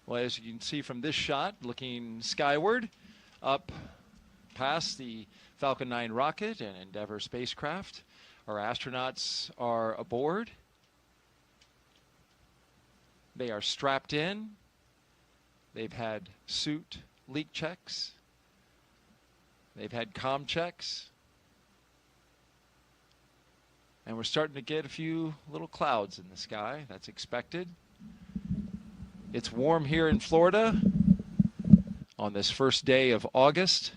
Well, as you can see from this shot, looking skyward, up past the Falcon 9 rocket and Endeavour spacecraft, our astronauts are aboard. They are strapped in. They've had suit leak checks. They've had comm checks. And we're starting to get a few little clouds in the sky. That's expected. It's warm here in Florida on this first day of August.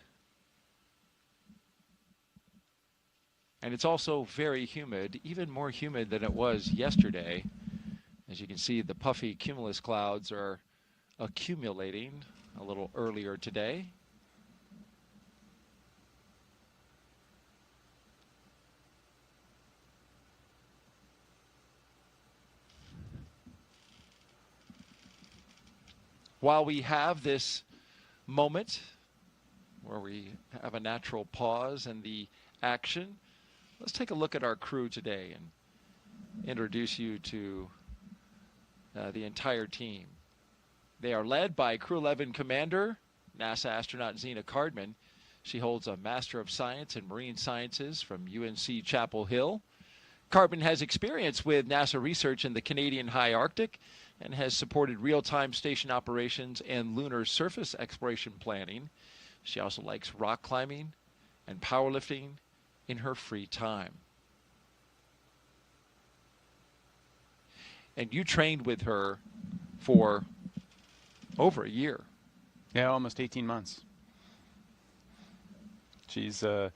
And it's also very humid, even more humid than it was yesterday. As you can see, the puffy cumulus clouds are accumulating a little earlier today. While we have this moment where we have a natural pause in the action, let's take a look at our crew today and introduce you to the entire team. They are led by Crew-11 Commander, NASA astronaut Zena Cardman. She holds a Master of Science in Marine Sciences from UNC Chapel Hill. Cardman has experience with NASA research in the Canadian High Arctic and has supported real-time station operations and lunar surface exploration planning. She also likes rock climbing and powerlifting in her free time. And you trained with her for over a year. Yeah, almost 18 months. She's a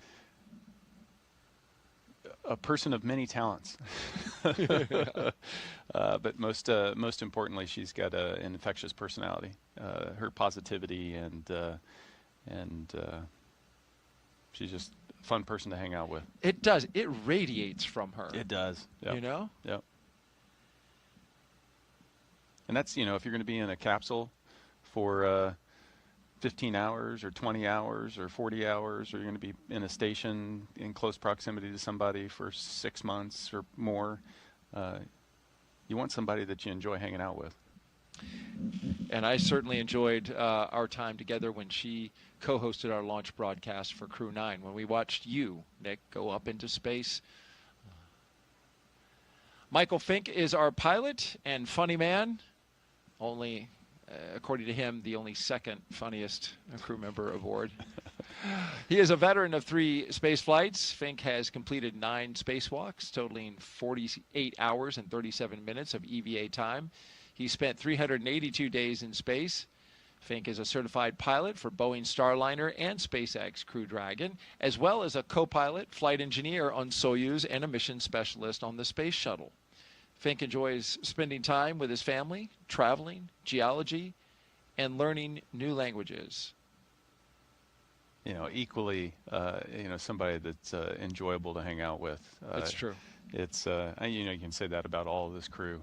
person of many talents. But most importantly, she's got an infectious personality. Her positivity and she's just a fun person to hang out with. It does. It radiates from her. It does. Yep. You know? Yep. And that's, if you're going to be in a capsule for 15 hours or 20 hours or 40 hours, or you're going to be in a station in close proximity to somebody for 6 months or more, you want somebody that you enjoy hanging out with. And I certainly enjoyed our time together when she co-hosted our launch broadcast for Crew-9, when we watched you, Nick, go up into space. Michael Fink is our pilot and funny man. Only, according to him, the only second funniest crew member aboard. He is a veteran of 3 space flights. Fink has completed 9 spacewalks, totaling 48 hours and 37 minutes of EVA time. He spent 382 days in space. Fink is a certified pilot for Boeing Starliner and SpaceX Crew-11, as well as a co-pilot, flight engineer on Soyuz, and a mission specialist on the space shuttle. Fink enjoys spending time with his family, traveling, geology, and learning new languages. You know, equally, somebody that's enjoyable to hang out with. That's true. It's, you can say that about all of this crew.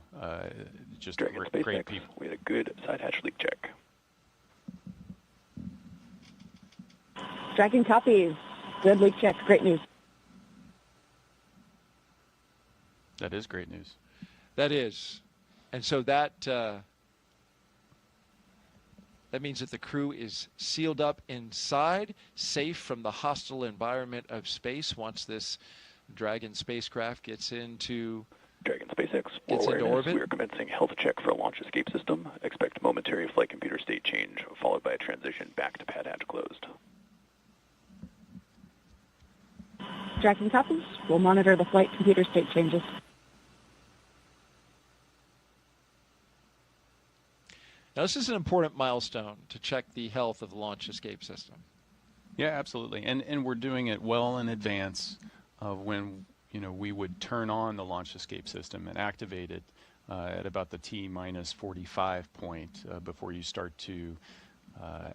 Just Dragon great SpaceX, people. we had a good side hatch leak check. Dragon copies. Good leak check. Great news. That is great news. That is. And so that means that the crew is sealed up inside, safe from the hostile environment of space once this Dragon spacecraft gets into Dragon SpaceX, gets into orbit. We are commencing health check for a launch escape system. Expect momentary flight computer state change, followed by a transition back to pad hatch closed. Dragon copies. We'll monitor the flight computer state changes. Now, this is an important milestone to check the health of the launch escape system. Yeah, absolutely. And we're doing it well in advance of when we would turn on the launch escape system and activate it at about the T-minus 45 point before you start to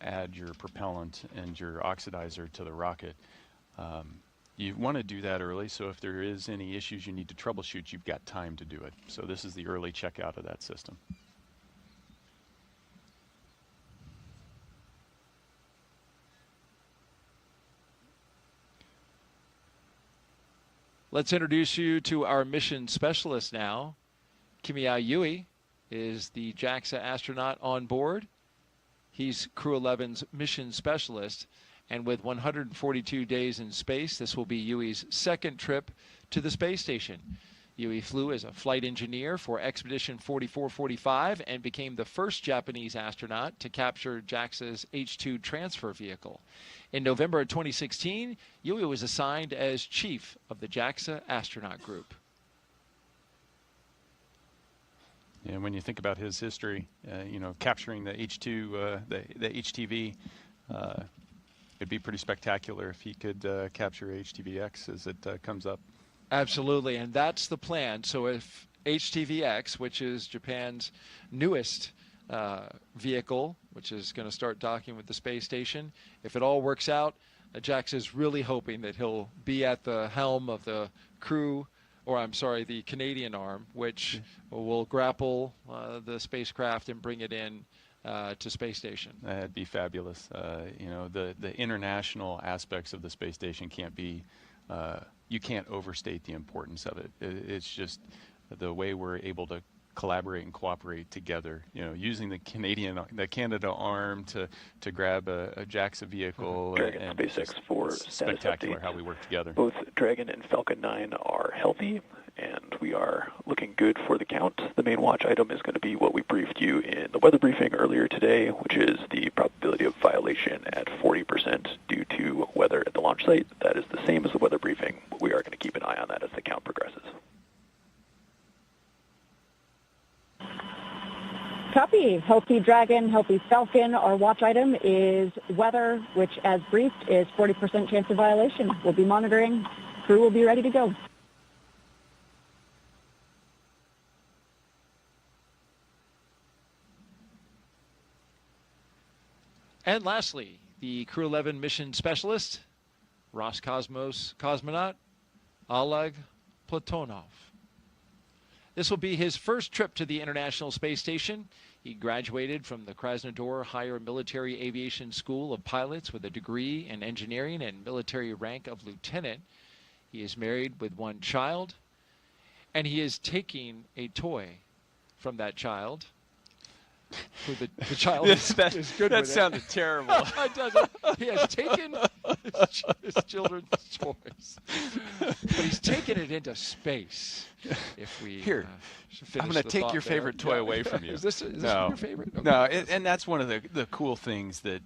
add your propellant and your oxidizer to the rocket. You want to do that early, so if there is any issues you need to troubleshoot, you've got time to do it. So this is the early checkout of that system. Let's introduce you to our mission specialist now. Kimiya Yui is the JAXA astronaut on board. He's Crew-11's mission specialist, and with 142 days in space, this will be Yui's second trip to the space station. Yui flew as a flight engineer for Expedition 4445 and became the first Japanese astronaut to capture JAXA's H-2 transfer vehicle. In November of 2016, Yui was assigned as chief of the JAXA astronaut group. And when you think about his history, capturing the H-2, the HTV, it'd be pretty spectacular if he could capture HTVX as it comes up. Absolutely, and that's the plan. So if HTVX, which is Japan's newest vehicle, which is going to start docking with the space station, if it all works out, JAXA is really hoping that he'll be at the helm of the the Canadian arm, which will grapple the spacecraft and bring it in to space station. That'd be fabulous. The international aspects of the space station can't be, you can't overstate the importance of it. It's just the way we're able to collaborate and cooperate together, using the Canada arm to grab a JAXA vehicle. Dragon and SpaceX for spectacular how we work together. Both Dragon and Falcon 9 are healthy, and we are looking good for the count. The main watch item is going to be what we briefed you in the weather briefing earlier today, which is the probability of violation at 40% due to weather at the launch site. That is the same as the weather briefing, but we are going to keep an eye on that as the count progresses. Copy. Healthy Dragon, healthy Falcon. Our watch item is weather, which, as briefed, is 40% chance of violation. We'll be monitoring. Crew will be ready to go. And lastly, the Crew-11 mission specialist, Roscosmos cosmonaut Oleg Platonov. This will be his first trip to the International Space Station. He graduated from the Krasnodar Higher Military Aviation School of Pilots with a degree in engineering and military rank of lieutenant. He is married with one child, and he is taking a toy from that child. who the child is good that with sounded it. terrible. It doesn't. He has taken his children's toys, but he's taken it into space. If we Here, finish I'm going to the take thought your there. favorite toy away from you. Is this no. your favorite? Okay. No, and that's one of the cool things that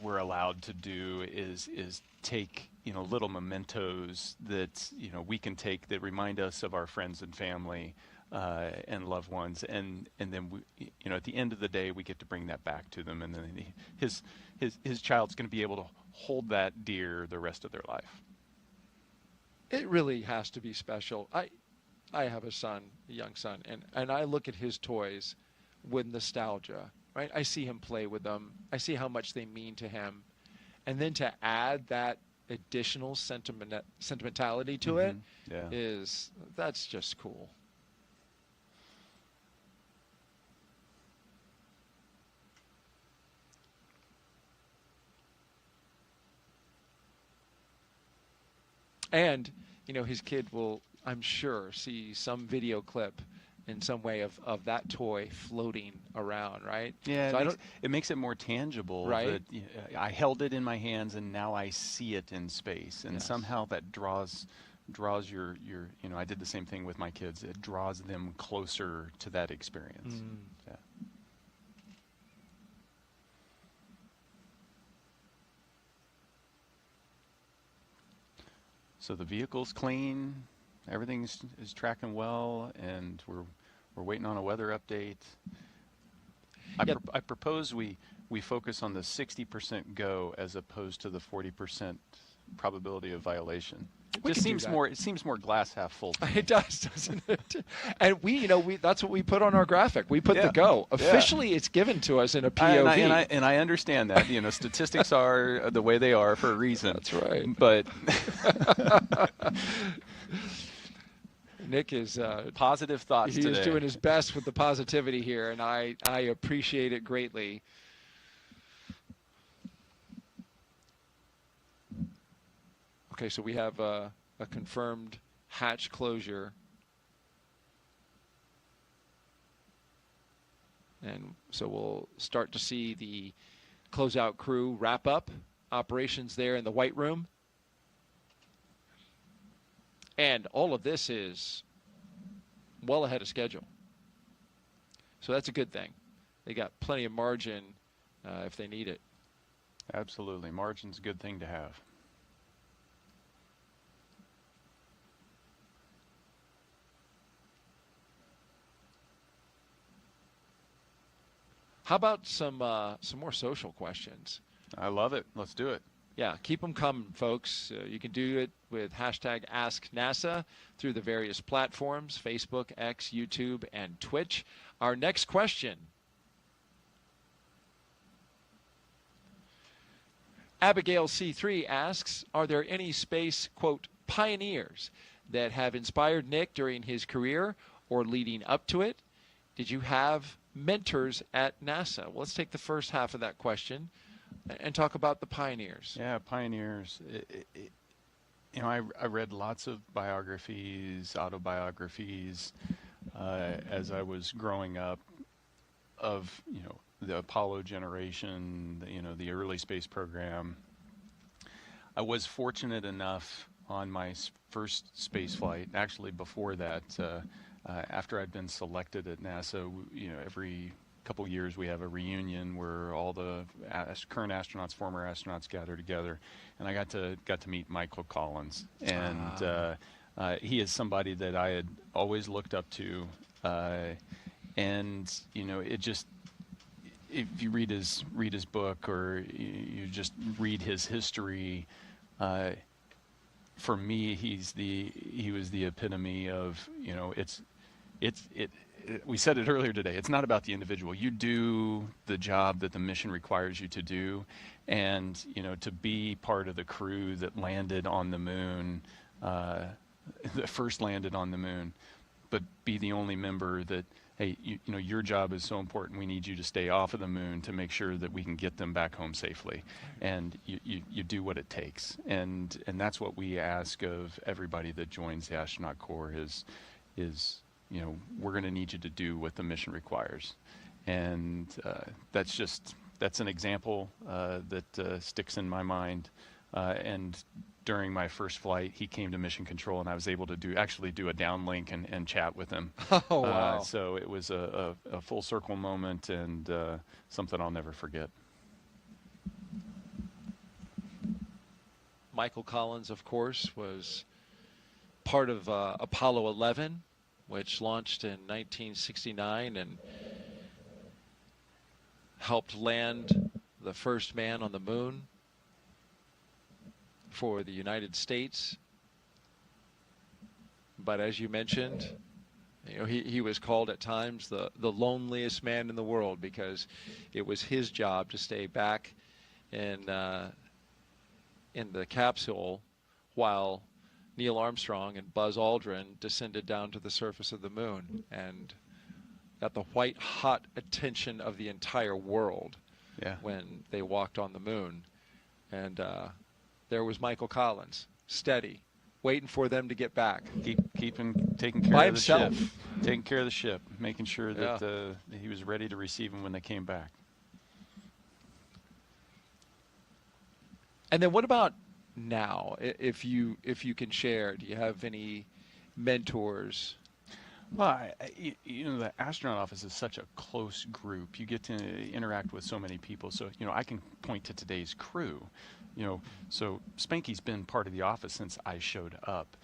we're allowed to do is take little mementos that we can take that remind us of our friends and family and loved ones, and then we, at the end of the day we get to bring that back to them, and then his child's going to be able to hold that dear the rest of their life. It really has to be special. I have a young son, and I look at his toys with nostalgia, right? I see him play with them. I see how much they mean to him. And then to add that additional sentimentality to it that's just cool. And, his kid will, I'm sure, see some video clip in some way of that toy floating around, right? Yeah, so it makes it more tangible. Right. That, I held it in my hands and now I see it in space, and somehow that draws your I did the same thing with my kids. It draws them closer to that experience. Yeah. So the vehicle's clean, everything is tracking well, and we're waiting on a weather update. I propose we focus on the 60% go as opposed to the 40% probability of violation. It seems more glass half full. It does, doesn't it? And we that's what we put on our graphic. We put the go. Officially, it's given to us in a POV. And I understand that. Statistics are the way they are for a reason. That's right. But Nick is positive thoughts today. He is doing his best with the positivity here, and I appreciate it greatly. Okay, so we have a confirmed hatch closure. And so we'll start to see the closeout crew wrap up operations there in the White Room. And all of this is well ahead of schedule. So that's a good thing. They got plenty of margin if they need it. Absolutely. Margin's a good thing to have. How about some more social questions? I love it. Let's do it. Yeah, keep them coming, folks. You can do it with hashtag AskNASA through the various platforms, Facebook, X, YouTube, and Twitch. Our next question. Abigail C3 asks, are there any space, quote, pioneers that have inspired Nick during his career or leading up to it? Did you have mentors at NASA? Well, let's take the first half of that question and talk about the pioneers. Yeah, pioneers. I read lots of biographies, autobiographies, as I was growing up of, the Apollo generation, the early space program. I was fortunate enough on my first space flight, actually before that, after I'd been selected at NASA, every couple years we have a reunion where all the current astronauts, former astronauts gather together, and I got to meet Michael Collins, and he is somebody that I had always looked up to, and it just, if you read his book or you just read his history, for me he was the epitome of we said it earlier today, it's not about the individual. You do the job that the mission requires you to do, and to be part of the crew that landed on the moon, that first landed on the moon, but be the only member that, hey, your job is so important, we need you to stay off of the moon to make sure that we can get them back home safely, and you do what it takes, and that's what we ask of everybody that joins the astronaut corps is we're going to need you to do what the mission requires. And that's an example that sticks in my mind. And during my first flight, he came to Mission Control, and I was able to actually do a downlink and chat with him. Oh, wow. So it was a full circle moment, and something I'll never forget. Michael Collins, of course, was part of Apollo 11, which launched in 1969 and helped land the first man on the moon for the United States. But as you mentioned, you know, he was called at times the loneliest man in the world, because it was his job to stay back in the capsule while Neil Armstrong and Buzz Aldrin descended down to the surface of the moon and got the white hot attention of the entire world when they walked on the moon. And there was Michael Collins, steady, waiting for them to get back. Taking care by of himself. the ship. Taking care of the ship, making sure that he was ready to receive them when they came back. And then what about now, if you can share? Do you have any mentors? Well, you know, the astronaut office is such a close group. You get to interact with so many people. So, you know, I can point to today's crew. You know, so Spanky's been part of the office since I showed up.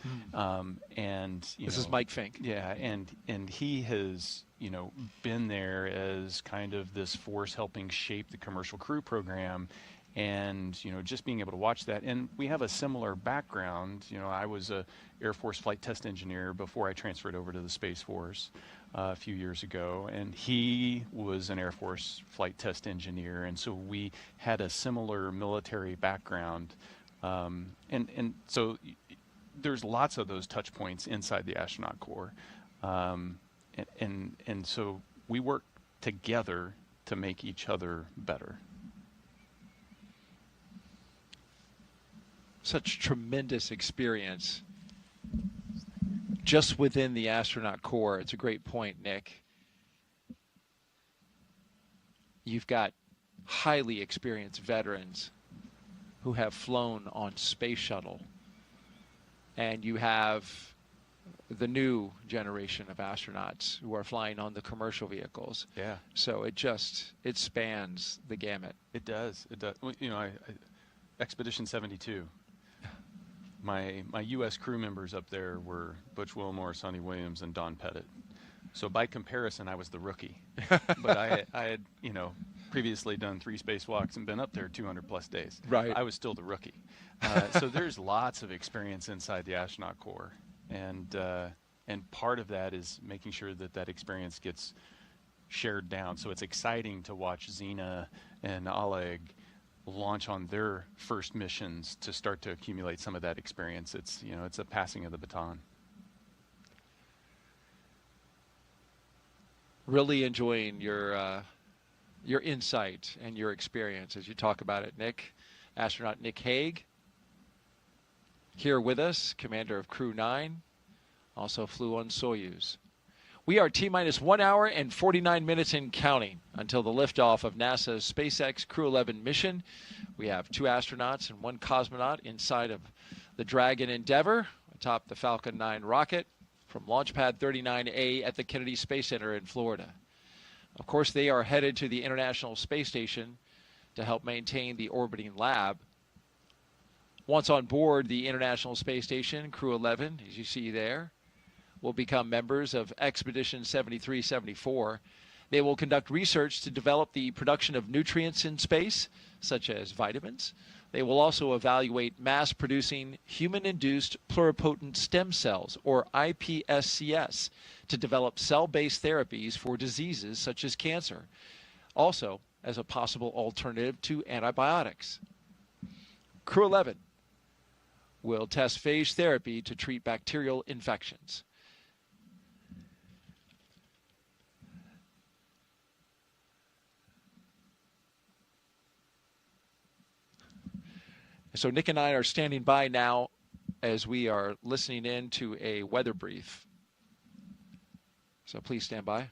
And this is Mike Fink. Yeah, and he has, you know, been there as kind of this force helping shape the commercial crew program. And, you know, just being able to watch that. And we have a similar background. You know, I was a Air Force flight test engineer before I transferred over to the Space Force a few years ago. And he was an Air Force flight test engineer. And so we had a similar military background. And so there's lots of those touch points inside the astronaut corps. And so we work together to make each other better. Such tremendous experience just within the astronaut corps. It's a great point, Nick. You've got highly experienced veterans who have flown on space shuttle, and you have the new generation of astronauts who are flying on the commercial vehicles. Yeah. So it spans the gamut. It does. It does. Well, you know, Expedition 72. My U.S. crew members up there were Butch Wilmore, Sonny Williams, and Don Pettit. So by comparison, I was the rookie. But I had, you know, previously done 3 spacewalks and been up there 200+ days. Right. I was still the rookie. So there's lots of experience inside the astronaut corps, and part of that is making sure that that experience gets shared down. So it's exciting to watch Xena and Oleg launch on their first missions to start to accumulate some of that experience. It's, you know, it's a passing of the baton. Really enjoying your insight and your experience as you talk about it, Nick. Astronaut Nick Hague here with us, commander of Crew 9, also flew on Soyuz. We are T-minus 1 hour and 49 minutes and counting until the liftoff of NASA's SpaceX Crew-11 mission. We have 2 astronauts and 1 cosmonaut inside of the Dragon Endeavour atop the Falcon 9 rocket from Launch Pad 39A at the Kennedy Space Center in Florida. Of course, they are headed to the International Space Station to help maintain the orbiting lab. Once on board the International Space Station, Crew-11, as you see there, will become members of Expedition 73-74. They will conduct research to develop the production of nutrients in space, such as vitamins. They will also evaluate mass-producing human-induced pluripotent stem cells, or iPSCs, to develop cell-based therapies for diseases such as cancer, also as a possible alternative to antibiotics. Crew-11 will test phage therapy to treat bacterial infections. So Nick and I are standing by now as we are listening in to a weather brief. So please stand by.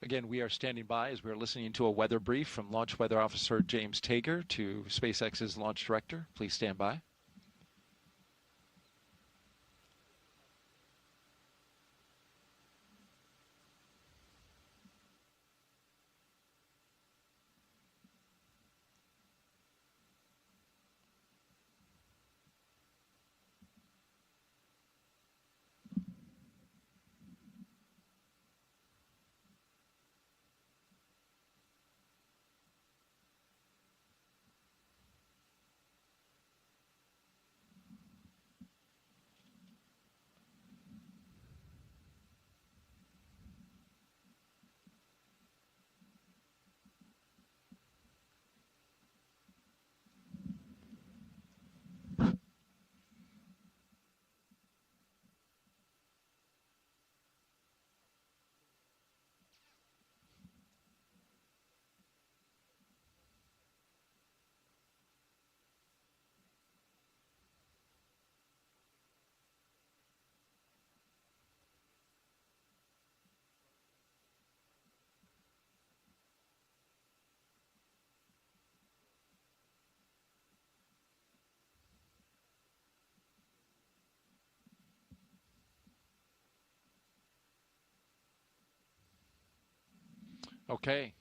again, we are standing by as we're listening to a weather brief from Launch Weather Officer James Tager to SpaceX's launch director. Please stand by. Okay.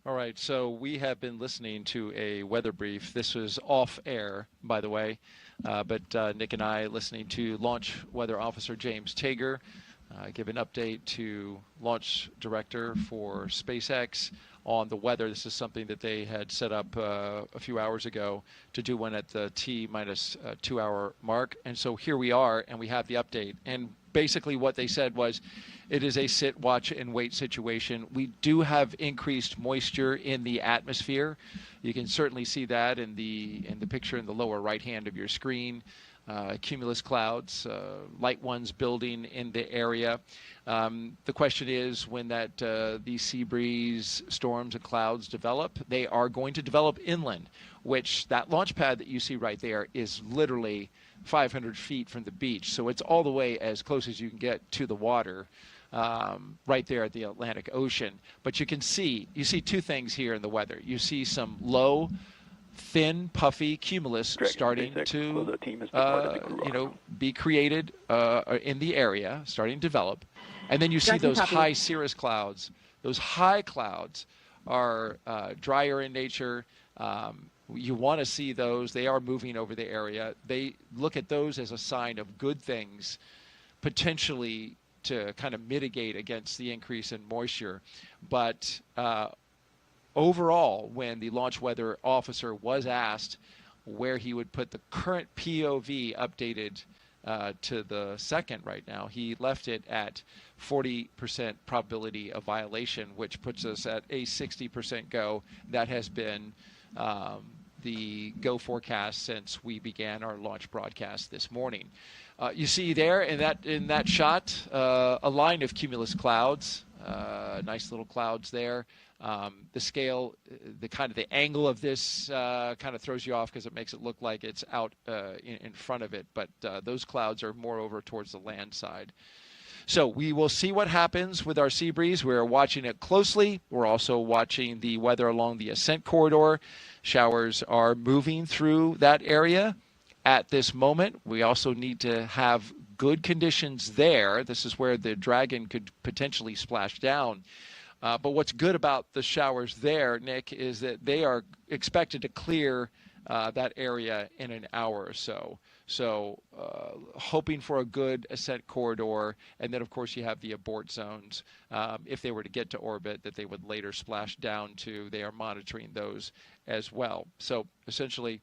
All right, so we have been listening to a weather brief. This was off air, by the way, but Nick and I listening to Launch Weather Officer James Tager give an update to Launch Director for SpaceX on the weather. This is something that they had set up a few hours ago to do one at the T-minus 2 hour mark. And so here we are, and we have the update. And basically what they said was it is a sit, watch, and wait situation. We do have increased moisture in the atmosphere. You can certainly see that in the picture in the lower right hand of your screen. Cumulus clouds, light ones building in the area. The question is when these sea breeze storms and clouds develop, they are going to develop inland, which that launch pad that you see right there is literally 500 feet from the beach. So it's all the way as close as you can get to the water, right there at the Atlantic Ocean. But you see two things here in the weather. You see some low, thin, puffy cumulus starting to, be created in the area, starting to develop. And then you see those high cirrus clouds. Those high clouds are drier in nature. You want to see those. They are moving over the area. They look at those as a sign of good things, potentially to kind of mitigate against the increase in moisture. But overall, when the launch weather officer was asked where he would put the current POV updated to the second right now, he left it at 40% probability of violation, which puts us at a 60% go. That has been the go forecast since we began our launch broadcast this morning. You see there in that shot a line of cumulus clouds, nice little clouds there. The scale, the angle of this kind of throws you off because it makes it look like it's out in front of it, but those clouds are more over towards the land side. So we will see what happens with our sea breeze. We're watching it closely. We're also watching the weather along the ascent corridor. Showers are moving through that area at this moment. We also need to have good conditions there. This is where the Dragon could potentially splash down. But what's good about the showers there, Nick, is that they are expected to clear that area in an hour or so. So hoping for a good ascent corridor. And then, of course, you have the abort zones. If they were to get to orbit, that they would later splash down to. They are monitoring those as well. So essentially,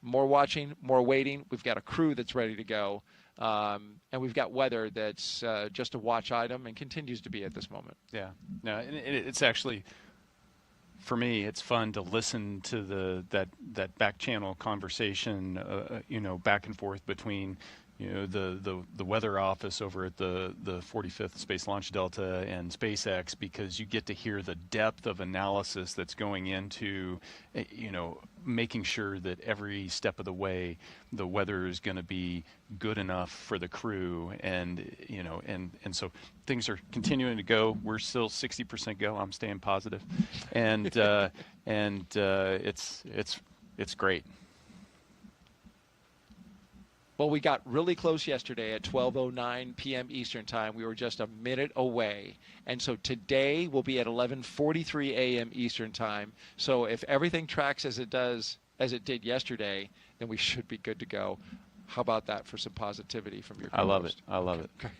more watching, more waiting. We've got a crew that's ready to go. And we've got weather that's just a watch item and continues to be at this moment. Yeah. No, it's actually, for me, it's fun to listen to that back channel conversation, back and forth between the weather office over at the 45th Space Launch Delta and SpaceX, because you get to hear the depth of analysis that's going into, making sure that every step of the way the weather is going to be good enough for the crew, and so things are continuing to go. We're still 60% go. I'm staying positive, and it's great. Well, we got really close yesterday at 12:09 p.m. Eastern Time. We were just a minute away. And so today we'll be at 11:43 a.m. Eastern Time. So if everything tracks as it did yesterday, then we should be good to go. How about that for some positivity from your co-host? I love it. Okay.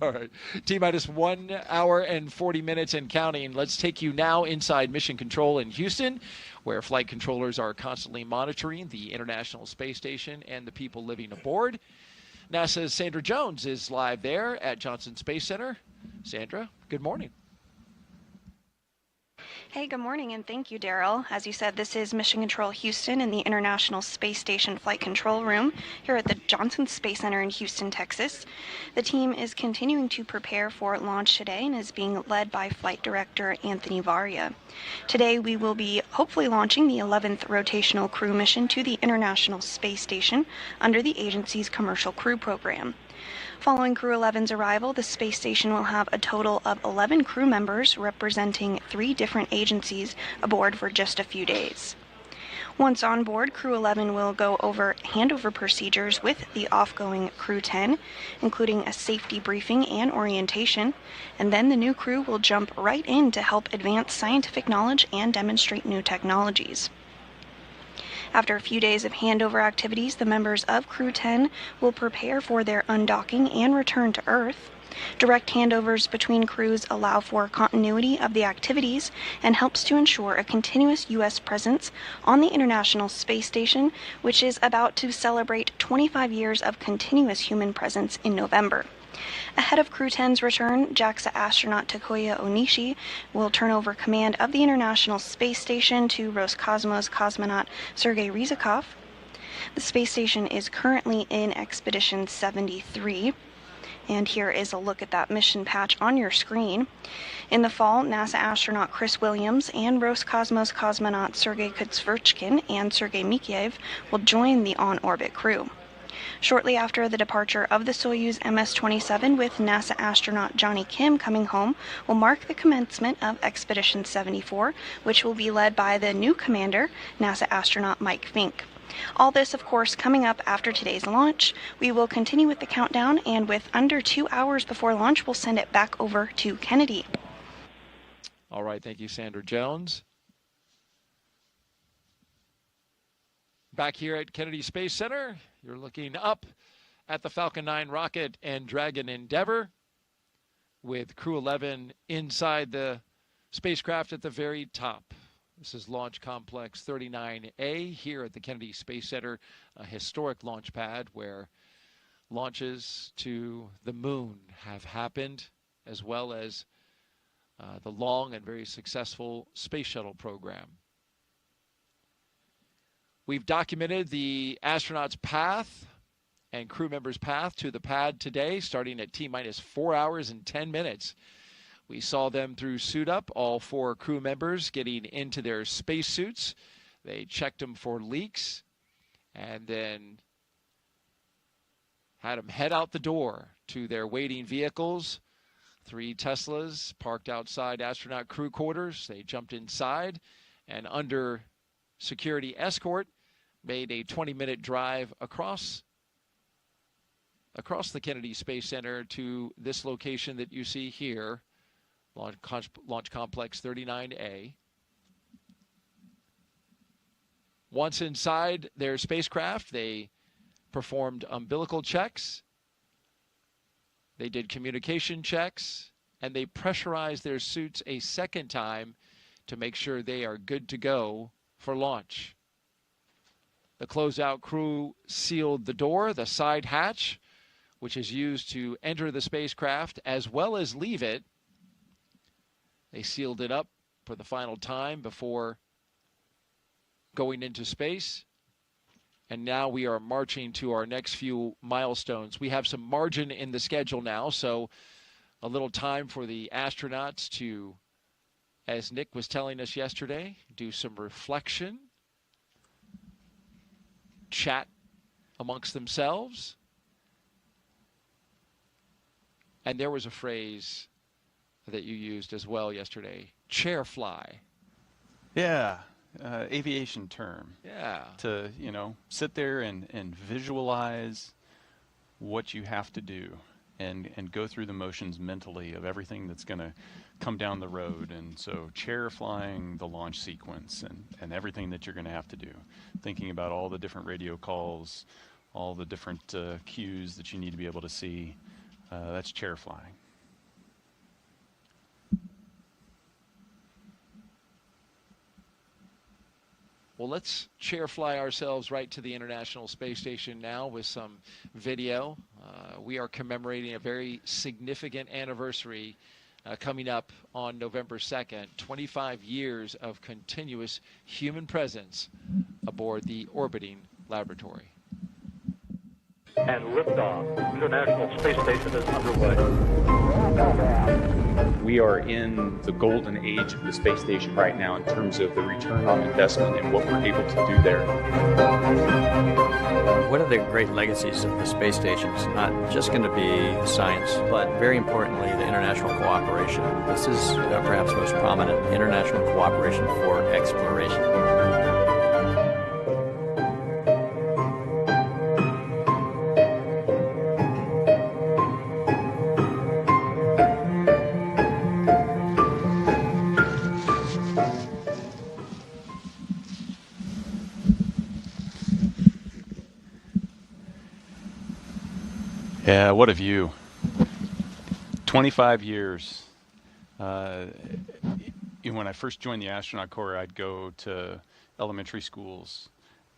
All right. T-minus 1 hour and 40 minutes and counting. Let's take you now inside Mission Control in Houston, where flight controllers are constantly monitoring the International Space Station and the people living aboard. NASA's Sandra Jones is live there at Johnson Space Center. Sandra, good morning. Hey, good morning, and thank you, Daryl. As you said, this is Mission Control Houston in the International Space Station Flight Control Room here at the Johnson Space Center in Houston, Texas. The team is continuing to prepare for launch today and is being led by Flight Director Anthony Varia. Today, we will be hopefully launching the 11th rotational crew mission to the International Space Station under the agency's Commercial Crew Program. Following Crew-11's arrival, the space station will have a total of 11 crew members representing 3 different agencies aboard for just a few days. Once on board, Crew-11 will go over handover procedures with the off-going Crew-10, including a safety briefing and orientation, and then the new crew will jump right in to help advance scientific knowledge and demonstrate new technologies. After a few days of handover activities, the members of Crew-10 will prepare for their undocking and return to Earth. Direct handovers between crews allow for continuity of the activities and helps to ensure a continuous U.S. presence on the International Space Station, which is about to celebrate 25 years of continuous human presence in November. Ahead of Crew-10's return, JAXA astronaut Takuya Onishi will turn over command of the International Space Station to Roscosmos cosmonaut Sergei Ryzhikov. The space station is currently in Expedition 73. And here is a look at that mission patch on your screen. In the fall, NASA astronaut Chris Williams and Roscosmos cosmonaut Sergei Kutsverchkin and Sergei Mikheyev will join the on-orbit crew. Shortly after the departure of the Soyuz MS-27 with NASA astronaut Johnny Kim coming home will mark the commencement of Expedition 74, which will be led by the new commander, NASA astronaut Mike Fink. All this, of course, coming up after today's launch. We will continue with the countdown, and with under 2 hours before launch, we'll send it back over to Kennedy. All right, thank you, Sandra Jones. Back here at Kennedy Space Center, you're looking up at the Falcon 9 rocket and Dragon Endeavour with Crew-11 inside the spacecraft at the very top. This is Launch Complex 39A here at the Kennedy Space Center, a historic launch pad where launches to the moon have happened, as well as the long and very successful Space Shuttle program. We've documented the astronauts' path and crew members' path to the pad today, starting at T-minus 4 hours and 10 minutes. We saw them through suit up, all 4 crew members getting into their spacesuits. They checked them for leaks and then had them head out the door to their waiting vehicles. 3 Teslas parked outside astronaut crew quarters. They jumped inside and under security escort made a 20-minute drive across the Kennedy Space Center to this location that you see here, Launch Complex 39A. Once inside their spacecraft, they performed umbilical checks, they did communication checks, and they pressurized their suits a second time to make sure they are good to go for launch. The closeout crew sealed the door, the side hatch, which is used to enter the spacecraft as well as leave it. They sealed it up for the final time before going into space. And now we are marching to our next few milestones. We have some margin in the schedule now, so a little time for the astronauts to, as Nick was telling us yesterday, do some reflection, chat amongst themselves. And there was a phrase that you used as well yesterday, chair fly. Yeah, aviation term. Yeah. To, sit there and visualize what you have to do and go through the motions mentally of everything that's going to come down the road. And so chair flying the launch sequence and everything that you're going to have to do. Thinking about all the different radio calls, all the different cues that you need to be able to see. That's chair flying. Well, let's chair fly ourselves right to the International Space Station now with some video. We are commemorating a very significant anniversary coming up on November 2nd, 25 years of continuous human presence aboard the orbiting laboratory. And liftoff. International Space Station is underway. We are in the golden age of the space station right now in terms of the return on investment and what we're able to do there. One of the great legacies of the space station is not just going to be science, but very importantly, the international cooperation. This is perhaps most prominent, international cooperation for exploration. Yeah, what a view. 25 years. When I first joined the astronaut corps, I'd go to elementary schools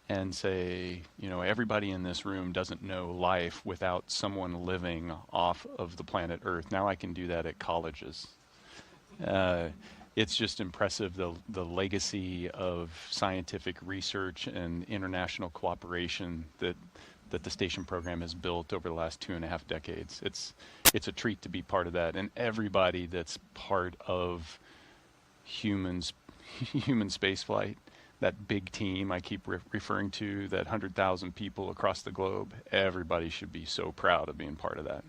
and say, everybody in this room doesn't know life without someone living off of the planet Earth. Now I can do that at colleges. It's just impressive, the legacy of scientific research and international cooperation that the station program has built over the last 2.5 decades. It's a treat to be part of that, and everybody that's part of human spaceflight, that big team I keep referring to, that 100,000 people across the globe, everybody should be so proud of being part of that.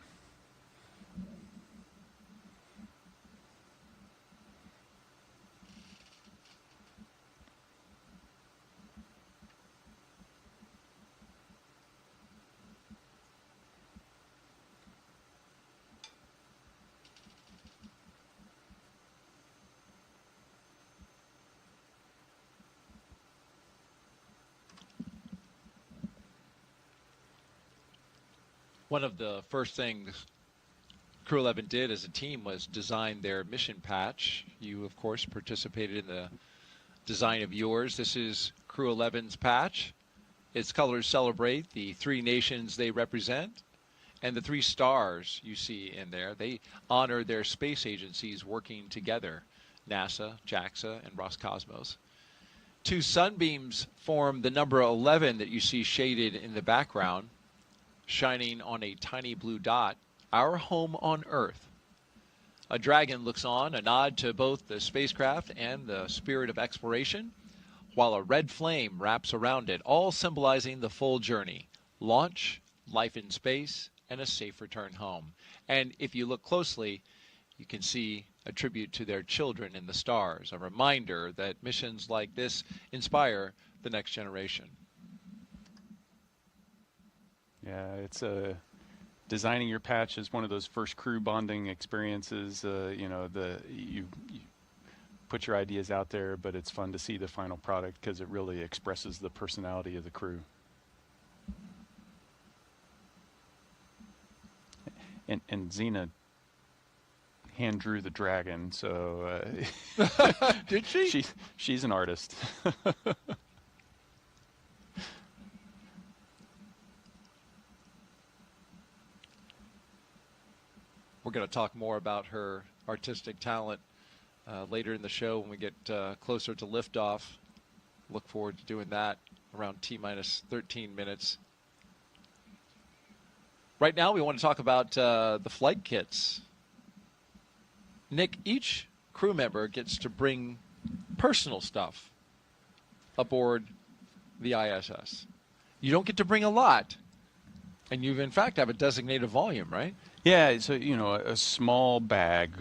One of the first things Crew-11 did as a team was design their mission patch. You, of course, participated in the design of yours. This is Crew-11's patch. Its colors celebrate the 3 nations they represent, and the 3 stars you see in there. They honor their space agencies working together, NASA, JAXA, and Roscosmos. 2 sunbeams form the number 11 that you see shaded in the background, shining on a tiny blue dot, our home on Earth. A dragon looks on, a nod to both the spacecraft and the spirit of exploration, while a red flame wraps around it, all symbolizing the full journey: launch, life in space, and a safe return home. And if you look closely, you can see a tribute to their children in the stars, a reminder that missions like this inspire the next generation. Yeah, it's designing your patch is one of those first crew bonding experiences. You put your ideas out there, but it's fun to see the final product because it really expresses the personality of the crew. And Xena hand drew the dragon, so did she? She's an artist. We're going to talk more about her artistic talent later in the show when we get closer to liftoff. Look forward to doing that. around T-minus 13 minutes. Right now, we want to talk about the flight kits. Nick, each crew member gets to bring personal stuff aboard the ISS. You don't get to bring a lot, and you, in fact, have a designated volume, right? Yeah, so, a small bag,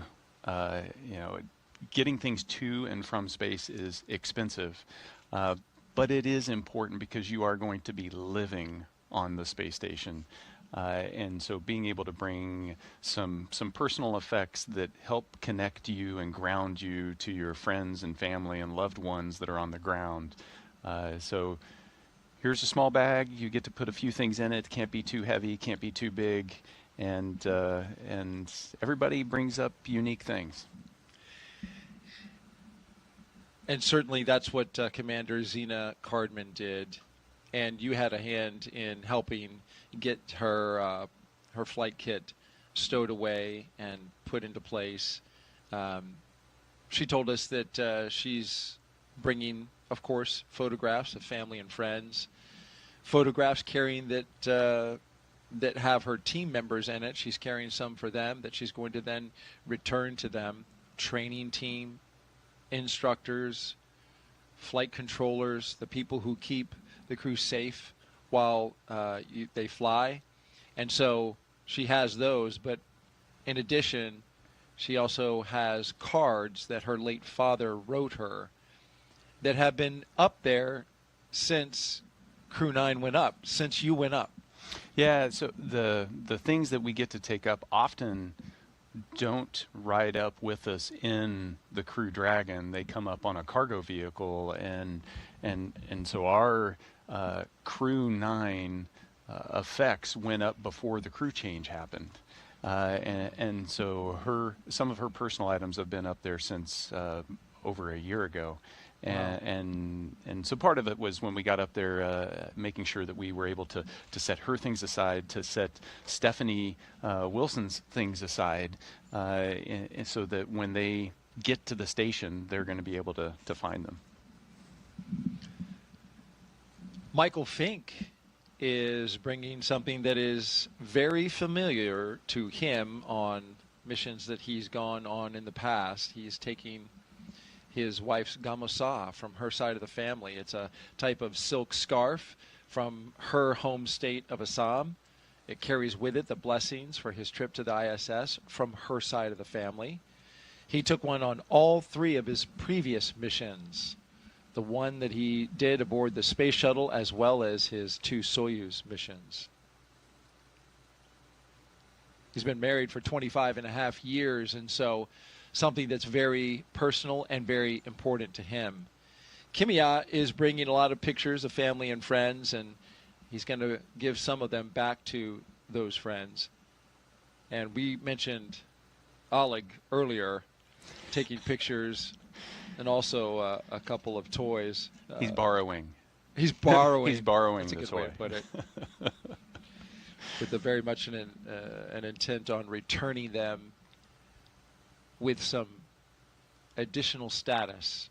getting things to and from space is expensive, but it is important because you are going to be living on the space station. And so being able to bring some personal effects that help connect you and ground you to your friends and family and loved ones that are on the ground. So here's a small bag. You get to put a few things in it. Can't be too heavy, can't be too big. And everybody brings up unique things. And certainly that's what Commander Zena Cardman did. And you had a hand in helping get her her flight kit stowed away and put into place. She told us that she's bringing, of course, photographs of family and friends, photographs carrying that have her team members in it. She's carrying some for them that she's going to then return to them. Training team, instructors, flight controllers, the people who keep the crew safe while they fly. And so she has those, but in addition, she also has cards that her late father wrote her that have been up there since Crew 9 went up, since you went up. Yeah, so the things that we get to take up often don't ride up with us in the Crew Dragon. They come up on a cargo vehicle, and so our Crew 9 effects went up before the crew change happened. And so some of her personal items have been up there since over a year ago. And so part of it was when we got up there, making sure that we were able to set her things aside, to set Stephanie Wilson's things aside, and so that when they get to the station, they're going to be able to find them. Michael Fink is bringing something that is very familiar to him on missions that he's gone on in the past. He's taking his wife's gamusa from her side of the family. It's a type of silk scarf from her home state of Assam. It carries with it the blessings for his trip to the ISS from her side of the family. He took one on all 3 of his previous missions. The one that he did aboard the space shuttle, as well as his 2 Soyuz missions. He's been married for 25 and a half years, and so something that's very personal and very important to him. Kimia is bringing a lot of pictures of family and friends, and he's going to give some of them back to those friends. And we mentioned Oleg earlier, taking pictures, and also a couple of toys. He's borrowing. He's borrowing. He's borrowing That's a the good toy. way to put it. With very much an intent on returning them with some additional status.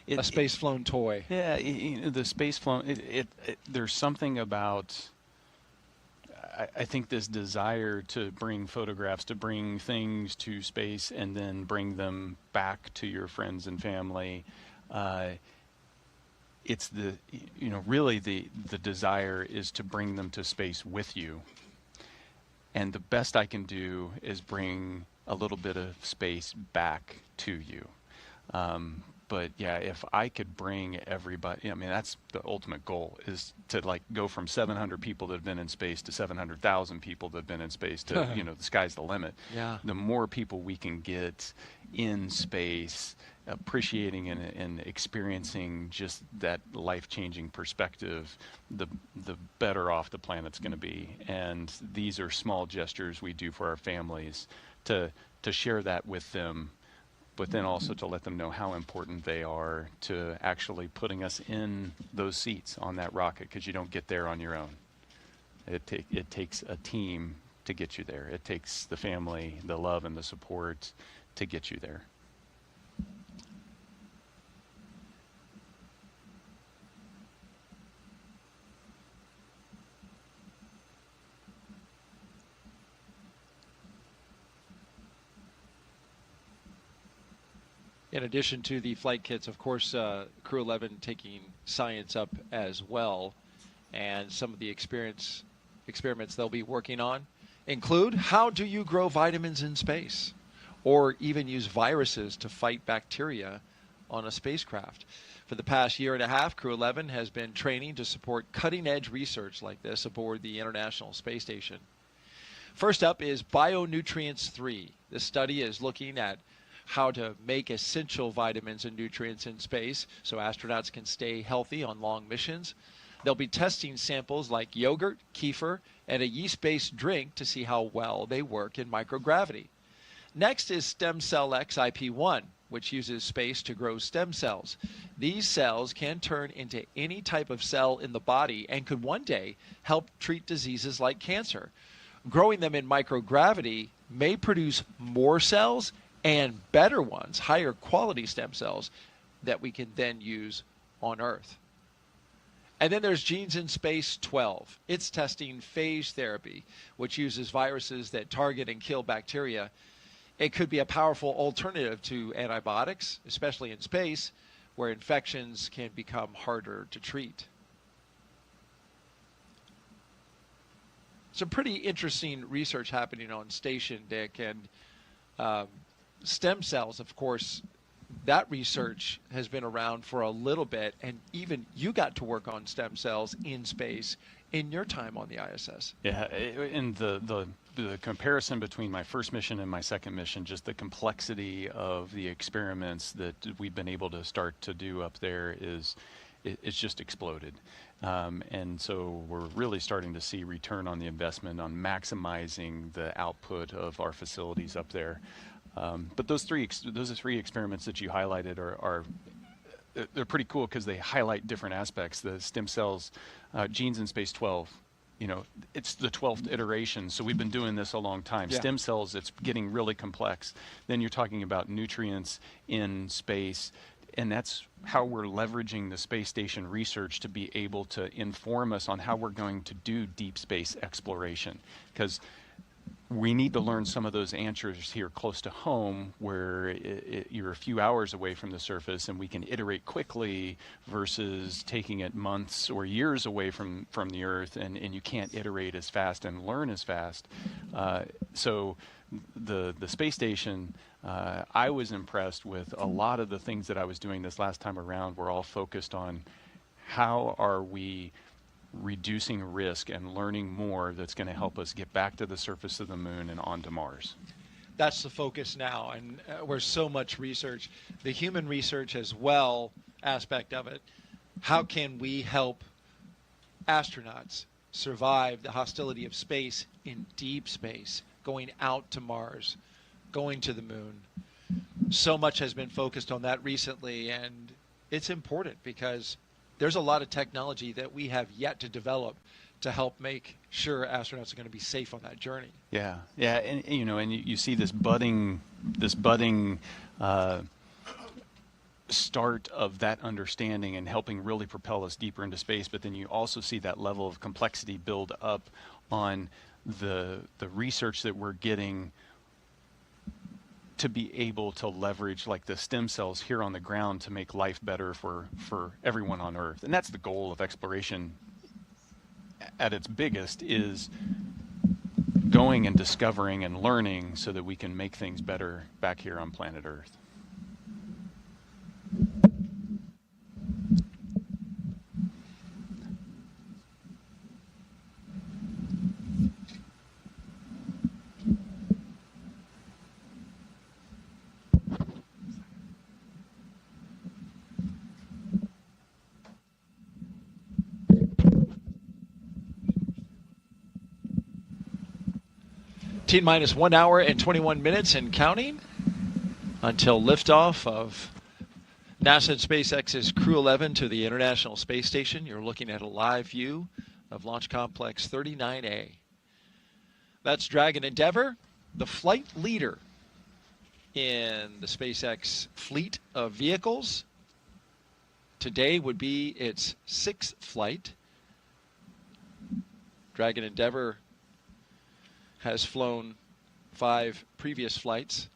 A space-flown toy. Yeah, the space-flown. There's something about, I think, this desire to bring photographs, to bring things to space, and then bring them back to your friends and family. It's really the desire is to bring them to space with you. And the best I can do is bring a little bit of space back to you. But yeah, if I could bring everybody, I mean, that's the ultimate goal, is to go from 700 people that have been in space to 700,000 people that have been in space to, the sky's the limit. Yeah. The more people we can get in space, appreciating and experiencing just that life-changing perspective, the better off the planet's going to be. And these are small gestures we do for our families to share that with them, but then also to let them know how important they are to actually putting us in those seats on that rocket, because you don't get there on your own. It takes a team to get you there. It takes the family, the love, and the support to get you there. In addition to the flight kits, of course, Crew-11 taking science up as well. And some of the experiments they'll be working on include how do you grow vitamins in space, or even use viruses to fight bacteria on a spacecraft. For the past year and a half, Crew-11 has been training to support cutting-edge research like this aboard the International Space Station. First up is Bionutrients 3. This study is looking at how to make essential vitamins and nutrients in space so astronauts can stay healthy on long missions. They'll be testing samples like yogurt, kefir, and a yeast-based drink to see how well they work in microgravity. Next is Stem Cell X IP1, which uses space to grow stem cells. These cells can turn into any type of cell in the body and could one day help treat diseases like cancer. Growing them in microgravity may produce more cells and better ones, higher quality stem cells that we can then use on Earth. And then there's Genes in Space 12. It's testing phage therapy, which uses viruses that target and kill bacteria. It could be a powerful alternative to antibiotics, especially in space, where infections can become harder to treat. Some pretty interesting research happening on station, Dick, and stem cells, of course, that research has been around for a little bit, and even you got to work on stem cells in space in your time on the ISS. Yeah, and the comparison between my first mission and my second mission, just the complexity of the experiments that we've been able to start to do up there it's just exploded. And so we're really starting to see return on the investment on maximizing the output of our facilities up there. But those three experiments that you highlighted they're pretty cool because they highlight different aspects. The stem cells, Genes in Space 12, it's the 12th iteration, so we've been doing this a long time. Yeah. Stem cells, it's getting really complex. Then you're talking about nutrients in space, and that's how we're leveraging the space station research to be able to inform us on how we're going to do deep space exploration. Because we need to learn some of those answers here close to home, where you're a few hours away from the surface and we can iterate quickly versus taking it months or years away from the Earth, and you can't iterate as fast and learn as fast. So the space station, I was impressed with a lot of the things that I was doing this last time around were all focused on how are we reducing risk and learning more that's going to help us get back to the surface of the moon and onto Mars. That's the focus now, and where so much research, the human research as well aspect of it. How can we help astronauts survive the hostility of space in deep space, going out to Mars, going to the moon? So much has been focused on that recently, and it's important because there's a lot of technology that we have yet to develop to help make sure astronauts are going to be safe on that journey. Yeah, and you see this budding start of that understanding and helping really propel us deeper into space. But then you also see that level of complexity build up on the research that we're getting to be able to leverage like the stem cells here on the ground to make life better for everyone on Earth. And that's the goal of exploration at its biggest, is going and discovering and learning so that we can make things better back here on planet Earth. Minus 1 hour and 21 minutes and counting until liftoff of NASA and SpaceX's Crew-11 to the International Space Station. You're looking at a live view of Launch Complex 39A. That's Dragon Endeavour, the flight leader in the SpaceX fleet of vehicles. Today would be its 6th flight. Dragon Endeavour has flown 5 previous flights.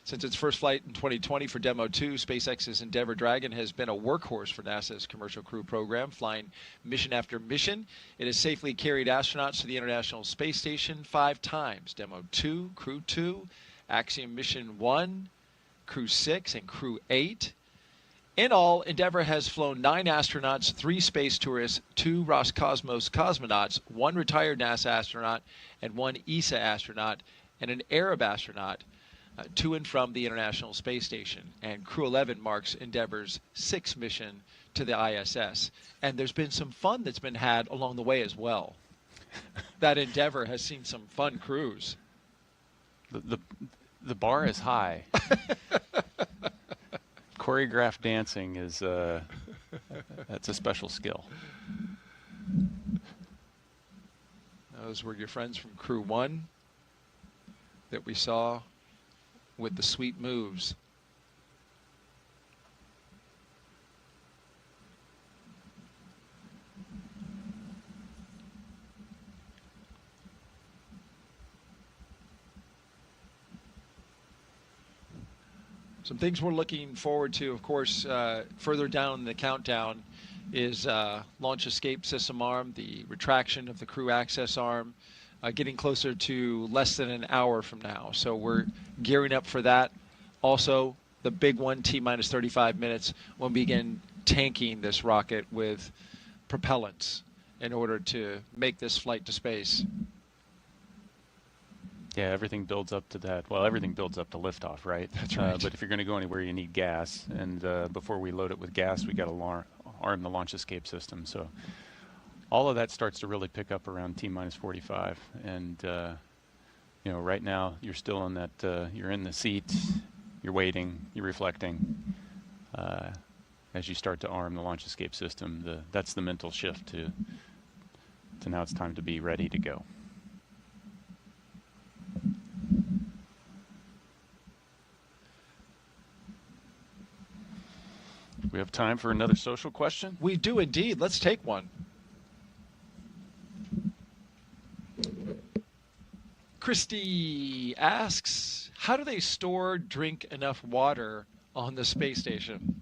Since its first flight in 2020 for Demo 2, SpaceX's Endeavour Dragon has been a workhorse for NASA's Commercial Crew program, flying mission after mission. It has safely carried astronauts to the International Space Station 5 times: Demo 2, Crew 2, Axiom Mission 1, Crew 6, and Crew 8. In all, Endeavour has flown 9 astronauts, 3 space tourists, 2 Roscosmos cosmonauts, 1 retired NASA astronaut, and 1 ESA astronaut, and an Arab astronaut to and from the International Space Station. And Crew-11 marks Endeavour's 6th mission to the ISS. And there's been some fun that's been had along the way as well. That Endeavour has seen some fun crews. The bar is high. Choreographed dancing is that's a special skill. Those were your friends from Crew 1 that we saw with the sweet moves. Some things we're looking forward to, of course, further down the countdown is launch escape system arm, the retraction of the crew access arm, getting closer to less than an hour from now. So we're gearing up for that. Also, the big one, T-minus 35 minutes, we'll begin tanking this rocket with propellants in order to make this flight to space. Yeah, everything builds up to that. Well, everything builds up to liftoff, right? That's right. But if you're going to go anywhere, you need gas. And before we load it with gas, we got to arm the launch escape system. So all of that starts to really pick up around T-minus 45. And, you know, right now you're still in that, you're in the seat, you're waiting, you're reflecting. As you start to arm the launch escape system, that's the mental shift to now it's time to be ready to go. We have time for another social question? We do indeed. Let's take one. Christy asks, how do they drink enough water on the space station?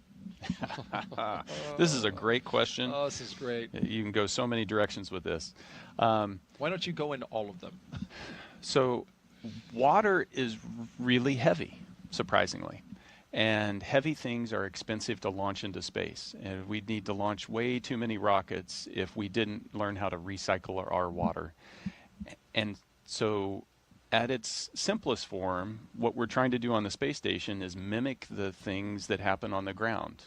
This is a great question. Oh, this is great. You can go so many directions with this. Why don't you go into all of them? So water is really heavy, surprisingly. And heavy things are expensive to launch into space. And we'd need to launch way too many rockets if we didn't learn how to recycle our water. And so at its simplest form, what we're trying to do on the space station is mimic the things that happen on the ground.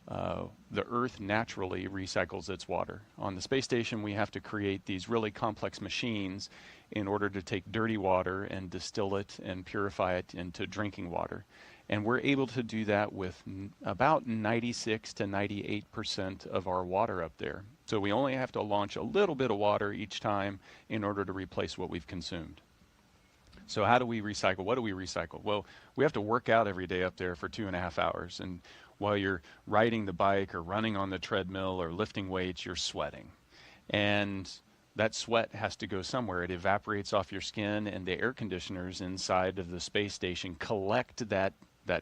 The Earth naturally recycles its water. On the space station, we have to create these really complex machines in order to take dirty water and distill it and purify it into drinking water. And we're able to do that with about 96 to 98% of our water up there. So we only have to launch a little bit of water each time in order to replace what we've consumed. So how do we recycle? What do we recycle? Well, we have to work out every day up there for 2.5 hours. And while you're riding the bike or running on the treadmill or lifting weights, you're sweating. And that sweat has to go somewhere. It evaporates off your skin, and the air conditioners inside of the space station collect that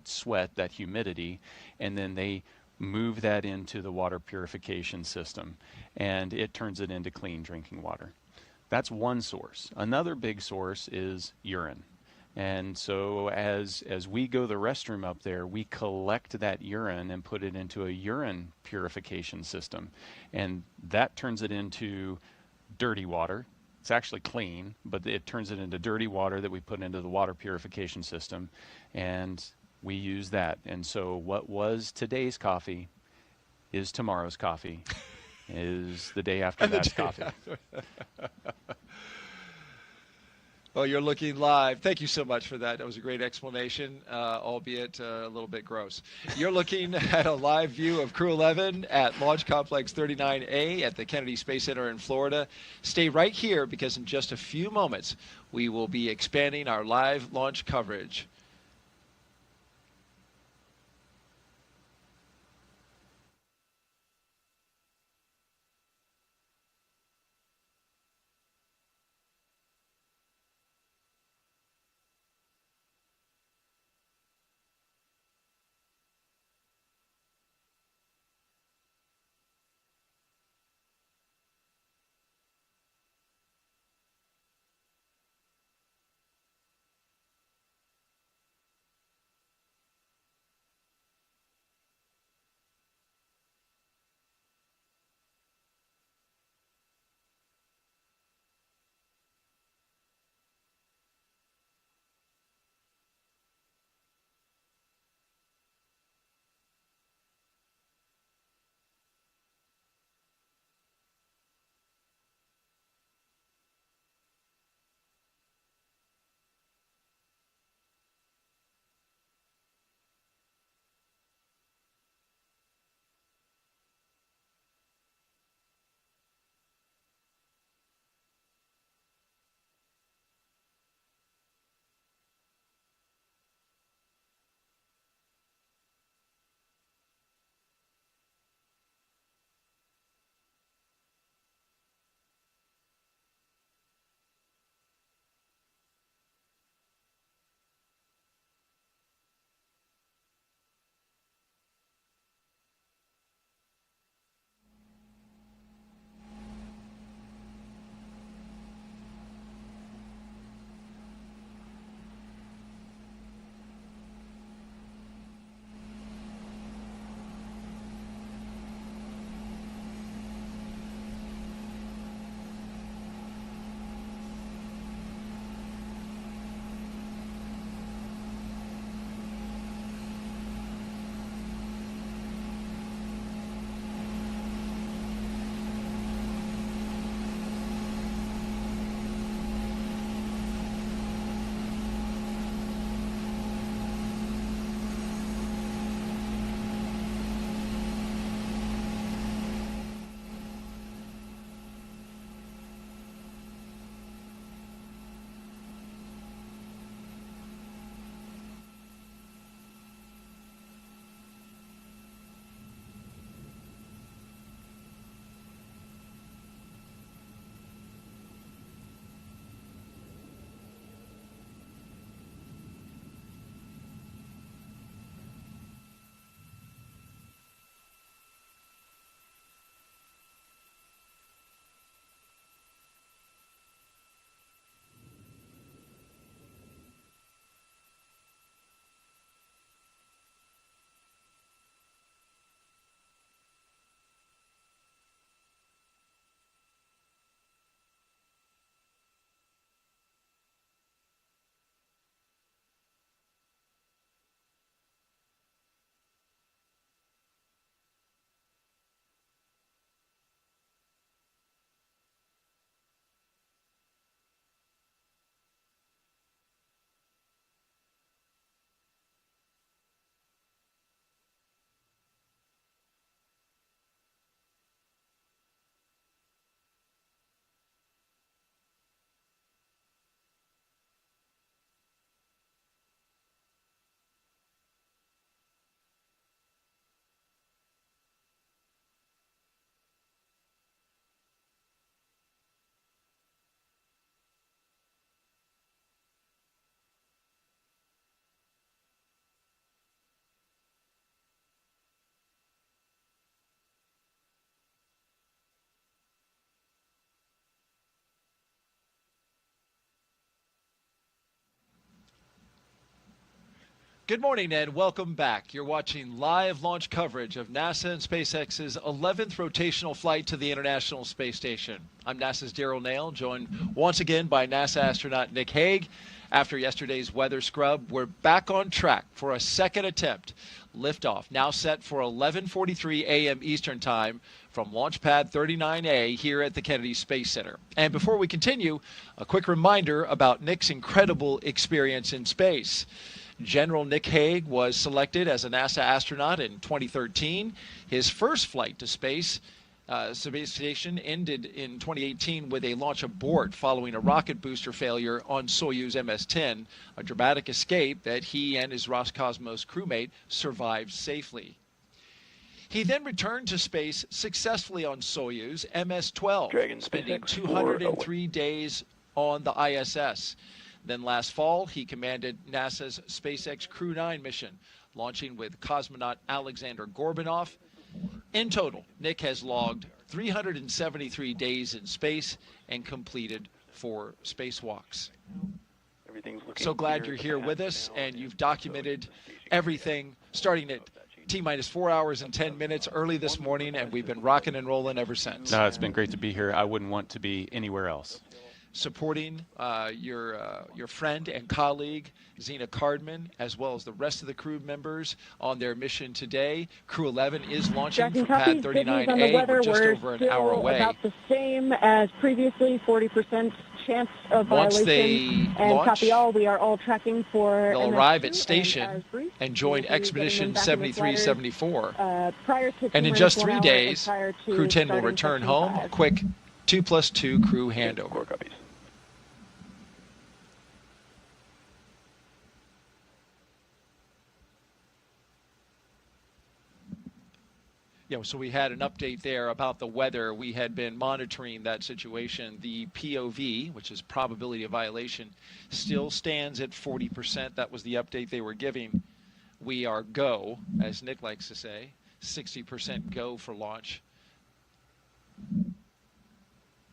sweat, that humidity, and then they move that into the water purification system, and it turns it into clean drinking water. That's one source. Another big source is urine. And so as we go to the restroom up there, we collect that urine and put it into a urine purification system. And that turns it into dirty water. It's actually clean, but it turns it into dirty water that we put into the water purification system. And we use that. And so what was today's coffee is tomorrow's coffee, is the day after that's coffee. Well, you're looking live. Thank you so much for that. That was a great explanation, albeit a little bit gross. You're looking at a live view of Crew-11 at Launch Complex 39A at the Kennedy Space Center in Florida. Stay right here because in just a few moments, we will be expanding our live launch coverage. Good morning and welcome back. You're watching live launch coverage of NASA and SpaceX's 11th rotational flight to the International Space Station. I'm NASA's Daryl Nail, joined once again by NASA astronaut Nick Hague. After yesterday's weather scrub, we're back on track for a second attempt. Liftoff now set for 11:43 a.m. Eastern Time from Launch Pad 39A here at the Kennedy Space Center. And before we continue, a quick reminder about Nick's incredible experience in space. General Nick Hague was selected as a NASA astronaut in 2013. His first flight to space station ended in 2018 with a launch abort following a rocket booster failure on Soyuz MS-10, a dramatic escape that he and his Roscosmos crewmate survived safely. He then returned to space successfully on Soyuz MS-12, spending 203 days on the ISS. Then last fall, he commanded NASA's SpaceX Crew-11 mission, launching with cosmonaut Alexander Gorbanov. In total, Nick has logged 373 days in space and completed 4 spacewalks. So glad you're here with us, and you've documented everything starting at T-minus 4 hours and 10 minutes early this morning, and we've been rocking and rolling ever since. No, it's been great to be here. I wouldn't want to be anywhere else. Supporting your friend and colleague, Zena Cardman, as well as the rest of the crew members on their mission today. Crew-11 is launching from Pad 39A. We're just over an hour away. About the same as previously, 40% chance of violation. Once they launch, copy all, we are all tracking for they'll arrive at station and join Expedition 7374. And in just 3 days, Crew 10 will return home. A quick 2+2 crew handover. So we had an update there about the weather. We had been monitoring that situation. The POV, which is probability of violation, still stands at 40%. That was the update they were giving. We are go, as Nick likes to say, 60% go for launch.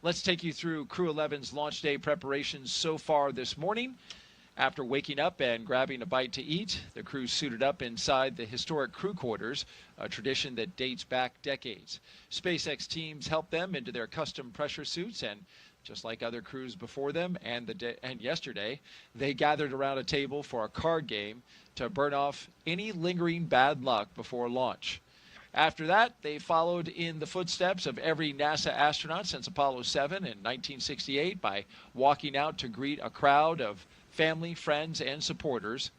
Let's take you through Crew-11's launch day preparations so far this morning. After waking up and grabbing a bite to eat, the crew suited up inside the historic crew quarters, a tradition that dates back decades. SpaceX teams helped them into their custom pressure suits, and just like other crews before them and yesterday, they gathered around a table for a card game to burn off any lingering bad luck before launch. After that, they followed in the footsteps of every NASA astronaut since Apollo 7 in 1968 by walking out to greet a crowd of family, friends, and supporters.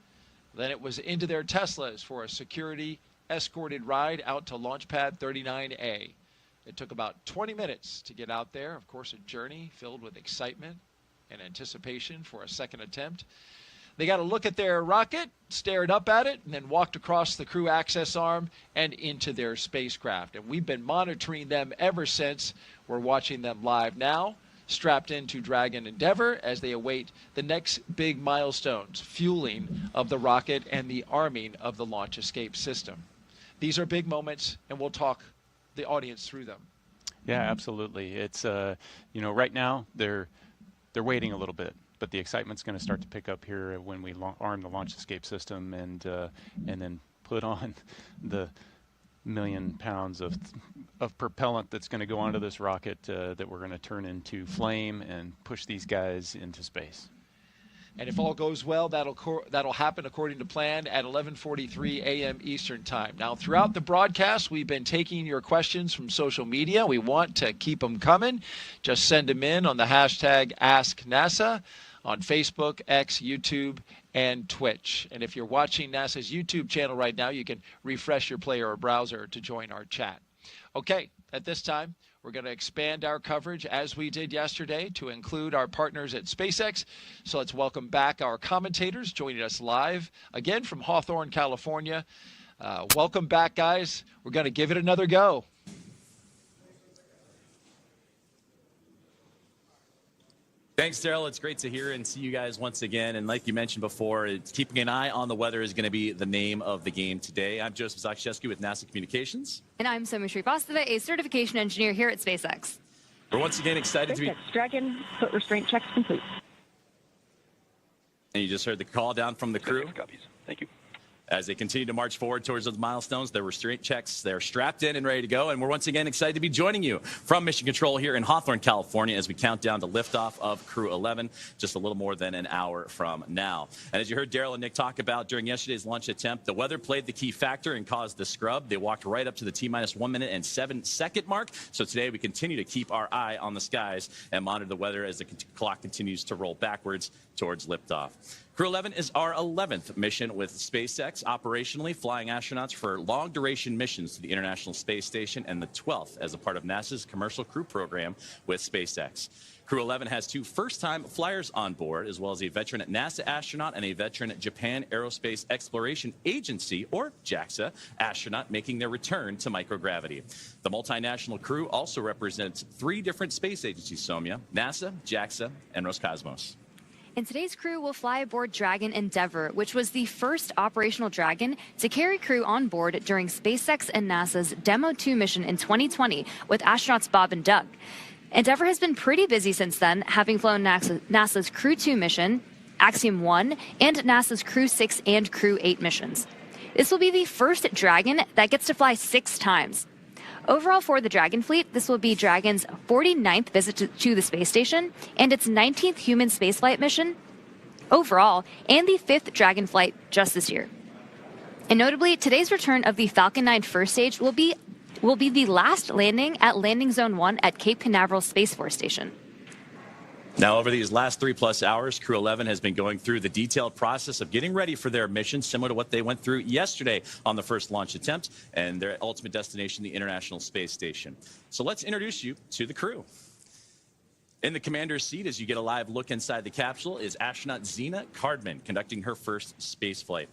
Then it was into their Teslas for a security escorted ride out to Launch Pad 39A. It took about 20 minutes to get out there. Of course, a journey filled with excitement and anticipation for a second attempt. They got a look at their rocket, stared up at it, and then walked across the crew access arm and into their spacecraft. And we've been monitoring them ever since. We're watching them live now, strapped into Dragon Endeavour as they await the next big milestones, fueling of the rocket and the arming of the launch escape system. These are big moments, and we'll talk the audience through them. Yeah, absolutely. It's right now they're waiting a little bit, but the excitement's going to start to pick up here when we arm the launch escape system and then put on the 1 million pounds of propellant that's going to go onto this rocket that we're going to turn into flame and push these guys into space. And if all goes well, that'll happen according to plan at 11:43 a.m. Eastern Time. Now, throughout the broadcast, we've been taking your questions from social media. We want to keep them coming. Just send them in on the hashtag AskNASA on Facebook, X, YouTube, and Twitch. And if you're watching NASA's YouTube channel right now, you can refresh your player or browser to join our chat. Okay, at this time, we're going to expand our coverage as we did yesterday to include our partners at SpaceX. So let's welcome back our commentators joining us live again from Hawthorne, California. Welcome back, guys. We're going to give it another go. Thanks, Daryl. It's great to hear and see you guys once again. And like you mentioned before, keeping an eye on the weather is going to be the name of the game today. I'm Joseph Zakshesky with NASA Communications. And I'm Somi Srivastava, a certification engineer here at SpaceX. We're once again excited to be... Dragon, foot restraint checks complete. And you just heard the call down from the crew. Copies. Thank you. As they continue to march forward towards those milestones, their restraint checks, they're strapped in and ready to go. And we're once again excited to be joining you from Mission Control here in Hawthorne, California, as we count down the liftoff of Crew-11, just a little more than an hour from now. And as you heard Daryl and Nick talk about during yesterday's launch attempt, the weather played the key factor and caused the scrub. They walked right up to the T-minus 1 minute and 7 second mark. So today we continue to keep our eye on the skies and monitor the weather as the clock continues to roll backwards towards liftoff. Crew-11 is our 11th mission with SpaceX, operationally flying astronauts for long-duration missions to the International Space Station, and the 12th as a part of NASA's Commercial Crew program with SpaceX. Crew-11 has 2 first-time flyers on board, as well as a veteran NASA astronaut and a veteran Japan Aerospace Exploration Agency, or JAXA, astronaut making their return to microgravity. The multinational crew also represents 3 different space agencies, Soumya: NASA, JAXA, and Roscosmos. And today's crew will fly aboard Dragon Endeavour, which was the first operational Dragon to carry crew on board during SpaceX and NASA's Demo 2 mission in 2020 with astronauts Bob and Doug. Endeavour has been pretty busy since then, having flown NASA's Crew 2 mission, Axiom 1, and NASA's Crew 6 and Crew 8 missions. This will be the first Dragon that gets to fly 6 times. Overall, for the Dragon fleet, this will be Dragon's 49th visit to the space station and its 19th human spaceflight mission overall, and the 5th Dragon flight just this year. And notably, today's return of the Falcon 9 first stage will be the last landing at Landing Zone 1 at Cape Canaveral Space Force Station. Now, over these last 3+ hours, Crew-11 has been going through the detailed process of getting ready for their mission, similar to what they went through yesterday on the first launch attempt and their ultimate destination, the International Space Station. So let's introduce you to the crew. In the commander's seat, as you get a live look inside the capsule, is astronaut Zena Cardman, conducting her first space flight.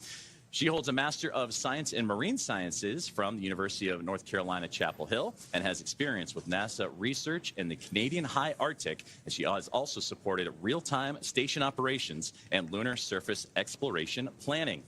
She holds a Master of Science in Marine Sciences from the University of North Carolina, Chapel Hill, and has experience with NASA research in the Canadian High Arctic, and she has also supported real-time station operations and lunar surface exploration planning.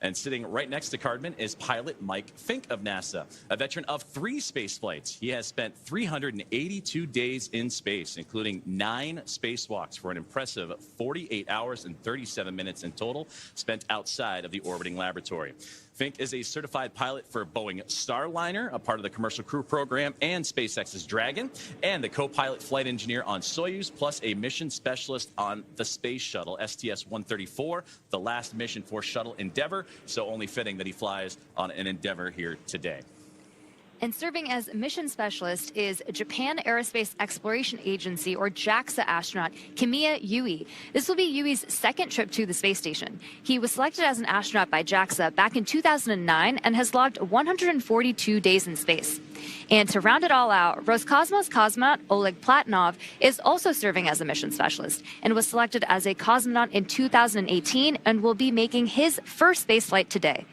And sitting right next to Cardman is pilot Mike Fink of NASA, a veteran of 3 space flights. He has spent 382 days in space, including 9 spacewalks for an impressive 48 hours and 37 minutes in total spent outside of the orbiting laboratory. Fink is a certified pilot for Boeing Starliner, a part of the Commercial Crew program, and SpaceX's Dragon, and the co-pilot flight engineer on Soyuz, plus a mission specialist on the Space Shuttle, STS-134, the last mission for Shuttle Endeavour, so only fitting that he flies on an Endeavour here today. And serving as mission specialist is Japan Aerospace Exploration Agency, or JAXA astronaut Kimiya Yui. This will be Yui's 2nd trip to the space station. He was selected as an astronaut by JAXA back in 2009 and has logged 142 days in space. And to round it all out, Roscosmos cosmonaut Oleg Platonov is also serving as a mission specialist and was selected as a cosmonaut in 2018 and will be making his first spaceflight today.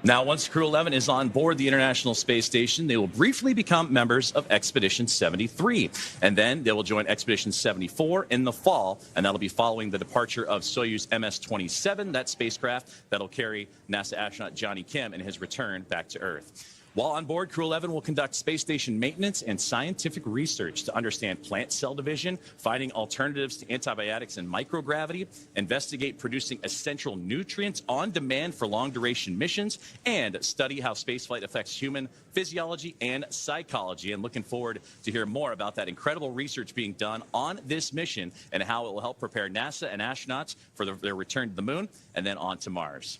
Now, once Crew-11 is on board the International Space Station, they will briefly become members of Expedition 73. And then they will join Expedition 74 in the fall, and that'll be following the departure of Soyuz MS-27, that spacecraft that'll carry NASA astronaut Johnny Kim in his return back to Earth. While on board, Crew-11 will conduct space station maintenance and scientific research to understand plant cell division, finding alternatives to antibiotics and microgravity, investigate producing essential nutrients on demand for long-duration missions, and study how spaceflight affects human physiology and psychology. And looking forward to hear more about that incredible research being done on this mission and how it will help prepare NASA and astronauts for their return to the moon and then on to Mars.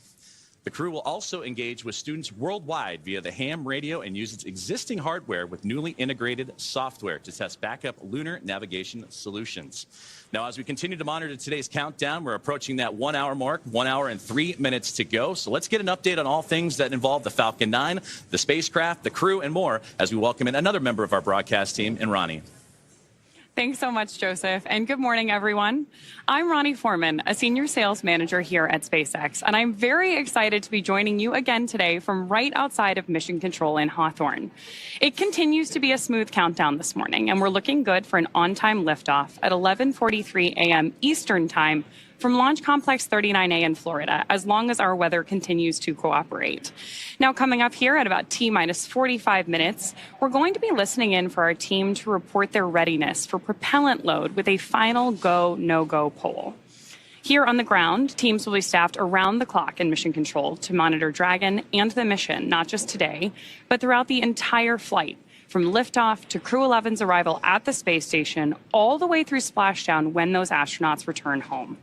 The crew will also engage with students worldwide via the ham radio and use its existing hardware with newly integrated software to test backup lunar navigation solutions. Now, as we continue to monitor today's countdown, we're approaching that 1 hour mark, 1 hour and 3 minutes to go. So let's get an update on all things that involve the Falcon 9, the spacecraft, the crew, and more as we welcome in another member of our broadcast team, in Ronnie. Thanks so much, Joseph, and good morning, everyone. I'm Ronnie Foreman, a senior sales manager here at SpaceX, and I'm very excited to be joining you again today from right outside of Mission Control in Hawthorne. It continues to be a smooth countdown this morning, and we're looking good for an on-time liftoff at 11:43 a.m. Eastern Time from Launch Complex 39A in Florida, as long as our weather continues to cooperate. Now, coming up here at about T-minus 45 minutes, we're going to be listening in for our team to report their readiness for propellant load with a final go, no-go poll. Here on the ground, teams will be staffed around the clock in mission control to monitor Dragon and the mission, not just today, but throughout the entire flight, from liftoff to Crew-11's arrival at the space station, all the way through splashdown when those astronauts return home.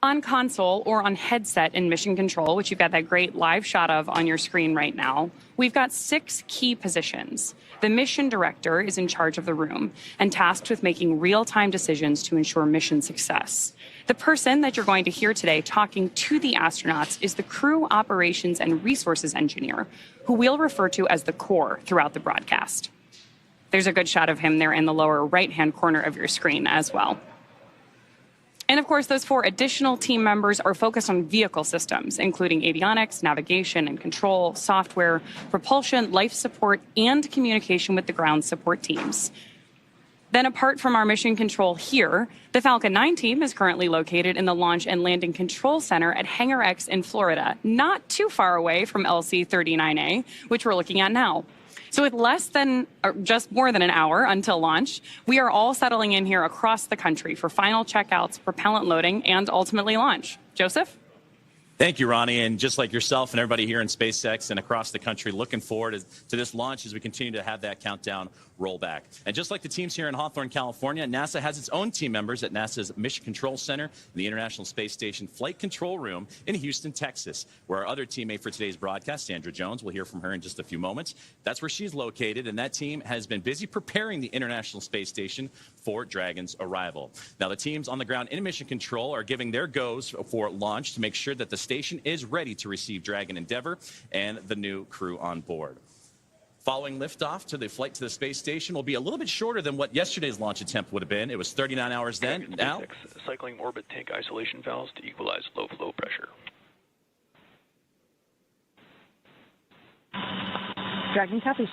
On console or on headset in mission control, which you've got that great live shot of on your screen right now, we've got 6 key positions. The mission director is in charge of the room and tasked with making real-time decisions to ensure mission success. The person that you're going to hear today talking to the astronauts is the Crew Operations and Resources Engineer, who we'll refer to as the core throughout the broadcast. There's a good shot of him there in the lower right-hand corner of your screen as well. And of course, those 4 additional team members are focused on vehicle systems, including avionics, navigation and control, software, propulsion, life support, and communication with the ground support teams. Then apart from our mission control here, the Falcon 9 team is currently located in the Launch and Landing Control Center at Hangar X in Florida, not too far away from LC-39A, which we're looking at now. So with less than, or just more than an hour until launch, we are all settling in here across the country for final checkouts, propellant loading, and ultimately launch. Joseph? Thank you, Ronnie. And just like yourself and everybody here in SpaceX and across the country, looking forward to this launch as we continue to have that countdown roll back. And just like the teams here in Hawthorne, California, NASA has its own team members at NASA's Mission Control Center in the International Space Station Flight Control Room in Houston, Texas, where our other teammate for today's broadcast, Sandra Jones, we'll hear from her in just a few moments. That's where she's located, and that team has been busy preparing the International Space Station for Dragon's arrival. Now, the teams on the ground in Mission Control are giving their goes for launch to make sure that the station is ready to receive Dragon Endeavour and the new crew on board. Following liftoff to the flight to the space station will be a little bit shorter than what yesterday's launch attempt would have been. It was 39 hours then. Now, cycling orbit tank isolation valves to equalize low flow pressure. Dragon copies.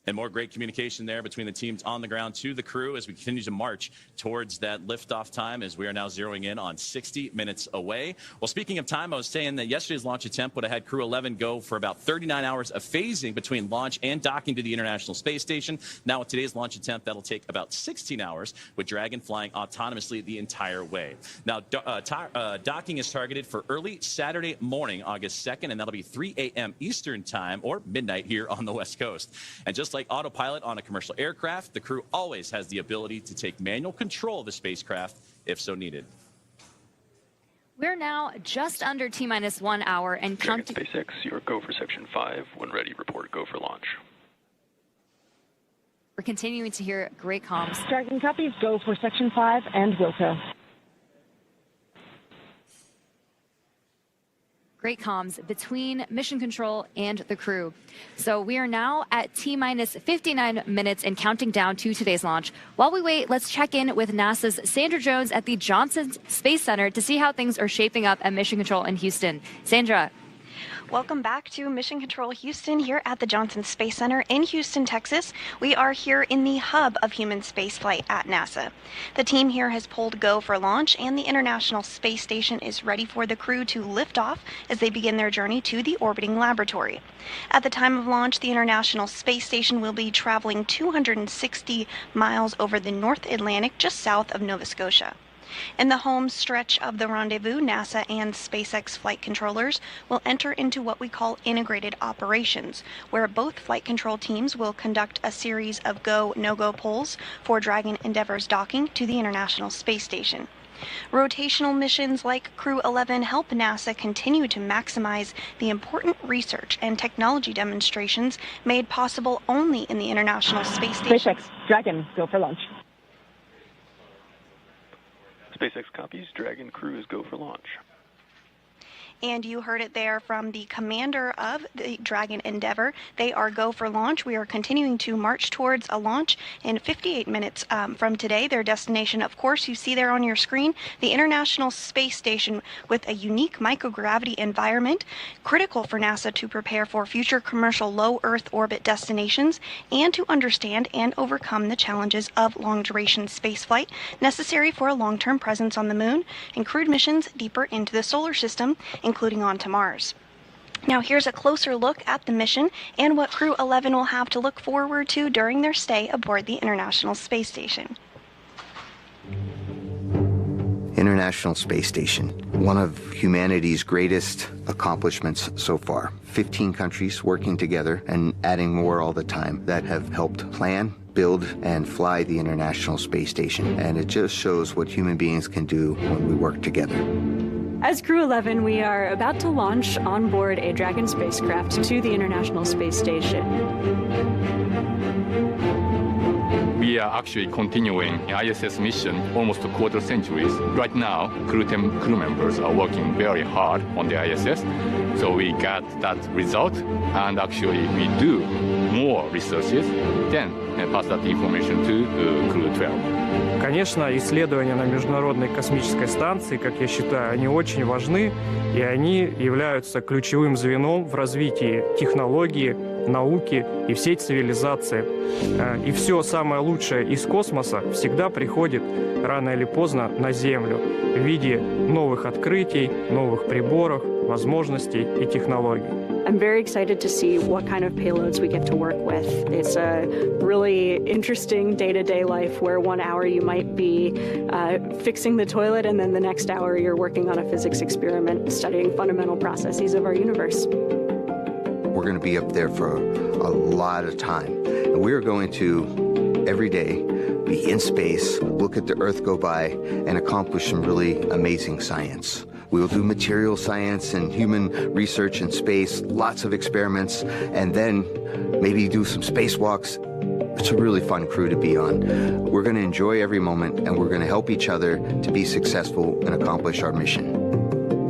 And more great communication there between the teams on the ground to the crew as we continue to march towards that liftoff time, as we are now zeroing in on 60 minutes away. Well, speaking of time, I was saying that yesterday's launch attempt would have had Crew-11 go for about 39 hours of phasing between launch and docking to the International Space Station. Now with today's launch attempt, that'll take about 16 hours, with Dragon flying autonomously the entire way. Now, docking is targeted for early Saturday morning, August 2nd, and that'll be 3 a.m. Eastern time, or midnight here on the West Coast. And just like autopilot on a commercial aircraft, the crew always has the ability to take manual control of the spacecraft if so needed. We're now just under T-minus 1 hour and counting. SpaceX, your go for Section 5. When ready, report go for launch. We're continuing to hear great comms. Dragon copies, go for Section 5 and Wilco. Great comms between mission control and the crew. So we are now at T-minus 59 minutes and counting down to today's launch. While we wait, let's check in with NASA's Sandra Jones at the Johnson Space Center to see how things are shaping up at Mission Control in Houston. Sandra. Welcome back to Mission Control Houston here at the Johnson Space Center in Houston, Texas. We are here in the hub of human spaceflight at NASA. The team here has pulled go for launch, and the International Space Station is ready for the crew to lift off as they begin their journey to the orbiting laboratory. At the time of launch, the International Space Station will be traveling 260 miles over the North Atlantic, just south of Nova Scotia. In the home stretch of the rendezvous, NASA and SpaceX flight controllers will enter into what we call integrated operations, where both flight control teams will conduct a series of go, no-go polls for Dragon Endeavour's docking to the International Space Station. Rotational missions like Crew-11 help NASA continue to maximize the important research and technology demonstrations made possible only in the International Space Station. SpaceX, Dragon, go for launch. SpaceX copies. Dragon crew is go for launch. And you heard it there from the commander of the Dragon Endeavour. They are go for launch. We are continuing to march towards a launch in 58 minutes from today. Their destination, of course, you see there on your screen, the International Space Station, with a unique microgravity environment, critical for NASA to prepare for future commercial low Earth orbit destinations and to understand and overcome the challenges of long-duration spaceflight necessary for a long-term presence on the Moon and crewed missions deeper into the solar system, including onto Mars. Now here's a closer look at the mission and what Crew-11 will have to look forward to during their stay aboard the International Space Station. International Space Station, one of humanity's greatest accomplishments so far. 15 countries working together and adding more all the time that have helped plan, build, and fly the International Space Station. And it just shows what human beings can do when we work together. As Crew-11, we are about to launch on board a Dragon spacecraft to the International Space Station. We are actually continuing ISS mission almost a quarter centuries. Right now, crew members are working very hard on the ISS. So we got that result, and actually we do more researches, then pass that information to Crew-12. Конечно, исследования на Международной космической станции, как я считаю, они очень важны, и они являются ключевым звеном в развитии технологии, науки и всей цивилизации. И все самое лучшее из космоса всегда приходит рано или поздно на Землю в виде новых открытий, новых приборов, возможностей и технологий. I'm very excited to see what kind of payloads we get to work with. It's a really interesting day-to-day life where 1 hour you might be fixing the toilet and then the next hour you're working on a physics experiment studying fundamental processes of our universe. We're going to be up there for a lot of time. And we are going to, every day, be in space, look at the Earth go by, and accomplish some really amazing science. We will do material science and human research in space, lots of experiments, and then maybe do some spacewalks. It's a really fun crew to be on. We're going to enjoy every moment, and we're going to help each other to be successful and accomplish our mission.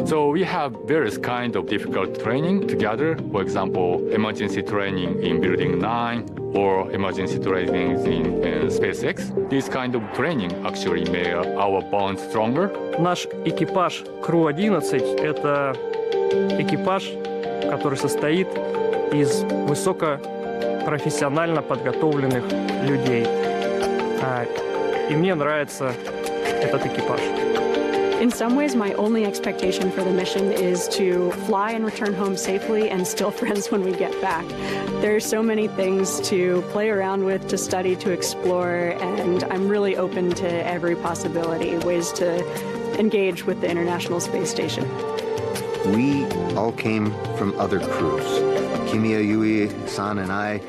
So we have various kinds of difficult training together. For example, emergency training in Building 9 or emergency training in SpaceX. This kind of training actually made our bond stronger. Наш экипаж Crew-11 — это экипаж, который состоит из высокопрофессионально подготовленных людей. И мне нравится этот экипаж. In some ways, my only expectation for the mission is to fly and return home safely and still friends when we get back. There's so many things to play around with, to study, to explore, and I'm really open to every possibility, ways to engage with the International Space Station. We all came from other crews. Kimiya Yui-san and I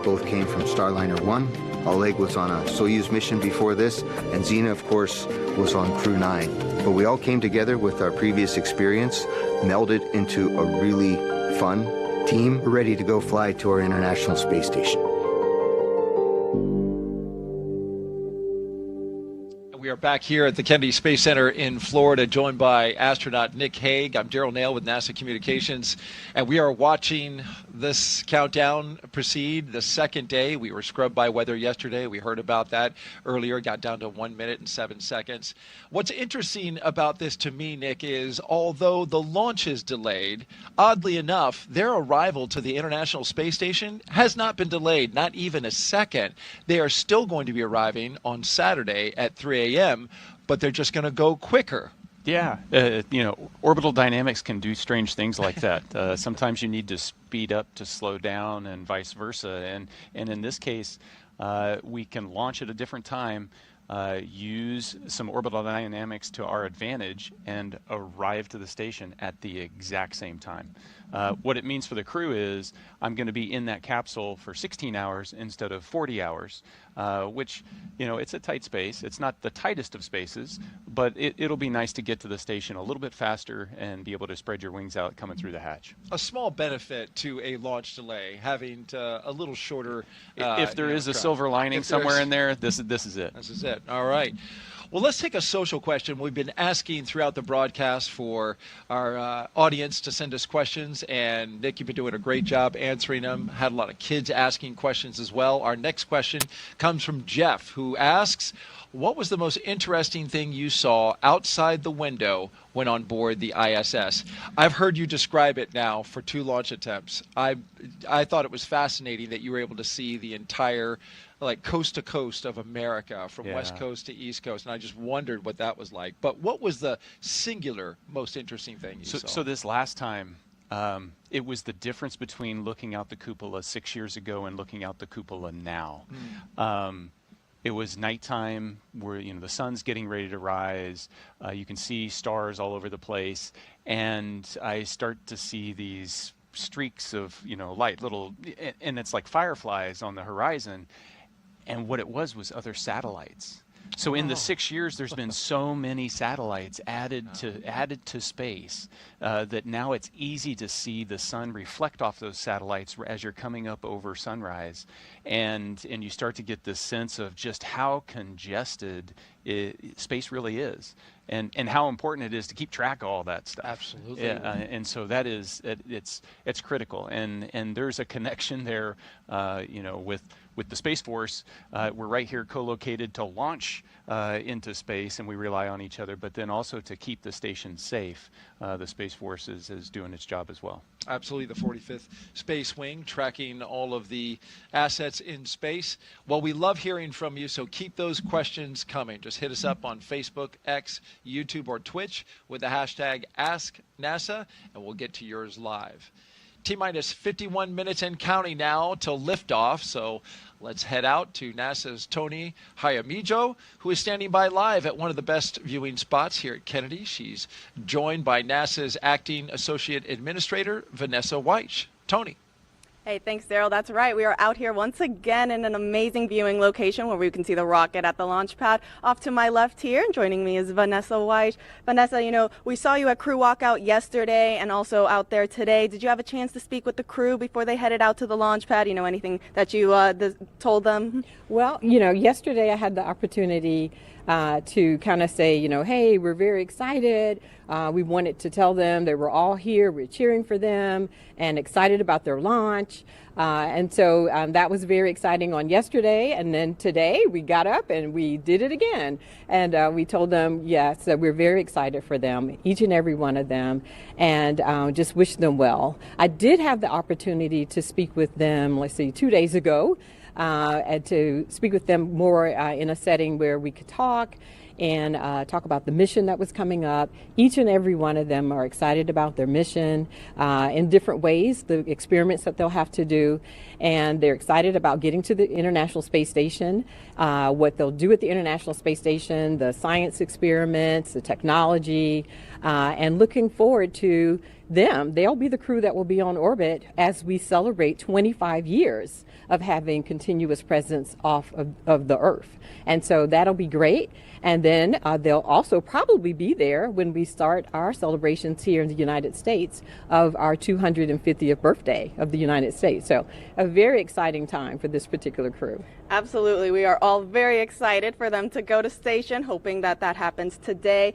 both came from Starliner 1. Oleg was on a Soyuz mission before this, and Zena, of course, was on Crew 9. But we all came together with our previous experience, melded into a really fun team, ready to go fly to our International Space Station. We are back here at the Kennedy Space Center in Florida, joined by astronaut Nick Hague. I'm Daryl Nail with NASA Communications, and we are watching this countdown proceed, the second day. We were scrubbed by weather yesterday. We heard about that earlier, got down to 1 minute and 7 seconds. What's interesting about this to me, Nick, is although the launch is delayed, oddly enough, their arrival to the International Space Station has not been delayed, not even a second. They are still going to be arriving on Saturday at 3 a.m., but they're just going to go quicker. Yeah, you know, orbital dynamics can do strange things like that. Sometimes you need to speed up to slow down and vice versa. And in this case, we can launch at a different time, use some orbital dynamics to our advantage, and arrive to the station at the exact same time. What it means for the crew is I'm going to be in that capsule for 16 hours instead of 40 hours, which, you know, it's a tight space. It's not the tightest of spaces, but it'll be nice to get to the station a little bit faster and be able to spread your wings out coming through the hatch. A small benefit to a launch delay, having a little shorter. If there is a silver lining somewhere in there, this is it. This is it. All right. Well, let's take a social question. We've been asking throughout the broadcast for our audience to send us questions, and Nick, you've been doing a great job answering them. Had a lot of kids asking questions as well. Our next question comes from Jeff, who asks, what was the most interesting thing you saw outside the window when on board the ISS? I've heard you describe it now for 2 launch attempts. I thought it was fascinating that you were able to see the entire, like, coast to coast of America, from West Coast to East Coast, and I just wondered what that was like. But what was the singular most interesting thing you saw? So this last time, it was the difference between looking out the cupola 6 years ago and looking out the cupola now. it was nighttime where, the sun's getting ready to rise. You can see stars all over the place. And I start to see these streaks of, light, and it's like fireflies on the horizon. And what it was other satellites. So in the 6 years, there's been so many satellites added to space that now it's easy to see the sun reflect off those satellites as you're coming up over sunrise, and you start to get this sense of just how congested space really is, and how important it is to keep track of all that stuff. Absolutely. Yeah, and so that is it's critical, and there's a connection there, with the Space Force. We're right here co-located to launch into space, and we rely on each other, but then also to keep the station safe. The Space Force is doing its job as well. Absolutely, the 45th Space Wing tracking all of the assets in space. Well, we love hearing from you, so keep those questions coming. Just hit us up on Facebook, X, YouTube, or Twitch with the hashtag AskNASA, and we'll get to yours live. T-minus 51 minutes and counting now till liftoff, so let's head out to NASA's Tony Jaramillo, who is standing by live at one of the best viewing spots here at Kennedy. She's joined by NASA's Acting Associate Administrator, Vanessa Weich. Tony. Hey, thanks, Daryl. That's right. We are out here once again in an amazing viewing location where we can see the rocket at the launch pad. Off to my left here, joining me is Vanessa Weich. Vanessa, we saw you at crew walkout yesterday and also out there today. Did you have a chance to speak with the crew before they headed out to the launch pad? Anything that you told them? Well, yesterday I had the opportunity to kind of say, hey, we're very excited. We wanted to tell them they were all here. We're cheering for them and excited about their launch. And so that was very exciting on yesterday. And then today we got up and we did it again. And we told them, yes, that we're very excited for them, each and every one of them, and just wish them well. I did have the opportunity to speak with them, 2 days ago. And to speak with them more in a setting where we could talk and talk about the mission that was coming up. Each and every one of them are excited about their mission in different ways, the experiments that they'll have to do, and they're excited about getting to the International Space Station, what they'll do at the International Space Station, the science experiments, the technology, and looking forward to them. They'll be the crew that will be on orbit as we celebrate 25 years of having continuous presence off of the Earth. And so that'll be great. And then they'll also probably be there when we start our celebrations here in the United States of our 250th birthday of the United States. So a very exciting time for this particular crew. Absolutely. We are all very excited for them to go to station, hoping that happens today.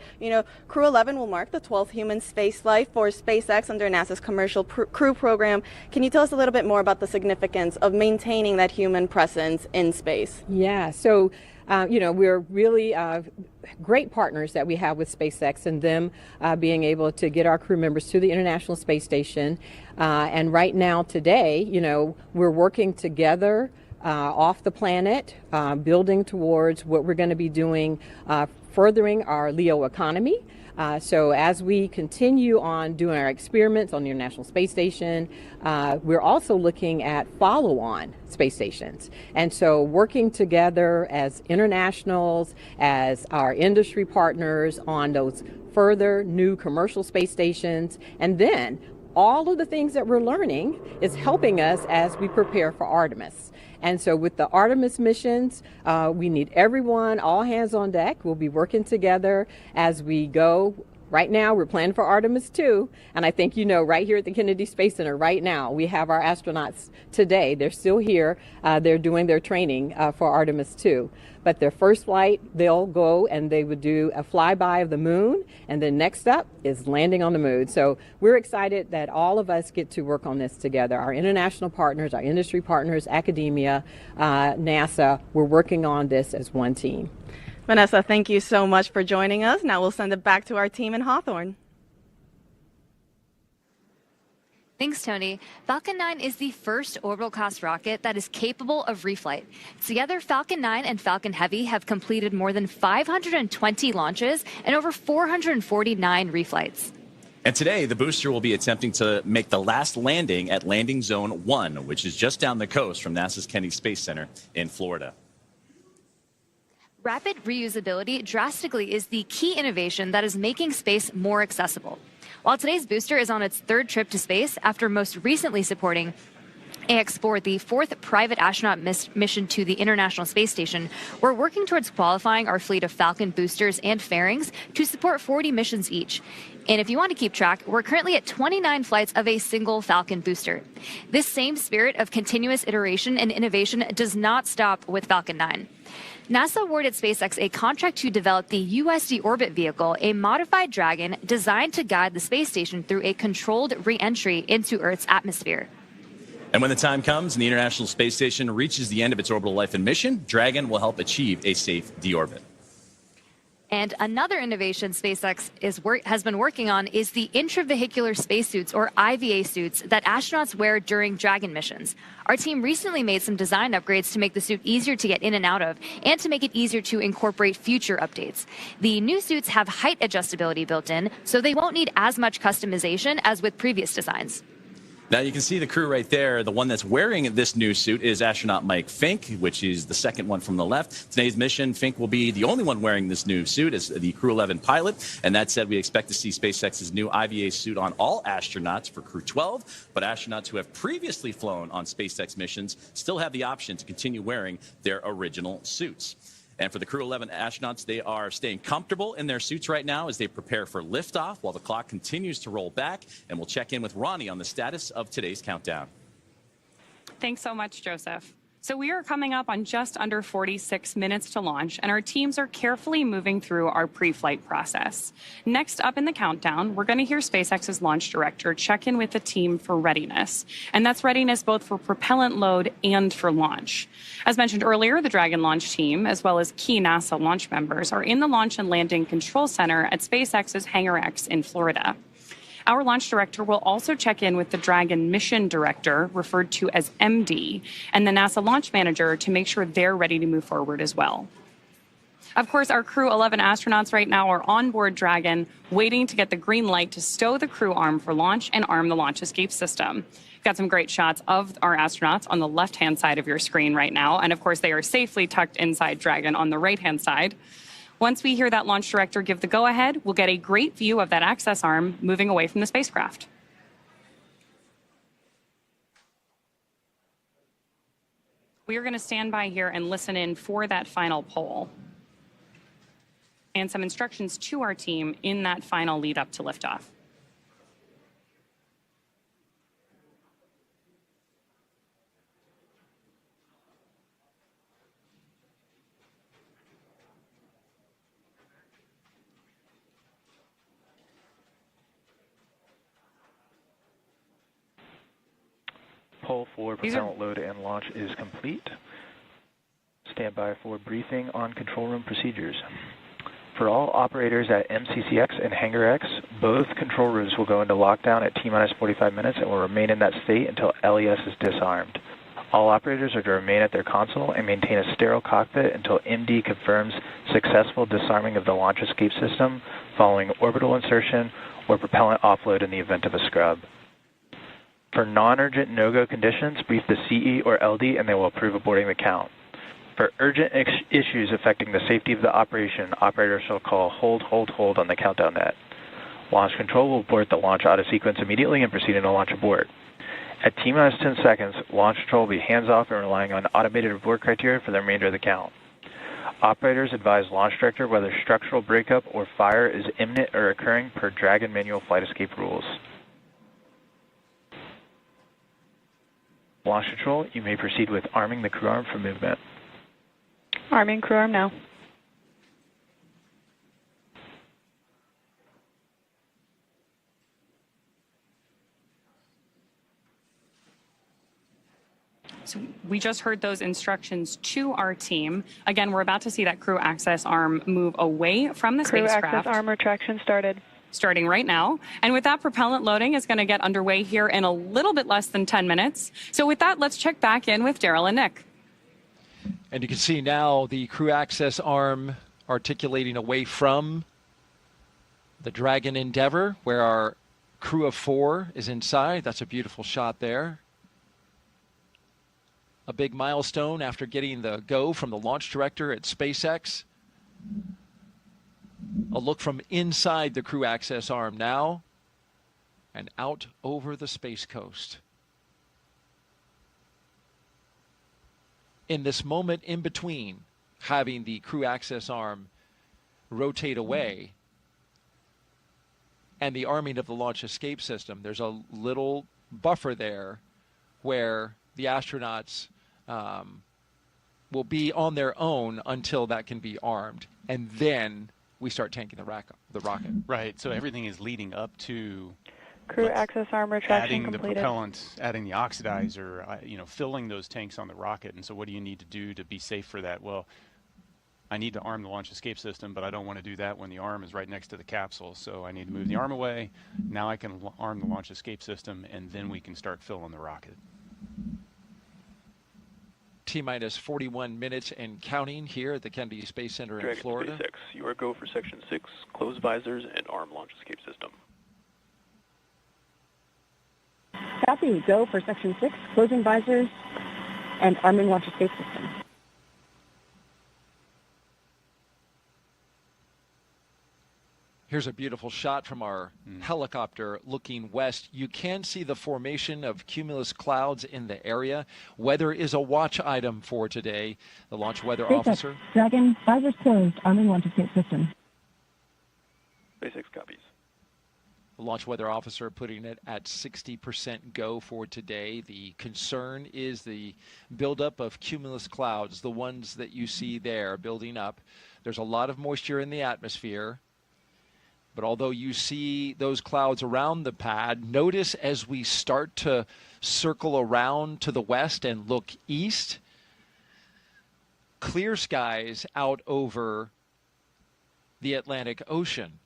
Crew-11 will mark the 12th human spaceflight for SpaceX under NASA's Commercial Crew program. Can you tell us a little bit more about the significance of maintaining that human presence in space? Yeah, so we're really great partners that we have with SpaceX, and them being able to get our crew members to the International Space Station. And right now, today, we're working together off the planet, building towards what we're going to be doing, furthering our LEO economy. So as we continue on doing our experiments on the International Space Station, we're also looking at follow-on space stations. And so working together as internationals, as our industry partners on those further new commercial space stations, and then all of the things that we're learning is helping us as we prepare for Artemis. And so with the Artemis missions, we need everyone, all hands on deck. We'll be working together as we go. Right now, we're planning for Artemis 2, and I think right here at the Kennedy Space Center right now, we have our astronauts today. They're still here. They're doing their training for Artemis 2. But their first flight, they'll go and they would do a flyby of the moon, and then next up is landing on the moon. So we're excited that all of us get to work on this together. Our international partners, our industry partners, academia, NASA, we're working on this as one team. Vanessa, thank you so much for joining us. Now we'll send it back to our team in Hawthorne. Thanks, Tony. Falcon 9 is the first orbital-class rocket that is capable of reflight. Together, Falcon 9 and Falcon Heavy have completed more than 520 launches and over 449 reflights. And today, the booster will be attempting to make the last landing at Landing Zone 1, which is just down the coast from NASA's Kennedy Space Center in Florida. Rapid reusability drastically is the key innovation that is making space more accessible. While today's booster is on its third trip to space after most recently supporting AX-4, the fourth private astronaut mission to the International Space Station, we're working towards qualifying our fleet of Falcon boosters and fairings to support 40 missions each. And if you want to keep track, we're currently at 29 flights of a single Falcon booster. This same spirit of continuous iteration and innovation does not stop with Falcon 9. NASA awarded SpaceX a contract to develop the USD Orbit vehicle, a modified Dragon designed to guide the space station through a controlled re-entry into Earth's atmosphere. And when the time comes and the International Space Station reaches the end of its orbital life and mission, Dragon will help achieve a safe deorbit. And another innovation SpaceX has been working on is the intravehicular spacesuits, or IVA suits, that astronauts wear during Dragon missions. Our team recently made some design upgrades to make the suit easier to get in and out of, and to make it easier to incorporate future updates. The new suits have height adjustability built in, so they won't need as much customization as with previous designs. Now you can see the crew right there. The one that's wearing this new suit is astronaut Mike Fink, which is the second one from the left. Today's mission, Fink will be the only one wearing this new suit as the Crew-11 pilot. And that said, we expect to see SpaceX's new IVA suit on all astronauts for Crew-12. But astronauts who have previously flown on SpaceX missions still have the option to continue wearing their original suits. And for the Crew-11 astronauts, they are staying comfortable in their suits right now as they prepare for liftoff while the clock continues to roll back. And we'll check in with Ronnie on the status of today's countdown. Thanks so much, Joseph. So we are coming up on just under 46 minutes to launch, and our teams are carefully moving through our pre-flight process. Next up in the countdown, we're going to hear SpaceX's launch director check in with the team for readiness. And that's readiness both for propellant load and for launch. As mentioned earlier, the Dragon launch team, as well as key NASA launch members, are in the Launch and Landing Control Center at SpaceX's Hangar X in Florida. Our launch director will also check in with the Dragon mission director, referred to as MD, and the NASA launch manager to make sure they're ready to move forward as well. Of course, our Crew-11 astronauts right now are on board Dragon, waiting to get the green light to stow the crew arm for launch and arm the launch escape system. We've got some great shots of our astronauts on the left-hand side of your screen right now, and of course, they are safely tucked inside Dragon on the right-hand side. Once we hear that launch director give the go-ahead, we'll get a great view of that access arm moving away from the spacecraft. We are going to stand by here and listen in for that final poll and some instructions to our team in that final lead up to liftoff. Poll for propellant load and launch is complete. Stand by for briefing on control room procedures. For all operators at MCCX and Hangar X, both control rooms will go into lockdown at T-minus 45 minutes and will remain in that state until LES is disarmed. All operators are to remain at their console and maintain a sterile cockpit until MD confirms successful disarming of the launch escape system following orbital insertion or propellant offload in the event of a scrub. For non-urgent no-go conditions, brief the CE or LD and they will approve aborting the count. For urgent issues affecting the safety of the operation, operators shall call hold on the countdown net. Launch control will abort the launch auto sequence immediately and proceed into launch abort. At T-minus 10 seconds, launch control will be hands-off and relying on automated abort criteria for the remainder of the count. Operators advise launch director whether structural breakup or fire is imminent or occurring per Dragon manual flight escape rules. Launch control, you may proceed with arming the crew arm for movement. Arming crew arm now. So we just heard those instructions to our team. Again, we're about to see that crew access arm move away from the spacecraft. Crew access arm retraction started. Starting right now. And with that, propellant loading is going to get underway here in a little bit less than 10 minutes. So with that, let's check back in with Daryl and Nick. And you can see now the crew access arm articulating away from the Dragon Endeavour, where our crew of 4 is inside. That's a beautiful shot there. A big milestone after getting the go from the launch director at SpaceX A look from inside the crew access arm now and out over the Space Coast. In this moment in between having the crew access arm rotate away and the arming of the launch escape system, there's a little buffer there where the astronauts will be on their own until that can be armed. And then we start tanking the rocket. Right, so everything is leading up to crew access arm retraction adding completed. the propellant, adding the oxidizer, you know, filling those tanks on the rocket. And so what do you need to do to be safe for that? Well, I need to arm the launch escape system, but I don't want to do that when the arm is right next to the capsule. So I need to move the arm away. Now I can arm the launch escape system, and then we can start filling the rocket. T-minus 41 minutes and counting here at the Kennedy Space Center in Dragon Florida. SpaceX, you are go for Section 6, close visors and arm launch escape system. Copy. Go for Section 6, closing visors and arming launch escape system. Here's a beautiful shot from our helicopter looking west. You can see the formation of cumulus clouds in the area. Weather is a watch item for today. The launch weather officer. Dragon, visors closed, arming launch escape system. SpaceX copies. The launch weather officer putting it at 60% go for today. The concern is the buildup of cumulus clouds, the ones that you see there building up. There's a lot of moisture in the atmosphere. But although you see those clouds around the pad, notice as we start to circle around to the west and look east, clear skies out over the Atlantic Ocean.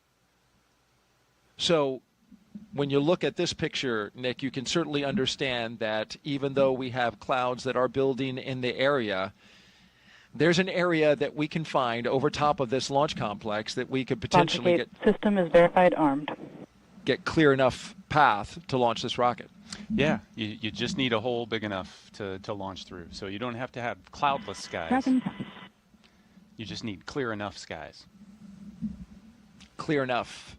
So when you look at this picture, Nick, you can certainly understand that even though we have clouds that are building in the area, there's an area that we can find over top of this launch complex that we could potentially system is verified armed. Get clear enough path to launch this rocket. Yeah, you just need a hole big enough to launch through. So you don't have to have cloudless skies. Dragon. You just need clear enough skies. Clear enough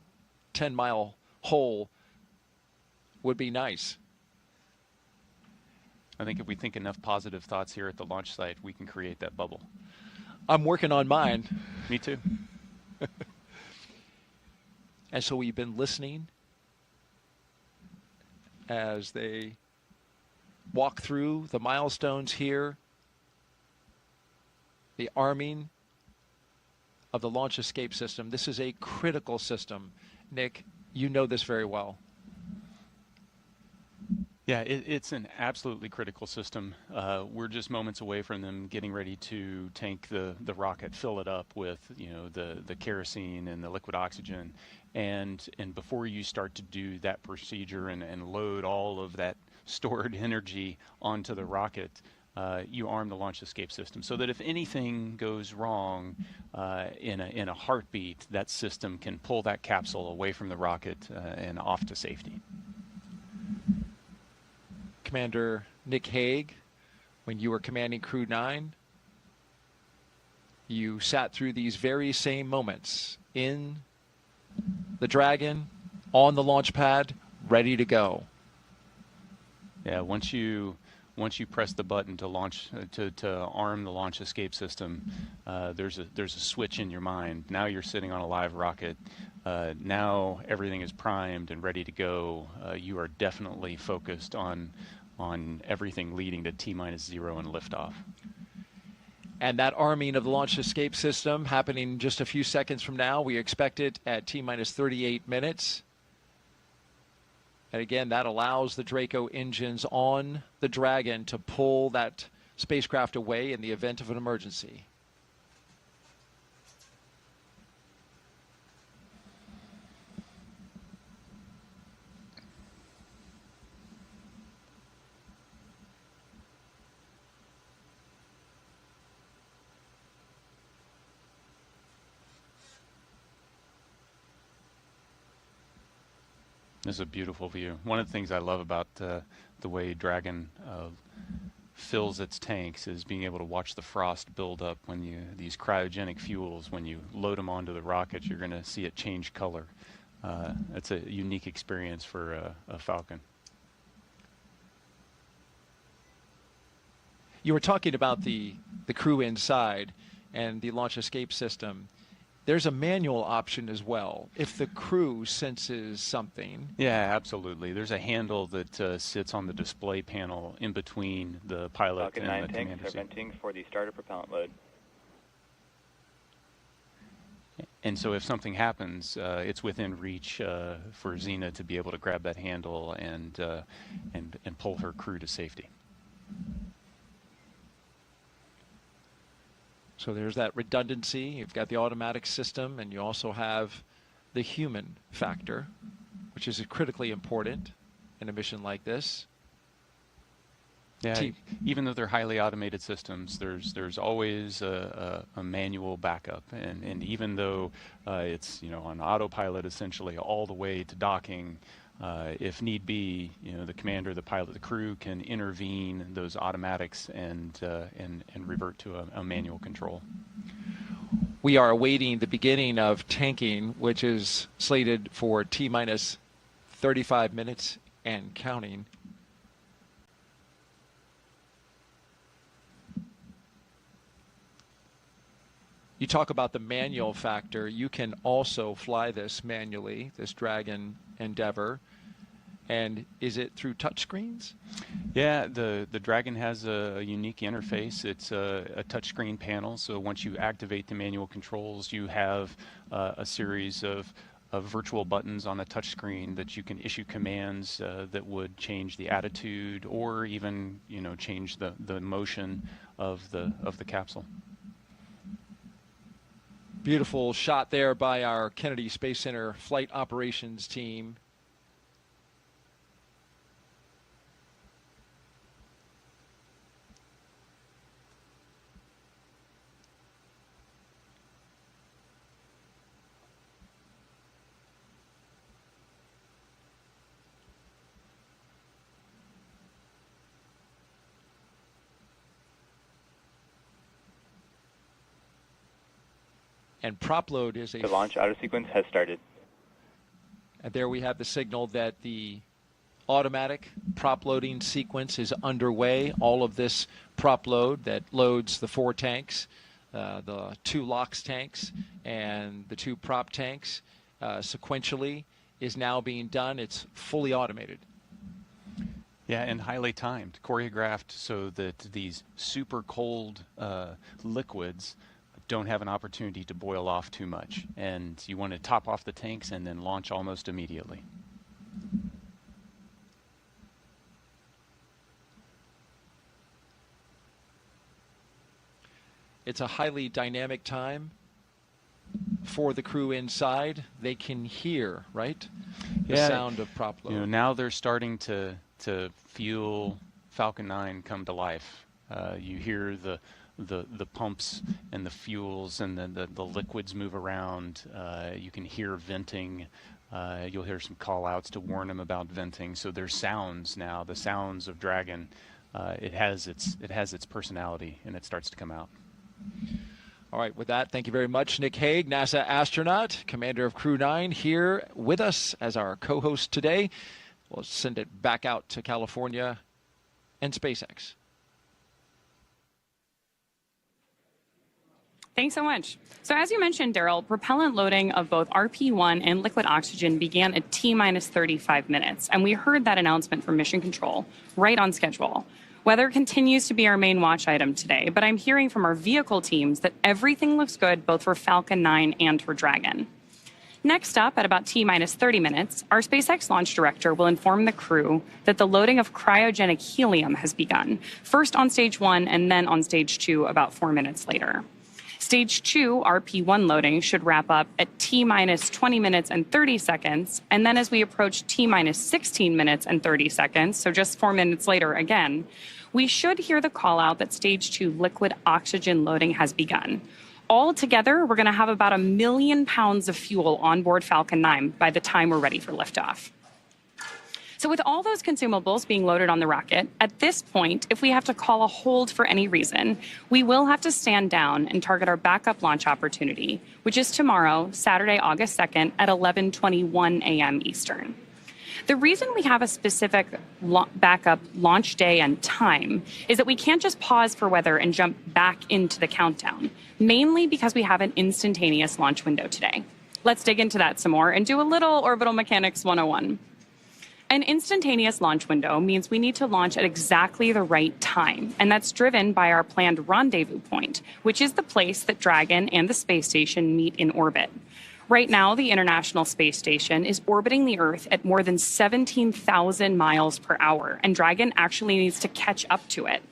10-mile hole would be nice. I think if we think enough positive thoughts here at the launch site, we can create that bubble. I'm working on mine. Me too. And so we've been listening as they walk through the milestones here, the arming of the launch escape system. This is a critical system. Nick, you know this very well. Yeah, it's an absolutely critical system. We're just moments away from them getting ready to tank the rocket, fill it up with, you know, the kerosene and the liquid oxygen, and before you start to do that procedure and load all of that stored energy onto the rocket, you arm the launch escape system so that if anything goes wrong in a heartbeat, that system can pull that capsule away from the rocket and off to safety. Commander Nick Hague, when you were commanding Crew 9, you sat through these very same moments in the Dragon, on the launch pad, ready to go. Yeah, once you press the button to launch to arm the launch escape system, there's a switch in your mind. Now you're sitting on a live rocket. Now everything is primed and ready to go. You are definitely focused on everything leading to T-0 and liftoff. And that arming of the launch escape system happening just a few seconds from now. We expect it at T-minus 38 minutes. And again, that allows the Draco engines on the Dragon to pull that spacecraft away in the event of an emergency. This is a beautiful view. One of the things I love about the way Dragon fills its tanks is being able to watch the frost build up when these cryogenic fuels, when you load them onto the rockets, you're going to see it change color. It's a unique experience for a Falcon. You were talking about the crew inside and the launch escape system. There's a manual option as well if the crew senses something. Yeah, absolutely. There's a handle that sits on the display panel in between the pilot Falcon and 9 the commander tanks are seat. venting for the starter propellant load. And so if something happens, it's within reach for Xena to be able to grab that handle and pull her crew to safety. So there's that redundancy. You've got the automatic system, and you also have the human factor, which is critically important in a mission like this. Yeah, even though they're highly automated systems, there's always a manual backup, and even though it's on autopilot essentially all the way to docking, if need be, the commander, the pilot, the crew can intervene those automatics and revert to a manual control. We are awaiting the beginning of tanking, which is slated for T-minus 35 minutes and counting. You talk about the manual factor. You can also fly this manually, this Dragon Endeavour. And is it through touchscreens? Yeah, the Dragon has a unique interface. It's a touchscreen panel. So once you activate the manual controls, you have a series of virtual buttons on a touchscreen that you can issue commands that would change the attitude or even change the motion of the capsule. Beautiful shot there by our Kennedy Space Center flight operations team. And prop load is The launch auto sequence has started. And there we have the signal that the automatic prop loading sequence is underway. All of this prop load that loads the 4 tanks, the 2 LOX tanks, and the 2 prop tanks sequentially is now being done. It's fully automated. Yeah, and highly timed, choreographed so that these super cold liquids don't have an opportunity to boil off too much. And you want to top off the tanks and then launch almost immediately. It's a highly dynamic time for the crew inside. They can hear, right? The sound of prop load. Now they're starting to feel Falcon 9 come to life. You hear the pumps and the fuels and the liquids move around. You can hear venting. You'll hear some call outs to warn them about venting. So there's sounds now, the sounds of Dragon. It has its personality, and it starts to come out. All right, with that, thank you very much, Nick Hague, NASA astronaut, commander of Crew 9, here with us as our co-host today. We'll send it back out to California and SpaceX. Thanks so much. So as you mentioned, Daryl, propellant loading of both RP-1 and liquid oxygen began at T-minus 35 minutes, and we heard that announcement from Mission Control right on schedule. Weather continues to be our main watch item today, but I'm hearing from our vehicle teams that everything looks good both for Falcon 9 and for Dragon. Next up, at about T-minus 30 minutes, our SpaceX launch director will inform the crew that the loading of cryogenic helium has begun, first on stage 1 and then on stage 2 about 4 minutes later. Stage 2 RP-1 loading should wrap up at T-minus 20 minutes and 30 seconds, and then as we approach T-minus 16 minutes and 30 seconds, so just 4 minutes later again, we should hear the call out that stage 2 liquid oxygen loading has begun. All together, we're going to have about 1 million pounds of fuel on board Falcon 9 by the time we're ready for liftoff. So with all those consumables being loaded on the rocket, at this point, if we have to call a hold for any reason, we will have to stand down and target our backup launch opportunity, which is tomorrow, Saturday, August 2nd at 11:21 a.m. Eastern. The reason we have a specific backup launch day and time is that we can't just pause for weather and jump back into the countdown, mainly because we have an instantaneous launch window today. Let's dig into that some more and do a little Orbital Mechanics 101. An instantaneous launch window means we need to launch at exactly the right time, and that's driven by our planned rendezvous point, which is the place that Dragon and the space station meet in orbit. Right now, the International Space Station is orbiting the Earth at more than 17,000 miles per hour, and Dragon actually needs to catch up to it.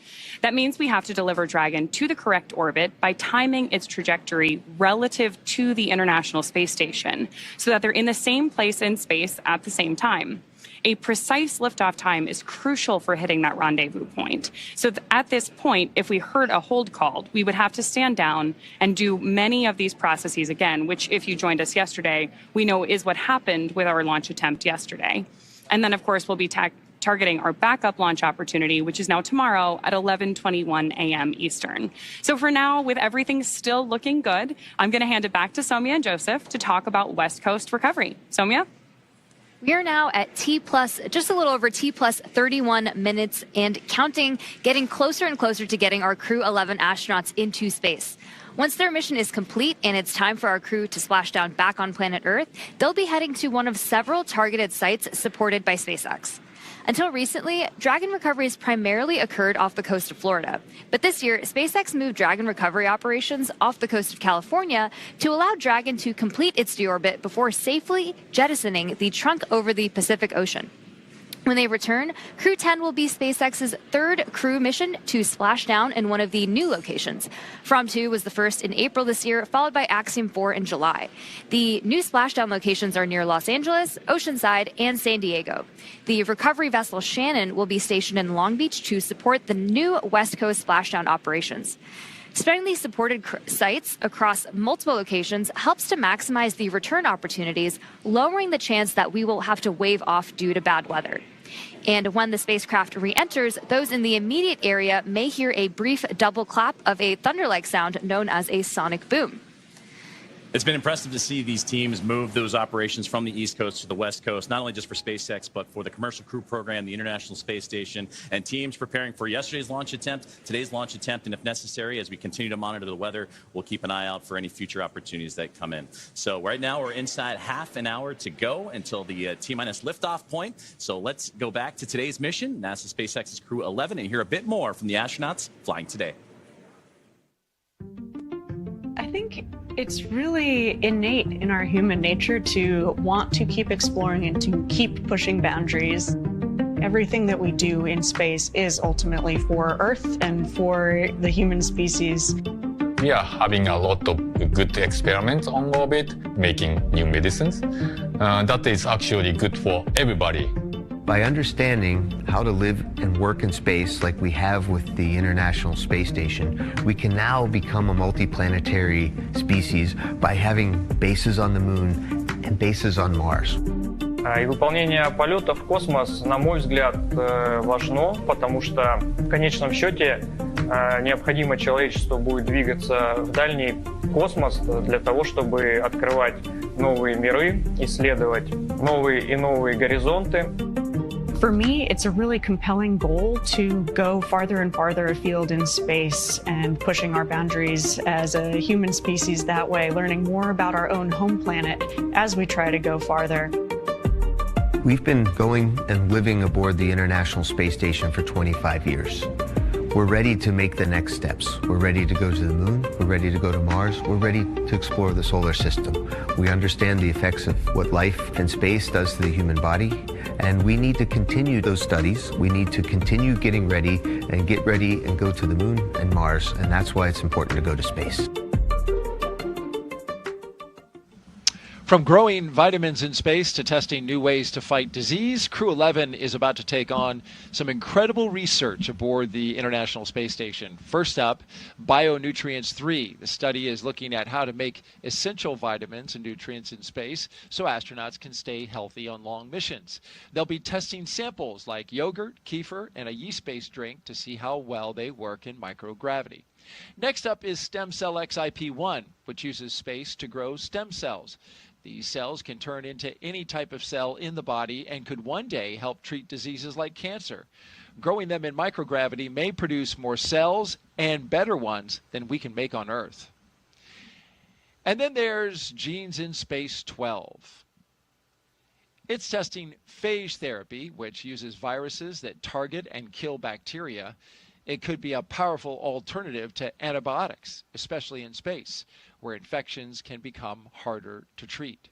That means we have to deliver Dragon to the correct orbit by timing its trajectory relative to the International Space Station so that they're in the same place in space at the same time. A precise liftoff time is crucial for hitting that rendezvous point. So at this point, if we heard a hold called, we would have to stand down and do many of these processes again, which if you joined us yesterday, we know is what happened with our launch attempt yesterday. And then, of course, we'll be targeting our backup launch opportunity, which is now tomorrow at 11:21 a.m. Eastern. So for now, with everything still looking good, I'm going to hand it back to Soumya and Joseph to talk about West Coast recovery. Soumya? We are now at just a little over T plus 31 minutes and counting, getting closer and closer to getting our Crew-11 astronauts into space. Once their mission is complete and it's time for our crew to splash down back on planet Earth, they'll be heading to one of several targeted sites supported by SpaceX. Until recently, Dragon recoveries primarily occurred off the coast of Florida. But this year, SpaceX moved Dragon recovery operations off the coast of California to allow Dragon to complete its deorbit before safely jettisoning the trunk over the Pacific Ocean. When they return, Crew-10 will be SpaceX's third crew mission to splash down in one of the new locations. From-2 was the first in April this year, followed by Axiom 4 in July. The new splashdown locations are near Los Angeles, Oceanside, and San Diego. The recovery vessel Shannon will be stationed in Long Beach to support the new West Coast splashdown operations. Spreading these supported sites across multiple locations helps to maximize the return opportunities, lowering the chance that we will have to wave off due to bad weather. And when the spacecraft re-enters, those in the immediate area may hear a brief double clap of a thunder-like sound known as a sonic boom. It's been impressive to see these teams move those operations from the East Coast to the West Coast, not only just for SpaceX, but for the Commercial Crew Program, the International Space Station, and teams preparing for yesterday's launch attempt, today's launch attempt, and if necessary, as we continue to monitor the weather, we'll keep an eye out for any future opportunities that come in. So right now, we're inside half an hour to go until the T-minus liftoff point. So let's go back to today's mission, NASA SpaceX's Crew-11, and hear a bit more from the astronauts flying today. I think it's really innate in our human nature to want to keep exploring and to keep pushing boundaries. Everything that we do in space is ultimately for Earth and for the human species. We are having a lot of good experiments on orbit, making new medicines. That is actually good for everybody. By understanding how to live and work in space like we have with the International Space Station, we can now become a multiplanetary species by having bases on the Moon and bases on Mars. И выполнение полета в космос, на мой взгляд, важно, потому что в конечном счете необходимо человечеству будет двигаться в дальний космос для того, чтобы открывать новые миры, исследовать новые и новые горизонты. For me, it's a really compelling goal to go farther and farther afield in space and pushing our boundaries as a human species that way, learning more about our own home planet as we try to go farther. We've been going and living aboard the International Space Station for 25 years. We're ready to make the next steps. We're ready to go to the Moon. We're ready to go to Mars. We're ready to explore the solar system. We understand the effects of what life in space does to the human body, and we need to continue those studies. We need to continue getting ready and get ready and go to the Moon and Mars, and that's why it's important to go to space. From growing vitamins in space to testing new ways to fight disease, Crew-11 is about to take on some incredible research aboard the International Space Station. First up, Bionutrients 3. The study is looking at how to make essential vitamins and nutrients in space so astronauts can stay healthy on long missions. They'll be testing samples like yogurt, kefir, and a yeast-based drink to see how well they work in microgravity. Next up is Stem Cell XIP-1, which uses space to grow stem cells. These cells can turn into any type of cell in the body and could one day help treat diseases like cancer. Growing them in microgravity may produce more cells and better ones than we can make on Earth. And then there's Genes in Space 12. It's testing phage therapy, which uses viruses that target and kill bacteria. It could be a powerful alternative to antibiotics, especially in space, where infections can become harder to treat.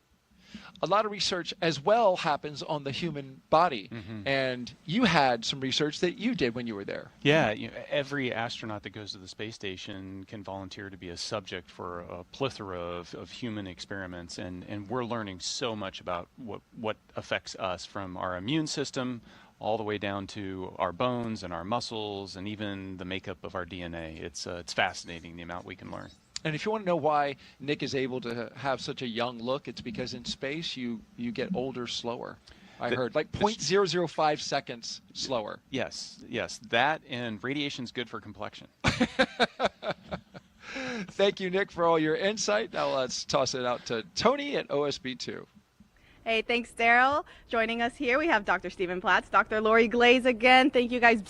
A lot of research as well happens on the human body, and you had some research that you did when you were there. Yeah, every astronaut that goes to the space station can volunteer to be a subject for a plethora of human experiments, and we're learning so much about what affects us, from our immune system all the way down to our bones and our muscles and even the makeup of our DNA. It's fascinating the amount we can learn. And if you want to know why Nick is able to have such a young look, it's because in space you get older slower. I heard like 0.005 seconds slower. Yes, that and radiation's good for complexion. Thank you, Nick, for all your insight. Now let's toss it out to Tony at OSB2. Hey, thanks, Daryl. Joining us here, we have Dr. Stephen Platts, Dr. Lori Glaze again. Thank you guys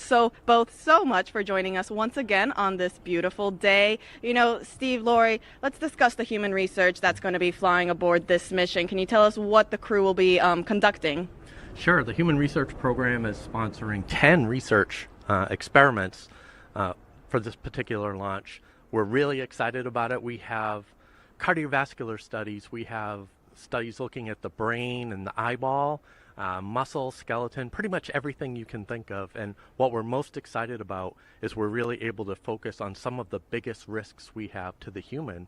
both so much for joining us once again on this beautiful day. You know, Steve, Lori, let's discuss the human research that's going to be flying aboard this mission. Can you tell us what the crew will be conducting? Sure. The Human Research Program is sponsoring 10 research experiments for this particular launch. We're really excited about it. We have cardiovascular studies. We have studies looking at the brain and the eyeball, muscle, skeleton, pretty much everything you can think of. And what we're most excited about is we're really able to focus on some of the biggest risks we have to the human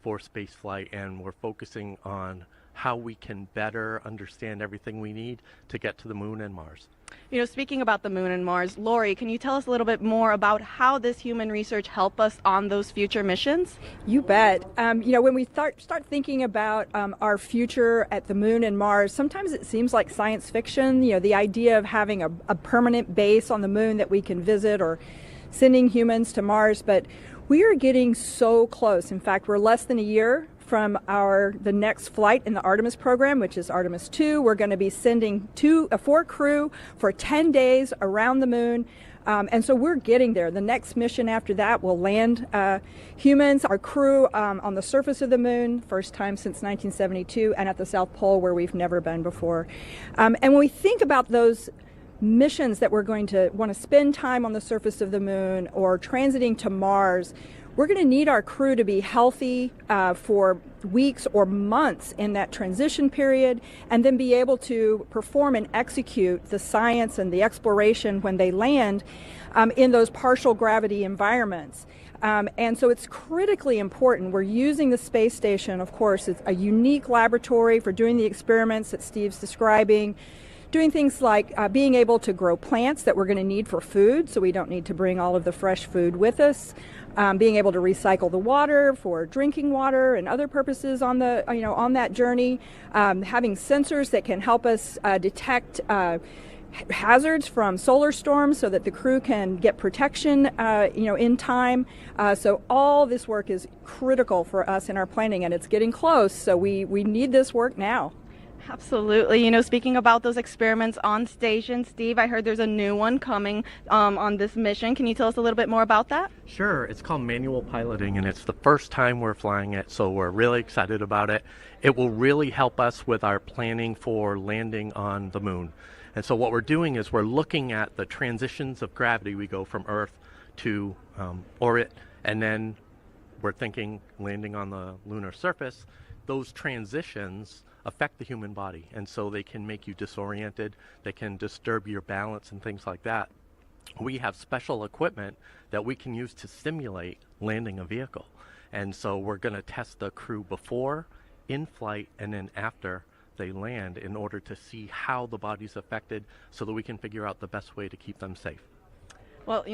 for spaceflight, and we're focusing on how we can better understand everything we need to get to the moon and Mars. You know, speaking about the moon and Mars, Lori, can you tell us a little bit more about how this human research help us on those future missions? You bet. You know, when we start thinking about our future at the moon and Mars, sometimes it seems like science fiction. You know, the idea of having a permanent base on the moon that we can visit, or sending humans to Mars, but we are getting so close. In fact, we're less than a year from the next flight in the Artemis program, which is Artemis 2. We're going to be sending 4 crew for 10 days around the moon. And so we're getting there. The next mission after that will land humans, our crew, on the surface of the moon, first time since 1972, and at the South Pole, where we've never been before. And when we think about those missions that we're going to want to spend time on the surface of the moon or transiting to Mars, we're going to need our crew to be healthy for weeks or months in that transition period, and then be able to perform and execute the science and the exploration when they land in those partial gravity environments. And so it's critically important. We're using the space station, of course, it's a unique laboratory for doing the experiments that Steve's describing, doing things like being able to grow plants that we're going to need for food, so we don't need to bring all of the fresh food with us. Being able to recycle the water for drinking water and other purposes on the on that journey. Having sensors that can help us detect hazards from solar storms, so that the crew can get protection in time. So all this work is critical for us in our planning, and it's getting close. So we need this work now. Absolutely. You know, speaking about those experiments on station, Steve, I heard there's a new one coming on this mission. Can you tell us a little bit more about that? Sure. It's called manual piloting, and it's the first time we're flying it, so we're really excited about it. It will really help us with our planning for landing on the moon. And so what we're doing is we're looking at the transitions of gravity. We go from Earth to orbit, and then we're thinking landing on the lunar surface. Those transitions affect the human body, and so they can make you disoriented, they can disturb your balance and things like that. We have special equipment that we can use to simulate landing a vehicle, and so we're going to test the crew before in flight and then after they land in order to see how the body's affected so that we can figure out the best way to keep them safe. Well,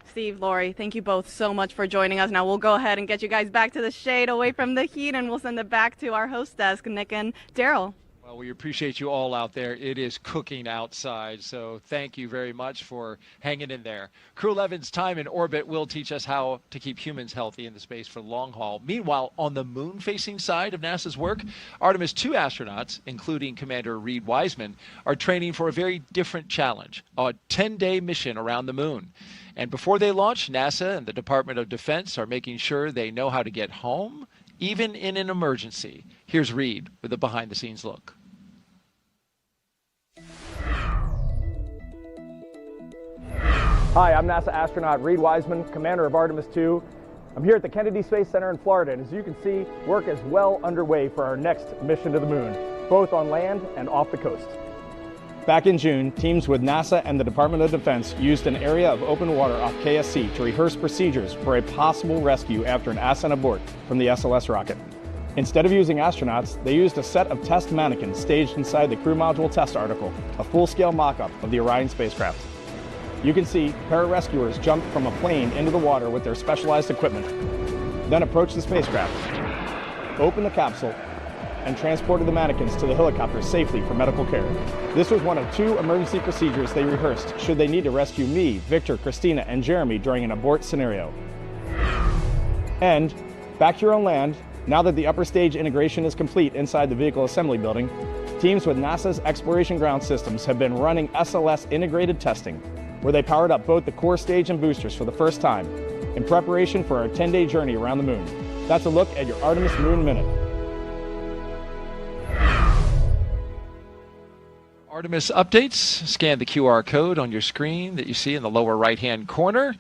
Steve, Lori, thank you both so much for joining us. Now we'll go ahead and get you guys back to the shade, away from the heat, and we'll send it back to our host desk, Nick and Daryl. Well, we appreciate you all out there. It is cooking outside, so thank you very much for hanging in there. Crew-11's time in orbit will teach us how to keep humans healthy in the space for long haul. Meanwhile, on the moon-facing side of NASA's work, Artemis II astronauts, including Commander Reed Wiseman, are training for a very different challenge, a 10-day mission around the moon. And before they launch, NASA and the Department of Defense are making sure they know how to get home, even in an emergency. Here's Reed with a behind-the-scenes look. Hi, I'm NASA astronaut Reed Wiseman, commander of Artemis II. I'm here at the Kennedy Space Center in Florida, and as you can see, work is well underway for our next mission to the moon, both on land and off the coast. Back in June, teams with NASA and the Department of Defense used an area of open water off KSC to rehearse procedures for a possible rescue after an ascent abort from the SLS rocket. Instead of using astronauts, they used a set of test mannequins staged inside the Crew Module Test article, a full-scale mock-up of the Orion spacecraft. You can see pararescuers jumped from a plane into the water with their specialized equipment, then approached the spacecraft, opened the capsule, and transported the mannequins to the helicopter safely for medical care. This was one of 2 emergency procedures they rehearsed should they need to rescue me, Victor, Christina, and Jeremy during an abort scenario. And back here on land, now that the upper stage integration is complete inside the vehicle assembly building, teams with NASA's Exploration Ground Systems have been running SLS integrated testing, where they powered up both the core stage and boosters for the first time in preparation for our 10-day journey around the moon. That's a look at your Artemis Moon Minute. Artemis updates, scan the QR code on your screen that you see in the lower right-hand corner,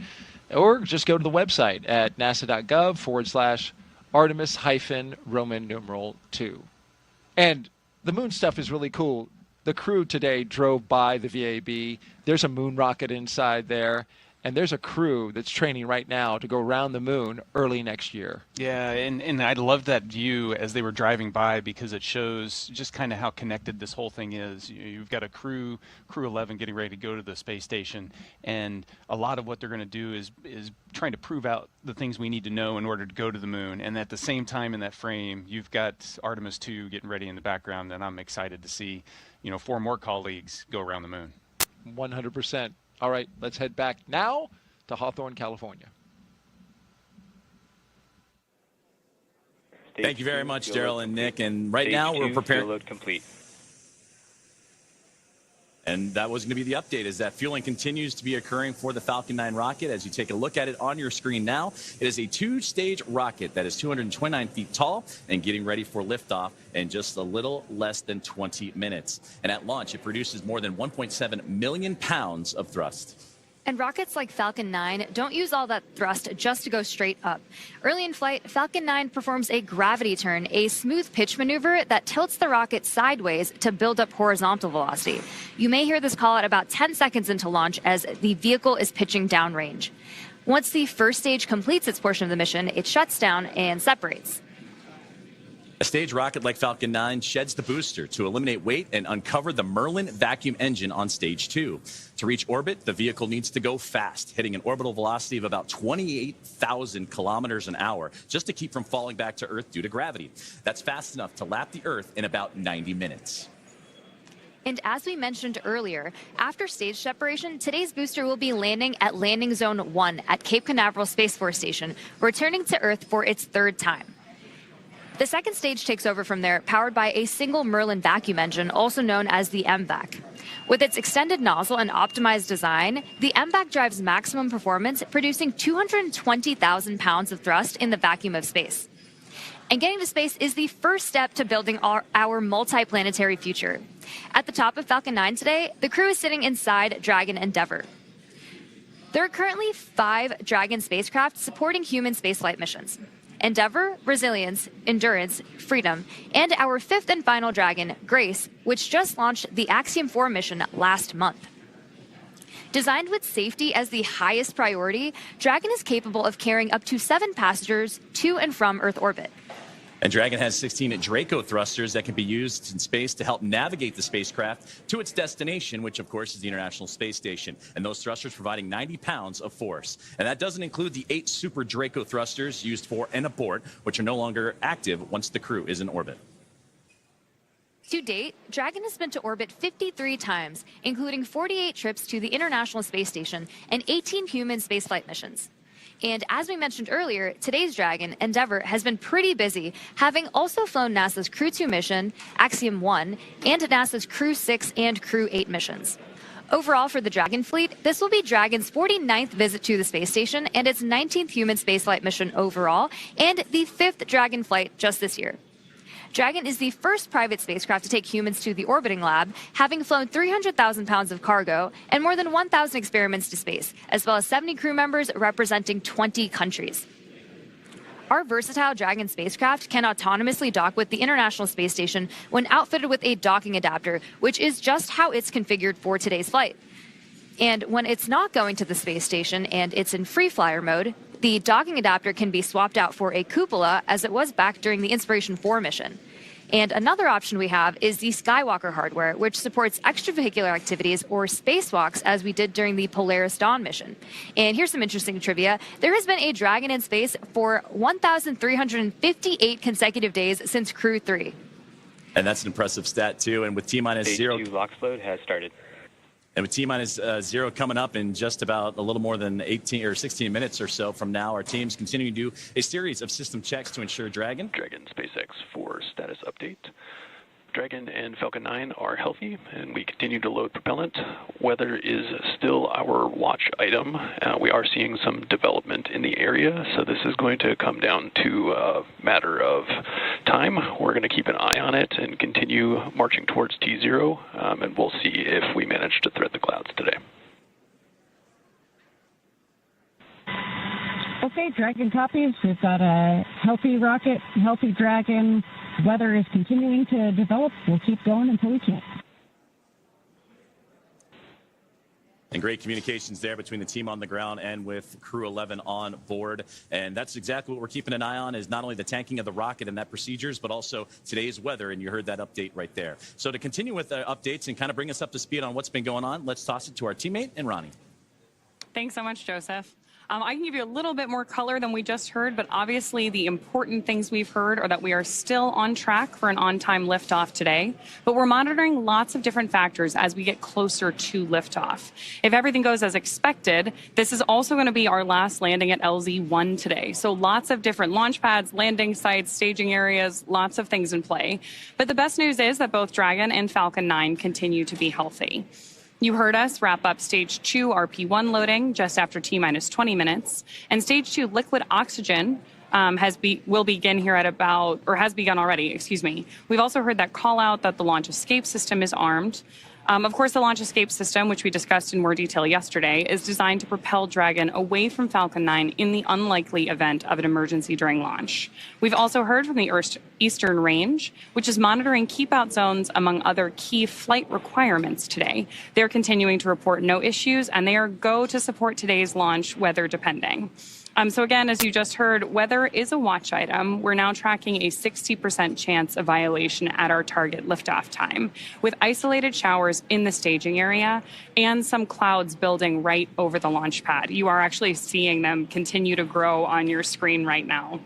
or just go to the website at nasa.gov/Artemis-Roman numeral 2. And the moon stuff is really cool. The crew today drove by the VAB. There's a moon rocket inside there, and there's a crew that's training right now to go around the moon early next year. Yeah, and I love that view as they were driving by because it shows just kind of how connected this whole thing is. You've got a Crew-11 getting ready to go to the space station, and a lot of what they're going to do is trying to prove out the things we need to know in order to go to the moon. And at the same time in that frame, you've got Artemis II getting ready in the background, and I'm excited to see 4 more colleagues go around the moon. 100%. All right, let's head back now to Hawthorne, California. Thank you very much, Daryl and Nick. And right now we're preparing. Fuel load complete. And that was going to be the update, is that fueling continues to be occurring for the Falcon 9 rocket. As you take a look at it on your screen now, it is a 2-stage rocket that is 229 feet tall and getting ready for liftoff in just a little less than 20 minutes. And at launch, it produces more than 1.7 million pounds of thrust. And rockets like Falcon 9 don't use all that thrust just to go straight up. Early in flight, Falcon 9 performs a gravity turn, a smooth pitch maneuver that tilts the rocket sideways to build up horizontal velocity. You may hear this call at about 10 seconds into launch as the vehicle is pitching downrange. Once the first stage completes its portion of the mission, it shuts down and separates. A stage rocket like Falcon 9 sheds the booster to eliminate weight and uncover the Merlin vacuum engine on stage 2. To reach orbit, the vehicle needs to go fast, hitting an orbital velocity of about 28,000 kilometers an hour just to keep from falling back to Earth due to gravity. That's fast enough to lap the Earth in about 90 minutes. And as we mentioned earlier, after stage separation, today's booster will be landing at Landing Zone 1 at Cape Canaveral Space Force Station, returning to Earth for its 3rd time. The second stage takes over from there, powered by a single Merlin vacuum engine, also known as the MVAC. With its extended nozzle and optimized design, the MVAC drives maximum performance, producing 220,000 pounds of thrust in the vacuum of space. And getting to space is the first step to building our multiplanetary future. At the top of Falcon 9 today, the crew is sitting inside Dragon Endeavour. There are currently 5 Dragon spacecraft supporting human spaceflight missions: Endeavour, Resilience, Endurance, Freedom, and our 5th and final Dragon, Grace, which just launched the Axiom 4 mission last month. Designed with safety as the highest priority, Dragon is capable of carrying up to 7 passengers to and from Earth orbit. And Dragon has 16 Draco thrusters that can be used in space to help navigate the spacecraft to its destination, which of course is the International Space Station. And those thrusters providing 90 pounds of force. And that doesn't include the 8 Super Draco thrusters used for and aboard, which are no longer active once the crew is in orbit. To date, Dragon has been to orbit 53 times, including 48 trips to the International Space Station and 18 human spaceflight missions. And as we mentioned earlier, today's Dragon, Endeavour, has been pretty busy, having also flown NASA's Crew-2 mission, Axiom 1, and NASA's Crew-6 and Crew-8 missions. Overall for the Dragon fleet, this will be Dragon's 49th visit to the space station and its 19th human spaceflight mission overall, and the 5th Dragon flight just this year. Dragon is the first private spacecraft to take humans to the orbiting lab, having flown 300,000 pounds of cargo and more than 1,000 experiments to space, as well as 70 crew members representing 20 countries. Our versatile Dragon spacecraft can autonomously dock with the International Space Station when outfitted with a docking adapter, which is just how it's configured for today's flight. And when it's not going to the space station and it's in free flyer mode, the docking adapter can be swapped out for a cupola, as it was back during the Inspiration 4 mission. And another option we have is the Skywalker hardware, which supports extravehicular activities or spacewalks, as we did during the Polaris Dawn mission. And here's some interesting trivia. There has been a Dragon in space for 1,358 consecutive days since Crew 3. And that's an impressive stat, too. And with T-minus 0... Stage 2 LOX load has started. And with T-minus 0 coming up in just about a little more than 18 or 16 minutes or so from now, our team's continuing to do a series of system checks to ensure Dragon SpaceX 4 status update. Dragon and Falcon 9 are healthy, and we continue to load propellant. Weather is still our watch item. We are seeing some development in the area, so this is going to come down to a matter of time. We're going to keep an eye on it and continue marching towards T0, and we'll see if we manage to thread the clouds today. Okay, Dragon copies. We've got a healthy rocket, healthy Dragon. Weather is continuing to develop. We'll keep going until we can't. And great communications there between the team on the ground and with Crew-11 on board. And that's exactly what we're keeping an eye on, is not only the tanking of the rocket and that procedures, but also today's weather. And you heard that update right there. So to continue with the updates and kind of bring us up to speed on what's been going on, let's toss it to our teammate and Ronnie. Thanks so much, Joseph. I can give you a little bit more color than we just heard, but obviously the important things we've heard are that we are still on track for an on-time liftoff today, but we're monitoring lots of different factors as we get closer to liftoff. If everything goes as expected, this is also going to be our last landing at LZ-1 today. So lots of different launch pads, landing sites, staging areas, lots of things in play. But the best news is that both Dragon and Falcon 9 continue to be healthy. You heard us wrap up Stage 2 RP1 loading just after T-minus 20 minutes, and Stage 2 liquid oxygen will begin here at about, or has begun already, excuse me. We've also heard that call out that the launch escape system is armed. Of course, the launch escape system, which we discussed in more detail yesterday, is designed to propel Dragon away from Falcon 9 in the unlikely event of an emergency during launch. We've also heard from the Eastern Range, which is monitoring keep-out zones among other key flight requirements today. They're continuing to report no issues, and they are go to support today's launch, weather depending. So again, as you just heard, weather is a watch item. We're now tracking a 60% chance of violation at our target liftoff time, with isolated showers in the staging area and some clouds building right over the launch pad. You are actually seeing them continue to grow on your screen right now.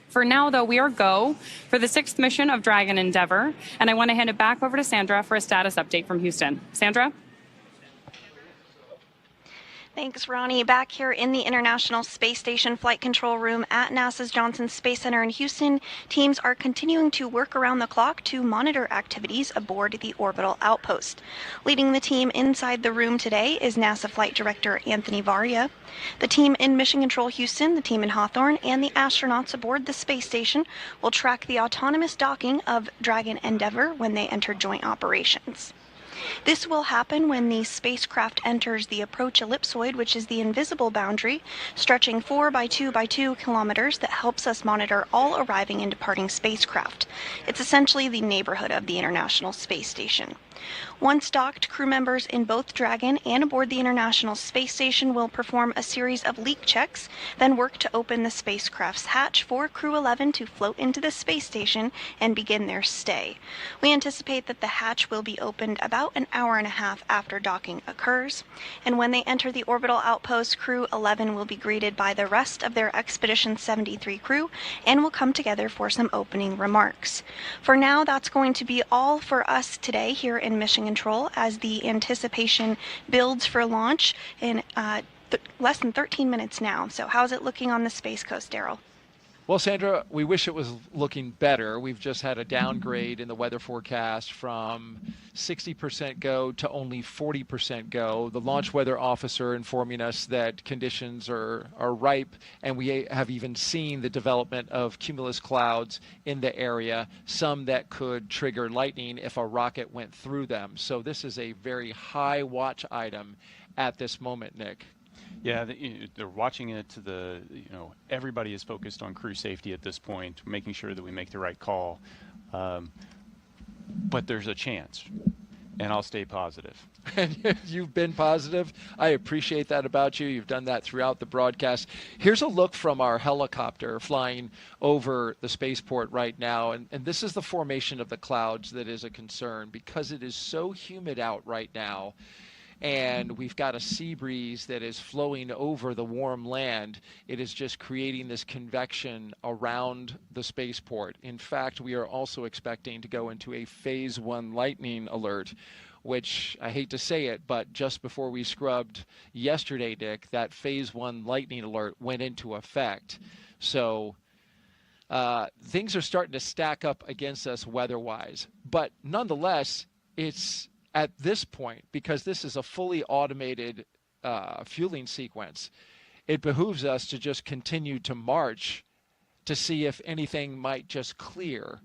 For now, though, we are go for the 6th mission of Dragon Endeavour, and I want to hand it back over to Sandra for a status update from Houston. Sandra? Thanks, Ronnie. Back here in the International Space Station Flight Control Room at NASA's Johnson Space Center in Houston, teams are continuing to work around the clock to monitor activities aboard the orbital outpost. Leading the team inside the room today is NASA Flight Director Anthony Varia. The team in Mission Control Houston, the team in Hawthorne, and the astronauts aboard the space station will track the autonomous docking of Dragon Endeavour when they enter joint operations. This will happen when the spacecraft enters the approach ellipsoid, which is the invisible boundary, stretching 4 by 2 by 2 kilometers that helps us monitor all arriving and departing spacecraft. It's essentially the neighborhood of the International Space Station. Once docked, crew members in both Dragon and aboard the International Space Station will perform a series of leak checks, then work to open the spacecraft's hatch for Crew-11 to float into the space station and begin their stay. We anticipate that the hatch will be opened about an hour and a half after docking occurs, and when they enter the orbital outpost, Crew-11 will be greeted by the rest of their Expedition 73 crew and will come together for some opening remarks. For now, that's going to be all for us today here in Mission Control as the anticipation builds for launch in less than 13 minutes now. So how's it looking on the Space Coast, Daryl? Well, Sandra, we wish it was looking better. We've just had a downgrade in the weather forecast from 60% go to only 40% go. The launch weather officer informing us that conditions are ripe, and we have even seen the development of cumulus clouds in the area, some that could trigger lightning if a rocket went through them. So this is a very high watch item at this moment, Nick. Yeah, they're watching it to everybody is focused on crew safety at this point, making sure that we make the right call. But there's a chance, and I'll stay positive. And you've been positive. I appreciate that about you. You've done that throughout the broadcast. Here's a look from our helicopter flying over the spaceport right now. And this is the formation of the clouds that is a concern because it is so humid out right now. And we've got a sea breeze that is flowing over the warm land. It is just creating this convection around the spaceport. In fact, we are also expecting to go into a phase 1 lightning alert, which I hate to say it, but just before we scrubbed yesterday, Dick, that phase 1 lightning alert went into effect. So things are starting to stack up against us weather-wise. But nonetheless, it's at this point, because this is a fully automated fueling sequence, it behooves us to just continue to march to see if anything might just clear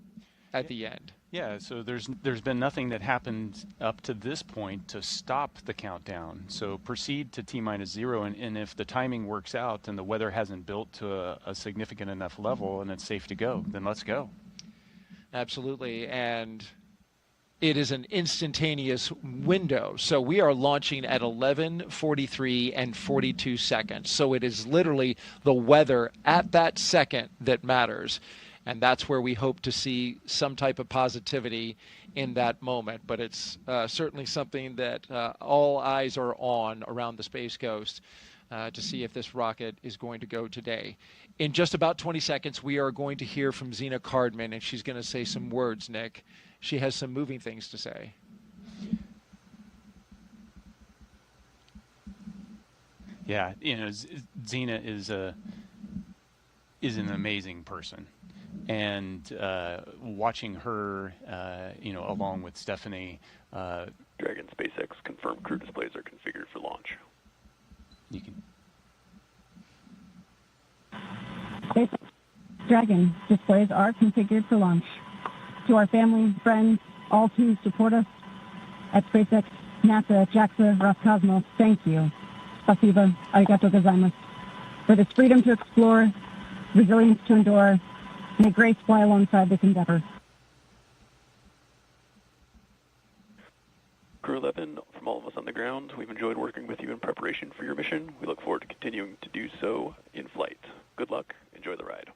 at the end. Yeah, so there's been nothing that happened up to this point to stop the countdown. So proceed to T-0, and if the timing works out and the weather hasn't built to a significant enough level and it's safe to go, then let's go. Absolutely, and it is an instantaneous window. So we are launching at 11:43 and 42 seconds. So it is literally the weather at that second that matters. And that's where we hope to see some type of positivity in that moment. But it's certainly something that all eyes are on around the Space Coast to see if this rocket is going to go today. In just about 20 seconds, we are going to hear from Zena Cardman, and she's going to say some words, Nick. She has some moving things to say. Yeah, Zena is an amazing person, and watching her, along with Stephanie. Dragon SpaceX confirmed crew displays are configured for launch. You can. SpaceX Dragon displays are configured for launch. To our family, friends, all who support us at SpaceX, NASA, JAXA, Roscosmos, thank you. Spasibo, arigato gozaimasu. For this freedom to explore, resilience to endure, may grace fly alongside this endeavor. Crew-11, from all of us on the ground, we've enjoyed working with you in preparation for your mission. We look forward to continuing to do so in flight. Good luck. Enjoy the ride.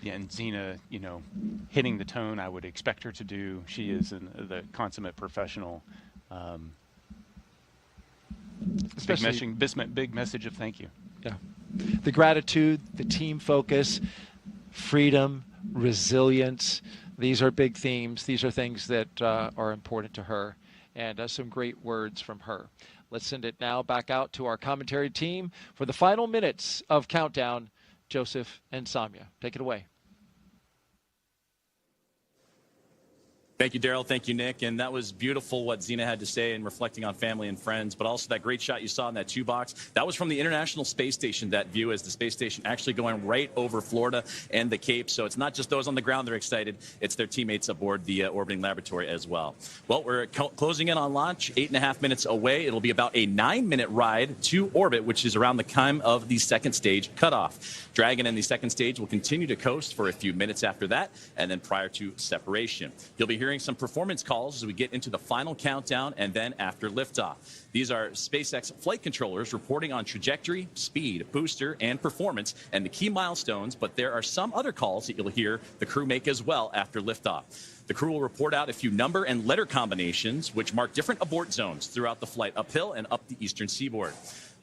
Yeah, and Zena, hitting the tone I would expect her to do. She is the consummate professional. Big message of thank you. Yeah. The gratitude, the team focus, freedom, resilience. These are big themes. These are things that are important to her, and some great words from her. Let's send it now back out to our commentary team for the final minutes of Countdown. Joseph and Samia, take it away. Thank you, Daryl. Thank you, Nick. And that was beautiful what Zena had to say and reflecting on family and friends, but also that great shot you saw in that 2-box. That was from the International Space Station, that view as the space station actually going right over Florida and the Cape. So it's not just those on the ground that are excited. It's their teammates aboard the orbiting laboratory as well. Well, we're closing in on launch, 8.5 minutes away. It'll be about a 9-minute ride to orbit, which is around the time of the second stage cutoff. Dragon and the second stage will continue to coast for a few minutes after that, and then prior to separation. You'll be hearing some performance calls as we get into the final countdown and then after liftoff. These are SpaceX flight controllers reporting on trajectory, speed, booster, and performance, and the key milestones, but there are some other calls that you'll hear the crew make as well after liftoff. The crew will report out a few number and letter combinations, which mark different abort zones throughout the flight uphill and up the eastern seaboard.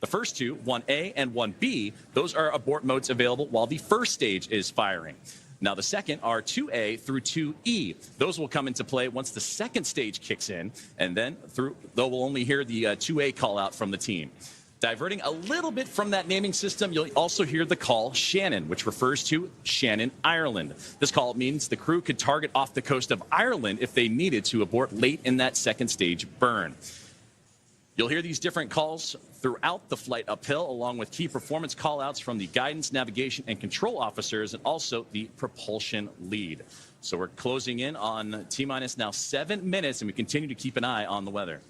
The first two, 1A and 1B, those are abort modes available while the first stage is firing. Now, the second are 2A through 2E. Those will come into play once the second stage kicks in, and then though we'll only hear the 2A call out from the team. Diverting a little bit from that naming system, you'll also hear the call Shannon, which refers to Shannon, Ireland. This call means the crew could target off the coast of Ireland if they needed to abort late in that second stage burn. You'll hear these different calls throughout the flight uphill, along with key performance callouts from the guidance, navigation, and control officers, and also the propulsion lead. So we're closing in on T-minus now 7 minutes, and we continue to keep an eye on the weather.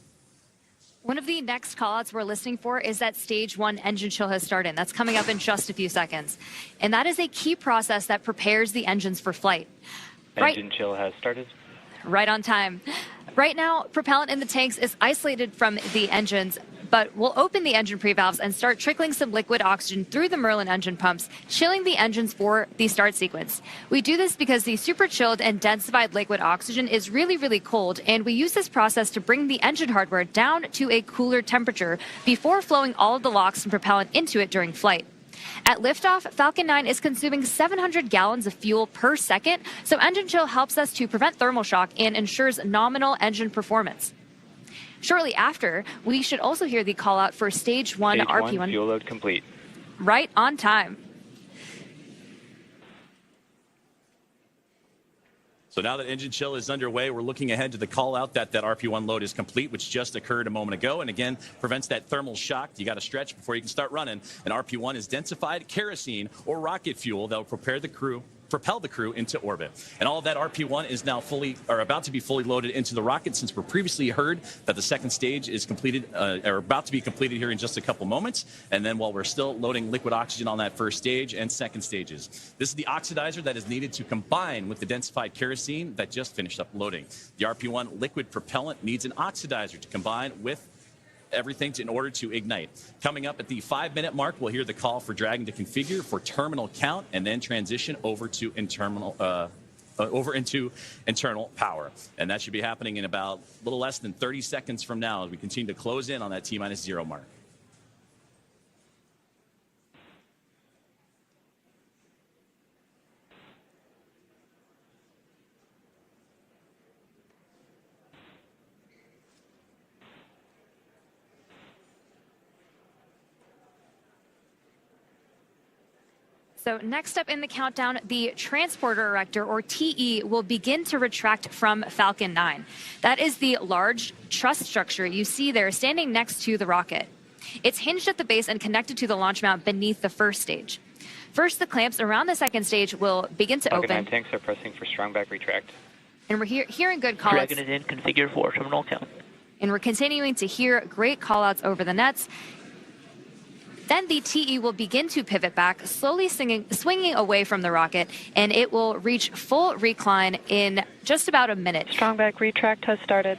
One of the next callouts we're listening for is that stage 1 engine chill has started. That's coming up in just a few seconds. And that is a key process that prepares the engines for flight. Engine chill has started. Right on time. Right now, propellant in the tanks is isolated from the engines, but we'll open the engine pre-valves and start trickling some liquid oxygen through the Merlin engine pumps, chilling the engines for the start sequence. We do this because the super chilled and densified liquid oxygen is really, really cold, and we use this process to bring the engine hardware down to a cooler temperature before flowing all of the LOX and propellant into it during flight. At liftoff, Falcon 9 is consuming 700 gallons of fuel per second, so engine chill helps us to prevent thermal shock and ensures nominal engine performance. Shortly after, we should also hear the call out for stage 1 RP1. Fuel load complete. Right on time. So now that engine chill is underway, we're looking ahead to the call out that RP1 load is complete, which just occurred a moment ago, and again prevents that thermal shock. You got to stretch before you can start running. And RP1 is densified kerosene or rocket fuel that will propel the crew into orbit. And all of that RP1 is now about to be fully loaded into the rocket, since we're previously heard that the second stage is completed, or about to be completed here in just a couple moments. And then while we're still loading liquid oxygen on that first stage and second stages. This is the oxidizer that is needed to combine with the densified kerosene that just finished up loading. The RP1 liquid propellant needs an oxidizer to combine with everything in order to ignite. Coming up at the 5-minute mark, we'll hear the call for Dragon to configure for terminal count and then transition over to into internal power. And that should be happening in about a little less than 30 seconds from now as we continue to close in on that T-0 mark. So next up in the countdown, the transporter erector, or TE, will begin to retract from Falcon 9. That is the large truss structure you see there standing next to the rocket. It's hinged at the base and connected to the launch mount beneath the first stage. First, the clamps around the second stage will begin to Falcon open. 9 tanks are pressing for strong back retract. And we're hearing good callouts. Dragon is in, configure for terminal count. And we're continuing to hear great callouts over the nets. Then the TE will begin to pivot back, slowly swinging away from the rocket, and it will reach full recline in just about a minute. Strong back retract has started.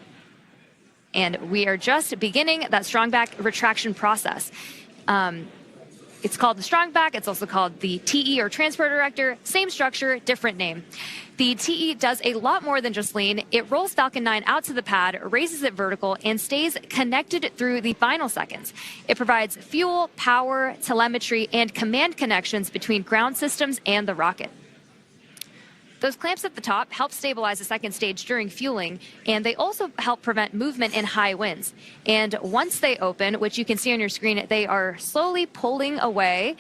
And we are just beginning that strong back retraction process. It's called the strong back. It's also called the TE, or transporter erector. Same structure, different name. The TE does a lot more than just lean. It rolls Falcon 9 out to the pad, raises it vertical, and stays connected through the final seconds. It provides fuel, power, telemetry, and command connections between ground systems and the rocket. Those clamps at the top help stabilize the second stage during fueling, and they also help prevent movement in high winds. And once they open, which you can see on your screen, they are slowly pulling away.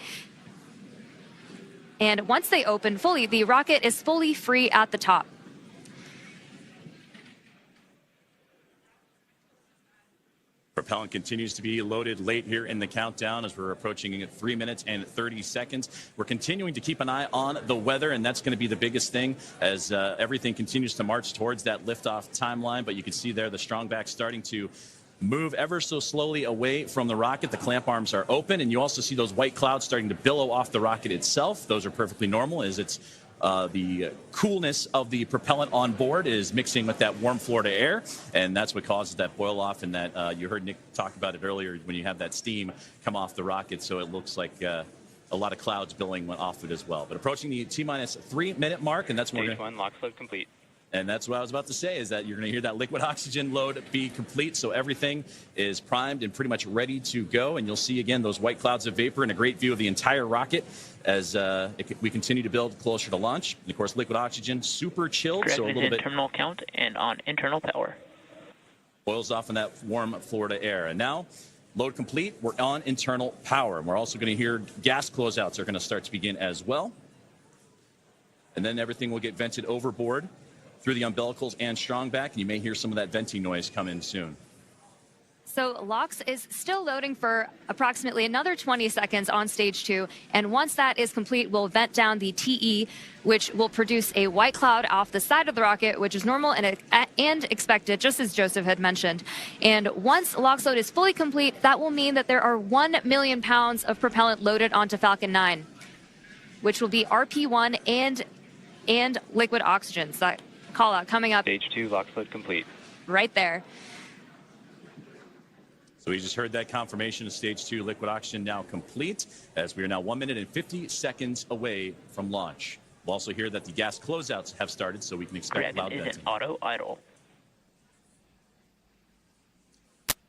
And once they open fully, the rocket is fully free at the top. Propellant continues to be loaded late here in the countdown as we're approaching at 3 minutes and 30 seconds. We're continuing to keep an eye on the weather, and that's going to be the biggest thing as everything continues to march towards that liftoff timeline. But you can see there the strong back starting to move ever so slowly away from the rocket. The clamp arms are open, and you also see those white clouds starting to billow off the rocket itself. Those are perfectly normal as it's the coolness of the propellant on board is mixing with that warm Florida air, and that's what causes that boil off, and that you heard Nick talk about it earlier when you have that steam come off the rocket, so it looks like a lot of clouds billowing off it as well. But approaching the T-minus 3 minute mark, and that's when Stage 1 LOX load complete. And that's what I was about to say, is that you're going to hear that liquid oxygen load be complete. So everything is primed and pretty much ready to go. And you'll see, again, those white clouds of vapor and a great view of the entire rocket as we continue to build closer to launch. And, of course, liquid oxygen, super chilled. Dragon so a is little in bit terminal count and on internal power. boils off in that warm Florida air. And now, load complete. We're on internal power. And we're also going to hear gas closeouts are going to start to begin as well. And then everything will get vented overboard through the umbilicals and strong back, and you may hear some of that venting noise come in soon. So LOX is still loading for approximately another 20 seconds on stage 2, and once that is complete, we'll vent down the TE, which will produce a white cloud off the side of the rocket, which is normal and expected, just as Joseph had mentioned. And once LOX load is fully complete, that will mean that there are 1 million pounds of propellant loaded onto Falcon 9, which will be RP1 and liquid oxygen. So that call out coming up. Stage 2 LOX load complete. Right there. So we just heard that confirmation of stage 2 liquid oxygen now complete, as we are now 1 minute and 50 seconds away from launch. We'll also hear that the gas closeouts have started, so we can expect loud Dragon is venting. in auto idle.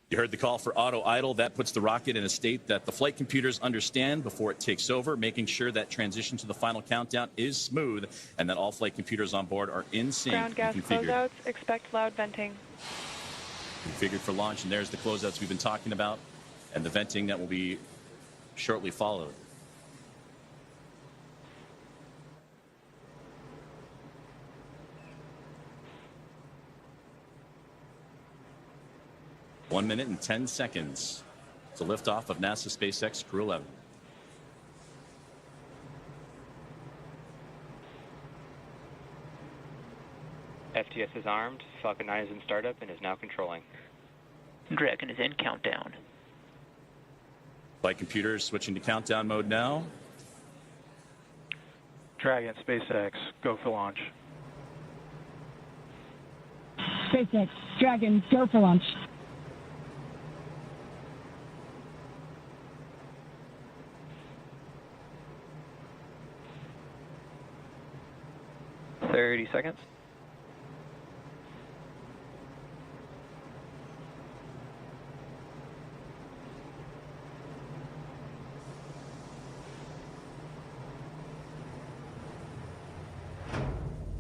You heard the call for auto idle. That puts the rocket in a state that the flight computers understand before it takes over, making sure that transition to the final countdown is smooth and that all flight computers on board are in sync Ground gas and configured. closeouts, expect loud venting. Configured for launch, and there's the closeouts we've been talking about and the venting that will be shortly followed. One minute and 10 seconds to liftoff of NASA SpaceX Crew-11. FTS is armed. Falcon 9 is in startup and is now controlling. Dragon is in countdown. Flight computers switching to countdown mode now. Dragon, SpaceX, go for launch. SpaceX, Dragon, go for launch. .30 seconds.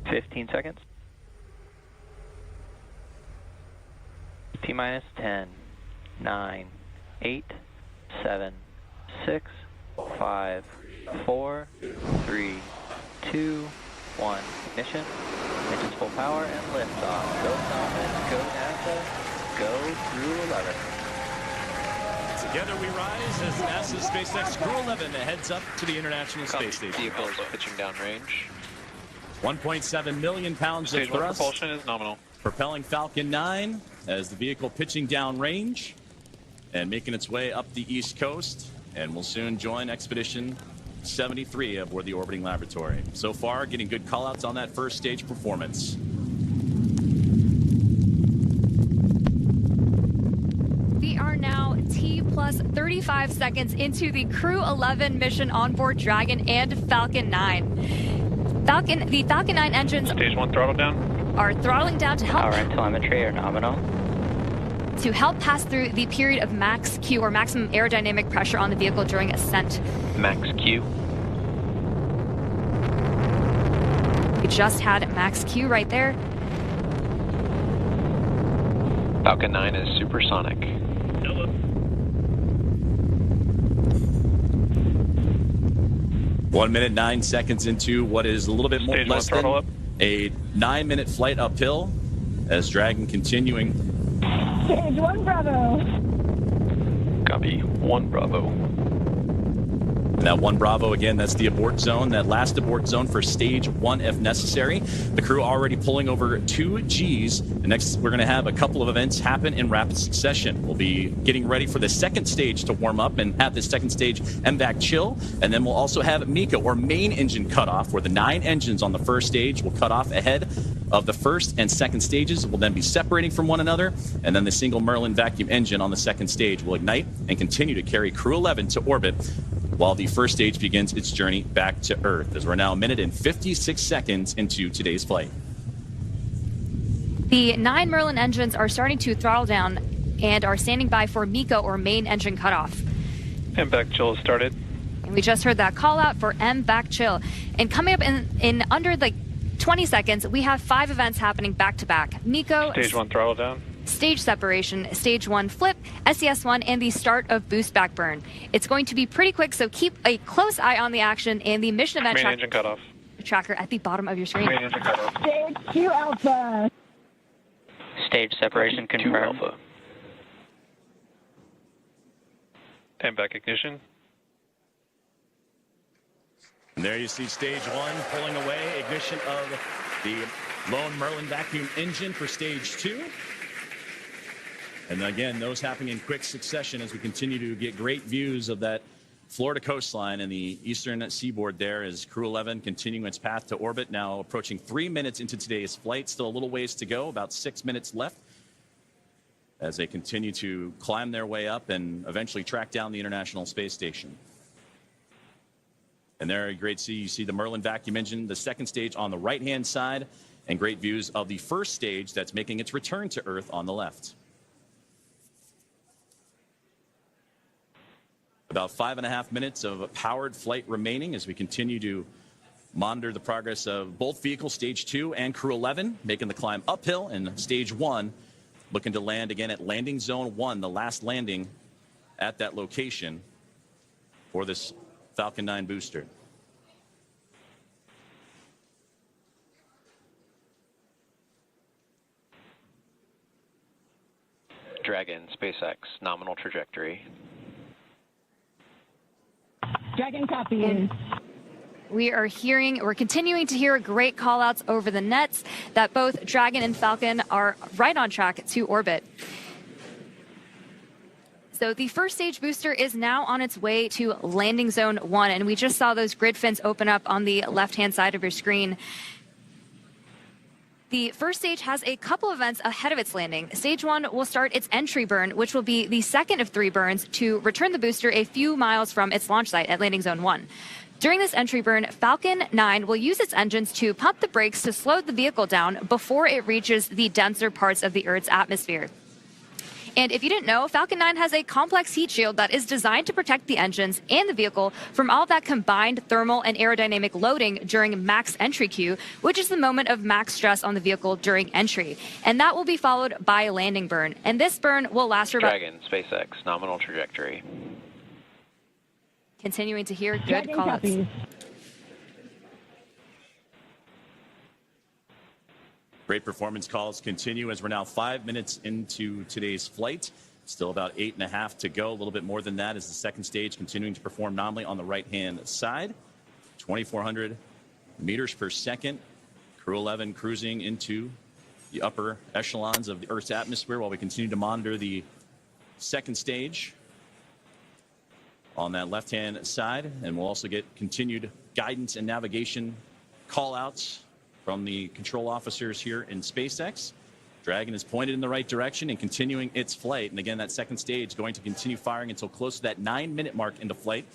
.15 seconds. T-minus 10, 9, 8, 7, 6, 5, 4, 3, 2, 1. Ignition. Engines full power and liftoff. Go Falcon, go NASA, go Crew-11. Together we rise as NASA's SpaceX Crew-11 heads up to the International Space Station. Vehicles pitching down range. 1.7 million pounds Stage of 1 thrust. propulsion is nominal. Propelling Falcon 9 as the vehicle pitching down range and making its way up the East Coast, and will soon join Expedition 73 aboard the orbiting laboratory. So far, getting good callouts on that first stage performance. We are now T plus 35 seconds into the Crew-11 mission on board Dragon and Falcon 9. The Falcon 9 engines Stage 1 throttle down. Are throttling down to help Power and telemetry are nominal. to help pass through the period of max Q, or maximum aerodynamic pressure on the vehicle during ascent. Max Q. We just had max Q right there. Falcon 9 is supersonic. 1 minute, 9 seconds into what is a little bit more Stage less 1 than throttle up. a 9-minute flight uphill as Dragon continuing. Stage 1 Bravo. Copy. 1 Bravo. And that 1 Bravo, again, that's the abort zone, that last abort zone for stage 1 if necessary. The crew already pulling over 2 Gs. And next, we're going to have a couple of events happen in rapid succession. We'll be getting ready for the second stage to warm up and have this second stage MVAC chill. And then we'll also have MECA, or main engine cutoff, where the 9 engines on the first stage will cut off ahead of the first and second stages. Will then be separating from one another. And then the single Merlin vacuum engine on the second stage will ignite and continue to carry Crew-11 to orbit, while the first stage begins its journey back to Earth, as we're now 1 minute and 56 seconds into today's flight. The 9 Merlin engines are starting to throttle down and are standing by for MECA, or main engine cutoff. MVAC chill has started. And we just heard that call out for MVAC chill. And coming up in under 20 seconds, we have 5 events happening back to back. MECA, Stage 1 throttle down. Stage separation, stage 1 flip, SES1, and the start of boost back burn. It's going to be pretty quick, so keep a close eye on the action and the mission event Main engine cutoff. tracker at the bottom of your screen. Main engine cutoff. Stage 2 Alpha. Stage separation confirmed. 2 Alpha. MVAC ignition. And there you see stage 1 pulling away, ignition of the lone Merlin vacuum engine for stage 2. And again, those happening in quick succession as we continue to get great views of that Florida coastline and the eastern seaboard there, as Crew-11 continuing its path to orbit, now approaching 3 minutes into today's flight. Still a little ways to go, about 6 minutes left, as they continue to climb their way up and eventually track down the International Space Station. And there, great you see the Merlin vacuum engine, the second stage on the right-hand side, and great views of the first stage that's making its return to Earth on the left. About 5.5 minutes of powered flight remaining as we continue to monitor the progress of both vehicles, stage 2 and Crew-11, making the climb uphill, and stage 1 looking to land again at landing zone 1, the last landing at that location for this Falcon 9 booster. Dragon, SpaceX, nominal trajectory. Dragon copy. We're continuing to hear great call-outs over the nets that both Dragon and Falcon are right on track to orbit. So the first stage booster is now on its way to landing zone 1, and we just saw those grid fins open up on the left-hand side of your screen. The first stage has a couple events ahead of its landing. Stage 1 will start its entry burn, which will be the second of 3 burns to return the booster a few miles from its launch site at landing zone 1. During this entry burn, Falcon 9 will use its engines to pump the brakes to slow the vehicle down before it reaches the denser parts of the Earth's atmosphere. And if you didn't know, Falcon 9 has a complex heat shield that is designed to protect the engines and the vehicle from all that combined thermal and aerodynamic loading during max entry Q, which is the moment of max stress on the vehicle during entry. And that will be followed by a landing burn. And this burn will last for about... Dragon, SpaceX, nominal trajectory. Continuing to hear good call-outs. Great performance calls continue as we're now 5 minutes into today's flight. Still about 8.5 to go. A little bit more than that as the second stage continuing to perform nominally on the right-hand side. 2,400 meters per second. Crew-11 cruising into the upper echelons of the Earth's atmosphere while we continue to monitor the second stage on that left-hand side. And we'll also get continued guidance and navigation call-outs from the control officers here in SpaceX. Dragon is pointed in the right direction and continuing its flight. And again, that second stage going to continue firing until close to that 9-minute mark into flight,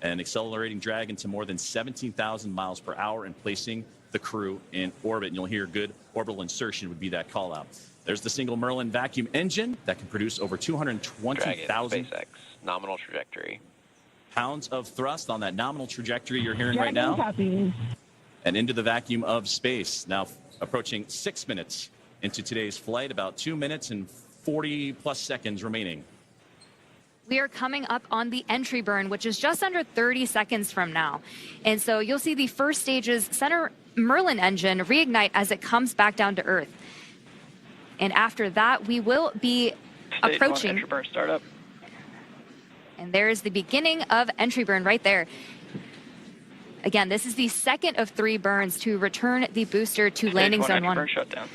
and accelerating Dragon to more than 17,000 miles per hour and placing the crew in orbit. And you'll hear good orbital insertion would be that call out. There's the single Merlin vacuum engine that can produce over 220,000 SpaceX, nominal trajectory. pounds of thrust on that nominal trajectory you're hearing right now. And into the vacuum of space. Now approaching 6 minutes into today's flight, about 2 minutes and 40 plus seconds remaining. We are coming up on the entry burn, which is just under 30 seconds from now. And so you'll see the first stage's center Merlin engine reignite as it comes back down to Earth. And after that, we will be approaching. Entry burn startup. And there's the beginning of entry burn right there. Again, this is the second of 3 burns to return the booster to landing zone 1. Burn shutdown.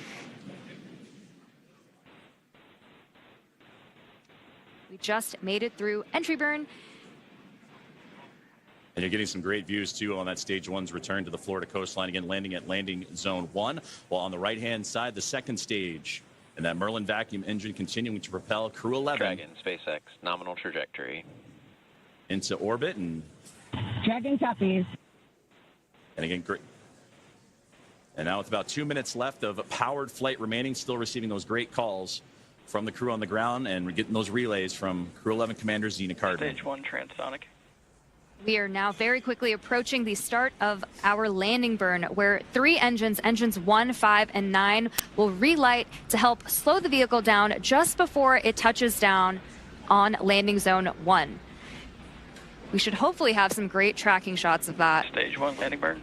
We just made it through entry burn. And you're getting some great views, too, on that stage 1's return to the Florida coastline. Again, landing at landing zone 1. While on the right-hand side, the second stage. And that Merlin vacuum engine continuing to propel Crew-11. Dragon, SpaceX, nominal trajectory. Into orbit. And Dragon copies. And again, great. And now with about 2 minutes left of powered flight remaining, still receiving those great calls from the crew on the ground, and we're getting those relays from Crew-11 Commander Zena Cardin. Stage 1 transonic. We are now very quickly approaching the start of our landing burn, where 3 engines, engines 1, 5, and 9, will relight to help slow the vehicle down just before it touches down on landing zone 1. We should hopefully have some great tracking shots of that. Stage 1 landing burn.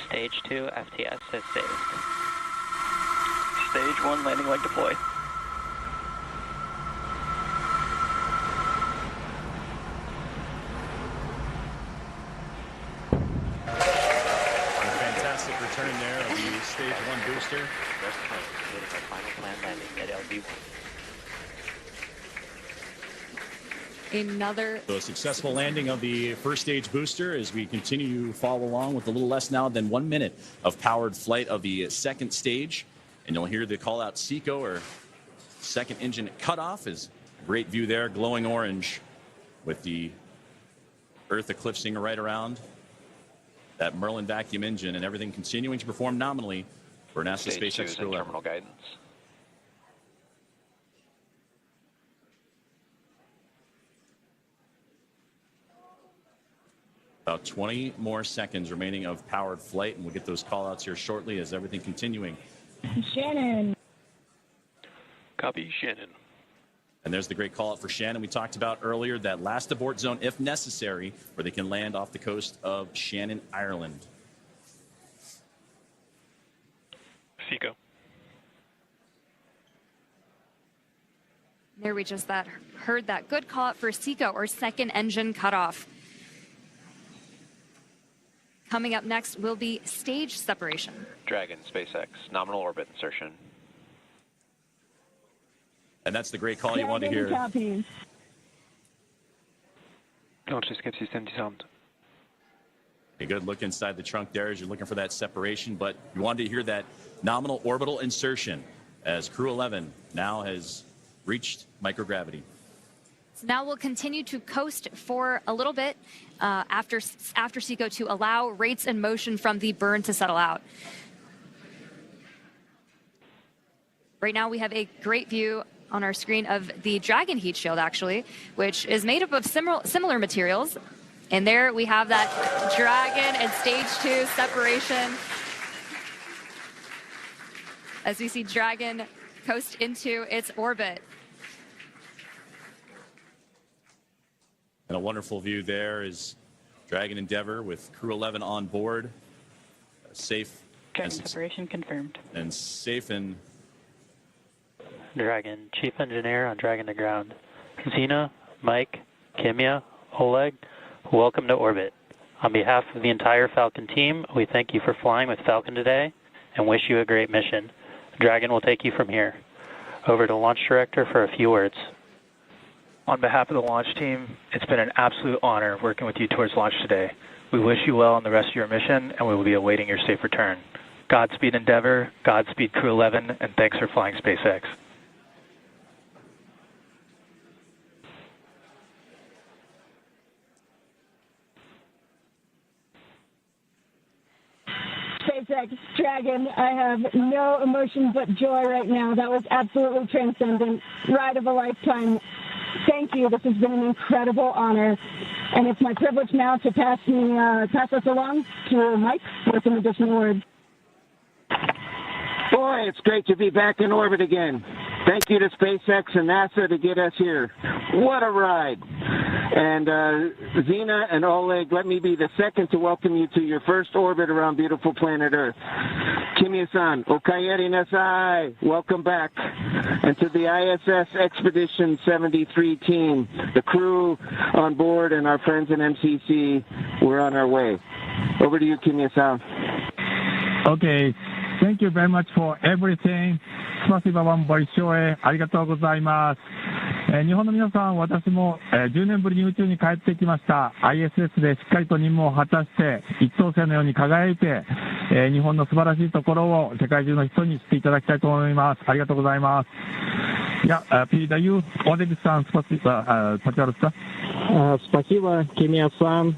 Stage 2 FTS has saved. Stage 1 landing leg deploy. Fantastic return there of the stage 1 booster. Rest plane completing our final planned landing at LV1. So a successful landing of the first stage booster as we continue to follow along with a little less now than 1 minute of powered flight of the second stage. And you'll hear the call out SECO, or second engine cutoff. Is great view there, glowing orange with the Earth eclipsing right around that Merlin vacuum engine, and everything continuing to perform nominally for NASA Stage 2 SpaceX is in Crew-11. terminal guidance. About 20 more seconds remaining of powered flight, and we'll get those call outs here shortly as everything continuing. Shannon. Copy, Shannon. And there's the great call out for Shannon we talked about earlier, that last abort zone if necessary, where they can land off the coast of Shannon, Ireland. SECO. There we just heard that good call out for SECO, or second engine cutoff. Coming up next will be stage separation. Dragon, SpaceX, nominal orbit insertion. And that's the great call you want to hear. A good look inside the trunk there as you're looking for that separation, but you wanted to hear that nominal orbital insertion as Crew-11 now has reached microgravity. So now we'll continue to coast for a little bit after SECO to allow rates and motion from the burn to settle out. Right now we have a great view on our screen of the Dragon heat shield, actually, which is made up of similar materials. And there we have that Dragon and stage 2 separation as we see Dragon coast into its orbit. And a wonderful view there is Dragon Endeavour with Crew-11 on board. Safe. Dragon separation confirmed. And safe and... Dragon, Chief Engineer on Dragon to ground. Zena, Mike, Kimya, Oleg, welcome to orbit. On behalf of the entire Falcon team, we thank you for flying with Falcon today and wish you a great mission. Dragon will take you from here. Over to Launch Director for a few words. On behalf of the launch team, it's been an absolute honor working with you towards launch today. We wish you well on the rest of your mission, and we will be awaiting your safe return. Godspeed Endeavour, Godspeed Crew-11, and thanks for flying SpaceX. SpaceX Dragon, I have no emotion but joy right now. That was absolutely transcendent. Ride of a lifetime. Thank you. This has been an incredible honor. And it's my privilege now to pass us along to Mike for some additional words. Boy, it's great to be back in orbit again. Thank you to SpaceX and NASA to get us here. What a ride. And Zena and Oleg, let me be the second to welcome you to your first orbit around beautiful planet Earth. Kimia-san, okayeri nasai, welcome back. And to the ISS Expedition 73 team, the crew on board and our friends in MCC, we're on our way. Over to you, Kimia-san. Okay, thank you very much for everything. スパシバワンボイショーへありがとうございます。日本の皆さん、私も10年ぶりに宇宙に帰ってきました。ISS でしっかりと任務を果たして一等星のように輝いて、日本の素晴らしいところを世界中の人に知っていただきたいと思います。ありがとうございます。Я передаю Олег-сан, пожалуйста. Спасибо, Kimia-san.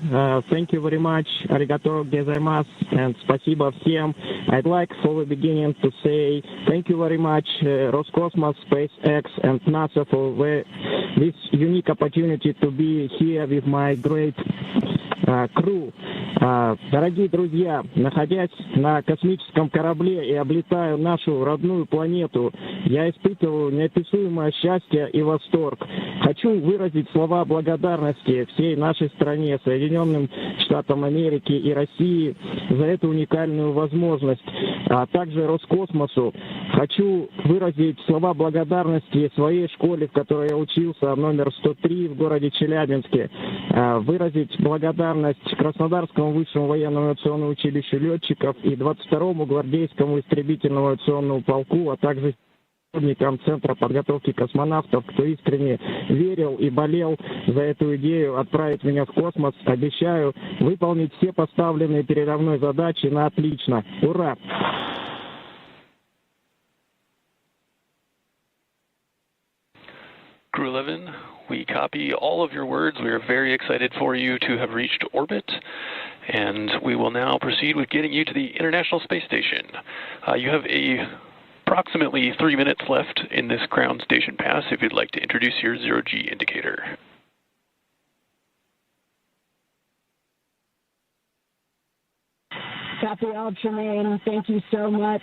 Thank you very much. Arigato gozaimasu. And спасибо всем. I'd like for the beginning to say thank you very much, Roscosmos, SpaceX, and NASA for this unique opportunity to be here with my great crew. Дорогие друзья, находясь на космическом корабле и облетая нашу родную планету, я испытываю неописуемое счастье и восторг. Хочу выразить слова благодарности всей нашей стране, Соединенным Штатам Америки и России за эту уникальную возможность, а также Роскосмосу. Хочу выразить слова благодарности своей школе, в которой я учился, номер 103 в городе Челябинске. Выразить благодарность Краснодарскому высшему военному авиационному училищу летчиков и 22-му гвардейскому истребительному авиационному полку, а также сотрудникам Центра подготовки космонавтов, кто искренне верил и болел за эту идею отправить меня в космос. Обещаю выполнить все поставленные передо мной задачи на отлично. Ура! Crew-11, we copy all of your words. We are very excited for you to have reached orbit, and we will now proceed with getting you to the International Space Station. You have approximately 3 minutes left in this ground station pass if you'd like to introduce your zero-G indicator. Copy all, Tremaine. Thank you so much.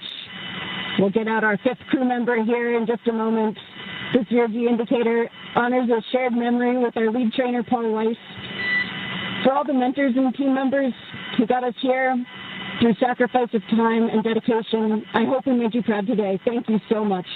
We'll get out our 5th crew member here in just a moment. This zero-G indicator honors a shared memory with our lead trainer, Paul Weiss. For all the mentors and team members who got us here through sacrifice of time and dedication, I hope we made you proud today. Thank you so much.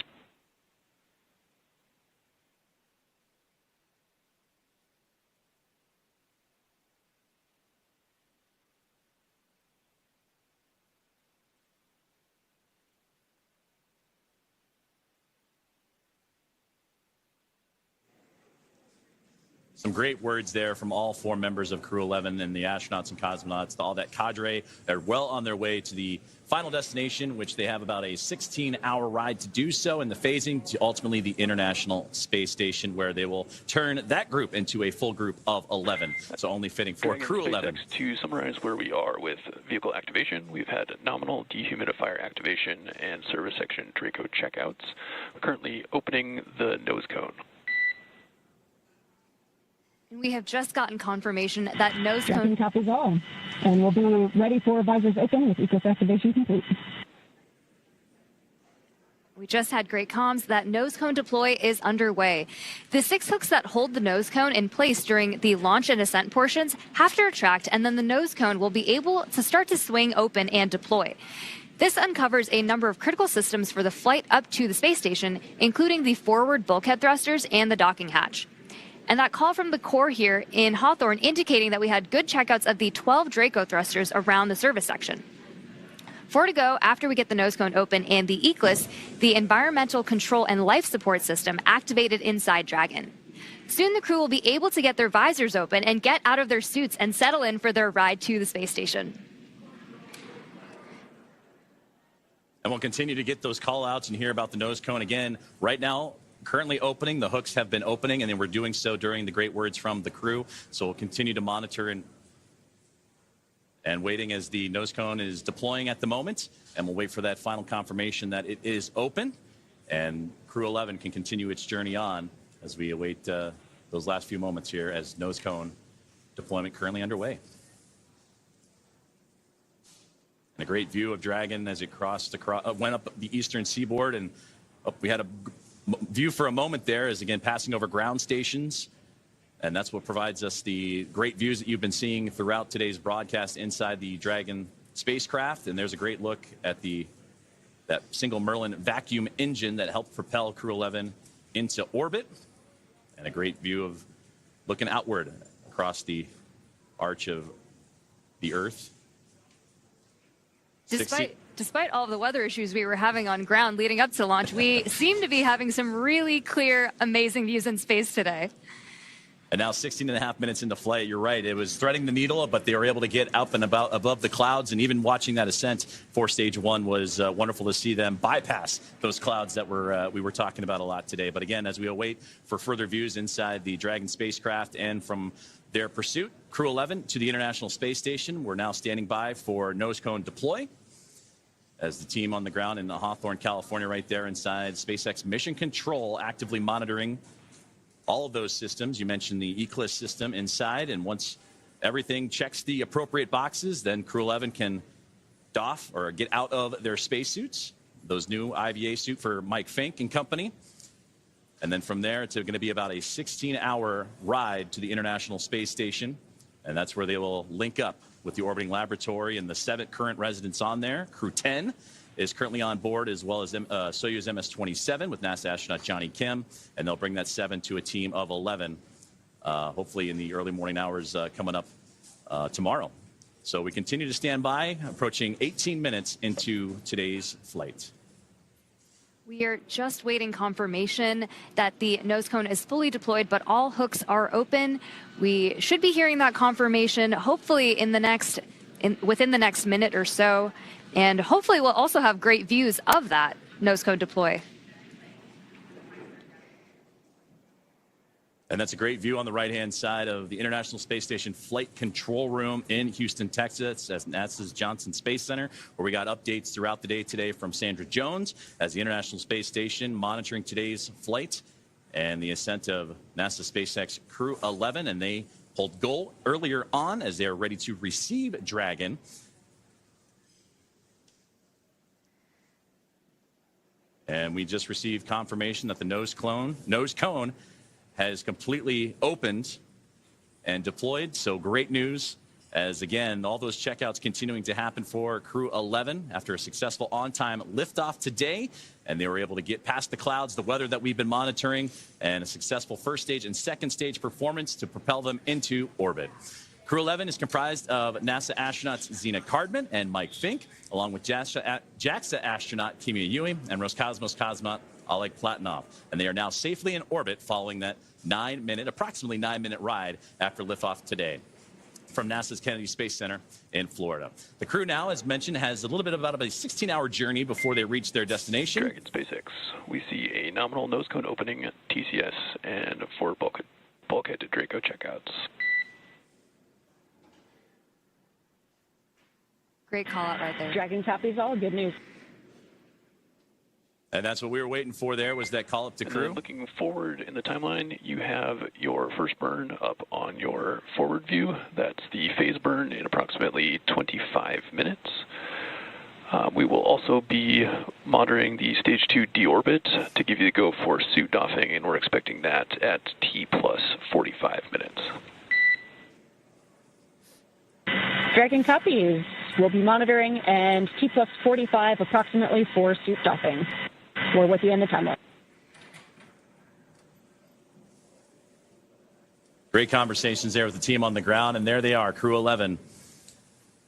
Some great words there from all 4 members of Crew-11 and the astronauts and cosmonauts, all that cadre. They're well on their way to the final destination, which they have about a 16-hour ride to do so, and the phasing to ultimately the International Space Station, where they will turn that group into a full group of 11. So only fitting for Crew-11. To summarize where we are with vehicle activation, we've had nominal dehumidifier activation and service section Draco checkouts. We're currently opening the nose cone. We have just gotten confirmation that nose cone copies all, and we'll be ready for visors open with ECOS activation complete. We just had great comms that nose cone deploy is underway. The 6 hooks that hold the nose cone in place during the launch and ascent portions have to retract, and then the nose cone will be able to start to swing open and deploy. This uncovers a number of critical systems for the flight up to the space station, including the forward bulkhead thrusters and the docking hatch. And that call from the core here in Hawthorne indicating that we had good checkouts of the 12 Draco thrusters around the service section. 4 to go after we get the nose cone open and the ECLIS, the environmental control and life support system activated inside Dragon. Soon the crew will be able to get their visors open and get out of their suits and settle in for their ride to the space station. And we'll continue to get those call outs and hear about the nose cone again. Right now, currently opening. The hooks have been opening, and they were doing so during the great words from the crew. So we'll continue to monitor and waiting as the nose cone is deploying at the moment. And we'll wait for that final confirmation that it is open. And Crew-11 can continue its journey on as we await those last few moments here as nose cone deployment currently underway. And a great view of Dragon as it went up the eastern seaboard, and we had a view for a moment there as, again, passing over ground stations And that's what provides us the great views that you've been seeing throughout today's broadcast inside the Dragon spacecraft. And there's a great look at that single Merlin vacuum engine that helped propel Crew-11 into orbit. And a great view of looking outward across the arch of the Earth. Despite all of the weather issues we were having on ground leading up to launch, we seem to be having some really clear, amazing views in space today. And now 16.5 minutes into flight, you're right. It was threading the needle, but they were able to get up and about above the clouds. And even watching that ascent for stage one was wonderful to see them bypass those clouds that we were talking about a lot today. But again, as we await for further views inside the Dragon spacecraft and from their pursuit, Crew-11 to the International Space Station, we're now standing by for nose cone deploy as the team on the ground in Hawthorne, California, right there inside SpaceX Mission Control, actively monitoring all of those systems. You mentioned the Eclipse system inside, and once everything checks the appropriate boxes, then Crew-11 can doff or get out of their spacesuits, those new IVA suit for Mike Fink and company. And then from there, it's going to be about a 16-hour ride to the International Space Station, and that's where they will link up with the orbiting laboratory and the 7 current residents on there. Crew 10 is currently on board, as well as Soyuz MS-27 with NASA astronaut Johnny Kim, and they'll bring that 7 to a team of 11, hopefully in the early morning hours coming up tomorrow. So we continue to stand by, approaching 18 minutes into today's flight. We are just waiting confirmation that the nose cone is fully deployed, but all hooks are open. We should be hearing that confirmation hopefully within the next minute or so. And hopefully we'll also have great views of that nose cone deploy. And that's a great view on the right-hand side of the International Space Station Flight Control Room in Houston, Texas, at NASA's Johnson Space Center, where we got updates throughout the day today from Sandra Jones as the International Space Station monitoring today's flight and the ascent of NASA SpaceX Crew-11. And they pulled goal earlier on as they are ready to receive Dragon. And we just received confirmation that the nose cone has completely opened and deployed. So great news, as again, all those checkouts continuing to happen for Crew-11 after a successful on-time liftoff today. And they were able to get past the clouds, the weather that we've been monitoring, and a successful first stage and second stage performance to propel them into orbit. Crew-11 is comprised of NASA astronauts Zena Cardman and Mike Fink, along with JAXA astronaut Kimia Ewing and Roscosmos cosmonaut Oleg Platonov. And they are now safely in orbit following that approximately 9-minute ride after liftoff today from NASA's Kennedy Space Center in Florida. The crew now, as mentioned, has a little bit about a 16-hour journey before they reach their destination. Dragon SpaceX, we see a nominal nose cone opening at TCS and 4 bulkhead to Draco checkouts. Great call out right there. Dragon copies all. Good news. And that's what we were waiting for there, was that call up to crew. Looking forward in the timeline, you have your first burn up on your forward view. That's the phase burn in approximately 25 minutes. We will also be monitoring the stage 2 deorbit to give you the go for suit doffing, and we're expecting that at T plus 45 minutes. Dragon copies. We'll be monitoring, and T plus 45 approximately for suit doffing. We're with you in the timeline. Great conversations there with the team on the ground, and there they are, Crew-11.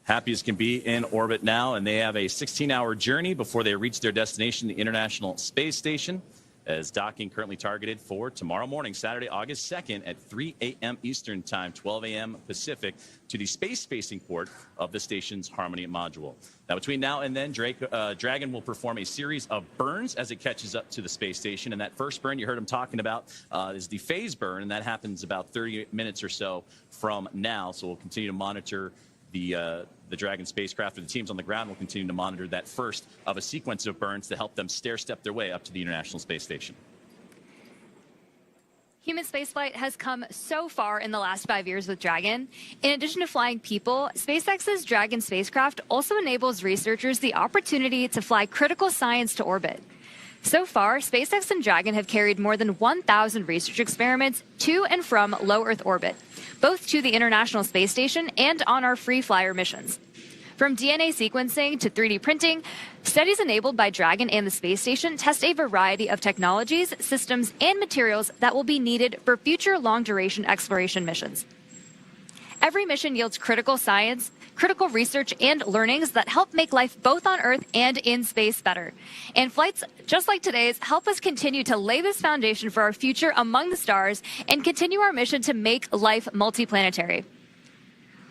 Happy as can be in orbit now, and they have a 16-hour journey before they reach their destination, the International Space Station, as docking currently targeted for tomorrow morning, Saturday, August 2nd at 3 a.m. Eastern Time, 12 a.m. Pacific, to the space-facing port of the station's Harmony module. Now, between now and then, Dragon will perform a series of burns as it catches up to the space station. And that first burn you heard him talking about is the phase burn, and that happens about 30 minutes or so from now. So we'll continue to monitor the Dragon spacecraft, or the teams on the ground will continue to monitor that first of a sequence of burns to help them stair-step their way up to the International Space Station. Human spaceflight has come so far in the last 5 years with Dragon. In addition to flying people, SpaceX's Dragon spacecraft also enables researchers the opportunity to fly critical science to orbit. So far, SpaceX and Dragon have carried more than 1,000 research experiments to and from low Earth orbit, both to the International Space Station and on our free flyer missions. From DNA sequencing to 3D printing, studies enabled by Dragon and the space station test a variety of technologies, systems, and materials that will be needed for future long-duration exploration missions. Every mission yields critical science, critical research, and learnings that help make life both on Earth and in space better. And flights just like today's help us continue to lay this foundation for our future among the stars and continue our mission to make life multiplanetary.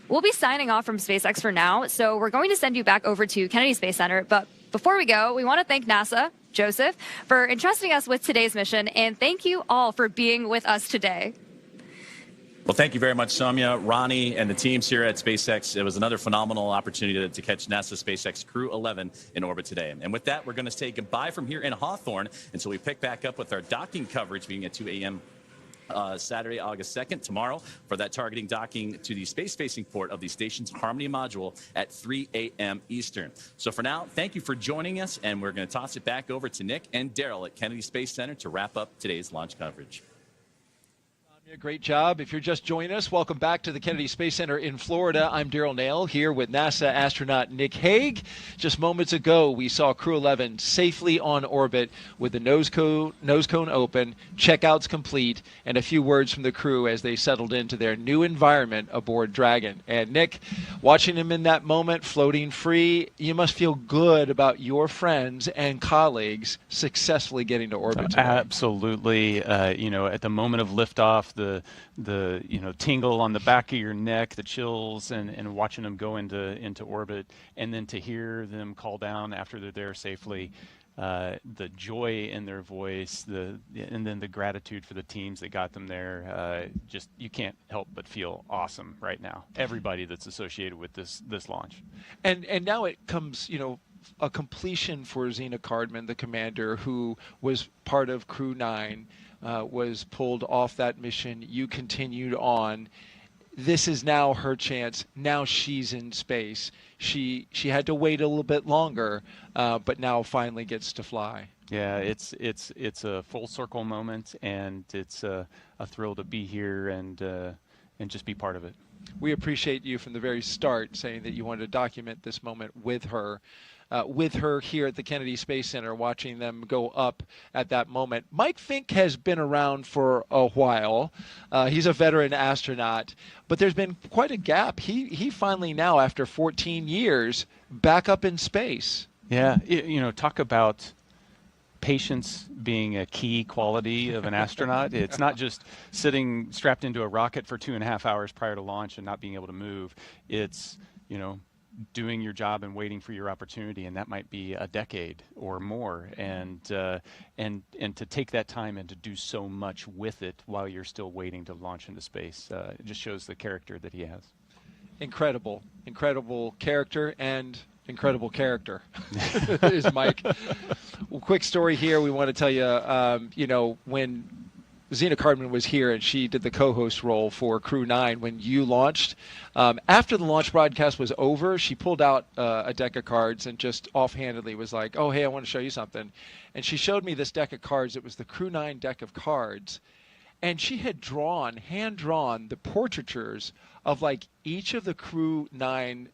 We'll be signing off from SpaceX for now, so we're going to send you back over to Kennedy Space Center. But before we go, we want to thank NASA, Joseph, for entrusting us with today's mission, and thank you all for being with us today. Well, thank you very much, Soumya, Ronnie, and the teams here at SpaceX. It was another phenomenal opportunity to catch NASA SpaceX Crew-11 in orbit today. And with that, we're going to say goodbye from here in Hawthorne until we pick back up with our docking coverage beginning at 2 a.m. Saturday, August 2nd, tomorrow, for that targeting docking to the space-facing port of the station's Harmony module at 3 a.m. Eastern. So for now, thank you for joining us, and we're going to toss it back over to Nick and Daryl at Kennedy Space Center to wrap up today's launch coverage. Great job. If you're just joining us, welcome back to the Kennedy Space Center in Florida. I'm Daryl Nail here with NASA astronaut Nick Hague. Just moments ago, we saw Crew-11 safely on orbit with the nose cone open, checkouts complete, and a few words from the crew as they settled into their new environment aboard Dragon. And Nick, watching him in that moment, floating free, you must feel good about your friends and colleagues successfully getting to orbit today. Absolutely. You know, at the moment of liftoff, the tingle on the back of your neck, the chills, and watching them go into orbit, and then to hear them call down after they're there safely, the joy in their voice, and then the gratitude for the teams that got them there. Just you can't help but feel awesome right now. Everybody that's associated with this launch. And now it comes, a completion for Zena Cardman, the commander, who was part of Crew 9. Was pulled off that mission. You continued on. This is now her chance. Now she's in space. She had to wait a little bit longer, but now finally gets to fly. Yeah, it's a full circle moment, and it's a thrill to be here and just be part of it. We appreciate you from the very start saying that you wanted to document this moment with her here at the Kennedy Space Center, watching them go up at that moment. Mike Fink has been around for a while. He's a veteran astronaut, but there's been quite a gap. He finally now, after 14 years, back up in space. Yeah, talk about patience being a key quality of an astronaut. It's not just sitting strapped into a rocket for 2.5 hours prior to launch and not being able to move. It's, doing your job and waiting for your opportunity, and that might be a decade or more, and to take that time and to do so much with it while you're still waiting to launch into space, it just shows the character that he has. Incredible Character and incredible character is Mike. Well, quick story here. We want to tell you, when Zena Cardman was here and she did the co-host role for Crew 9 when you launched. After the launch broadcast was over, she pulled out a deck of cards and just offhandedly was like, oh, hey, I want to show you something. And she showed me this deck of cards. It was the Crew 9 deck of cards. And she had hand-drawn the portraitures of each of the Crew 9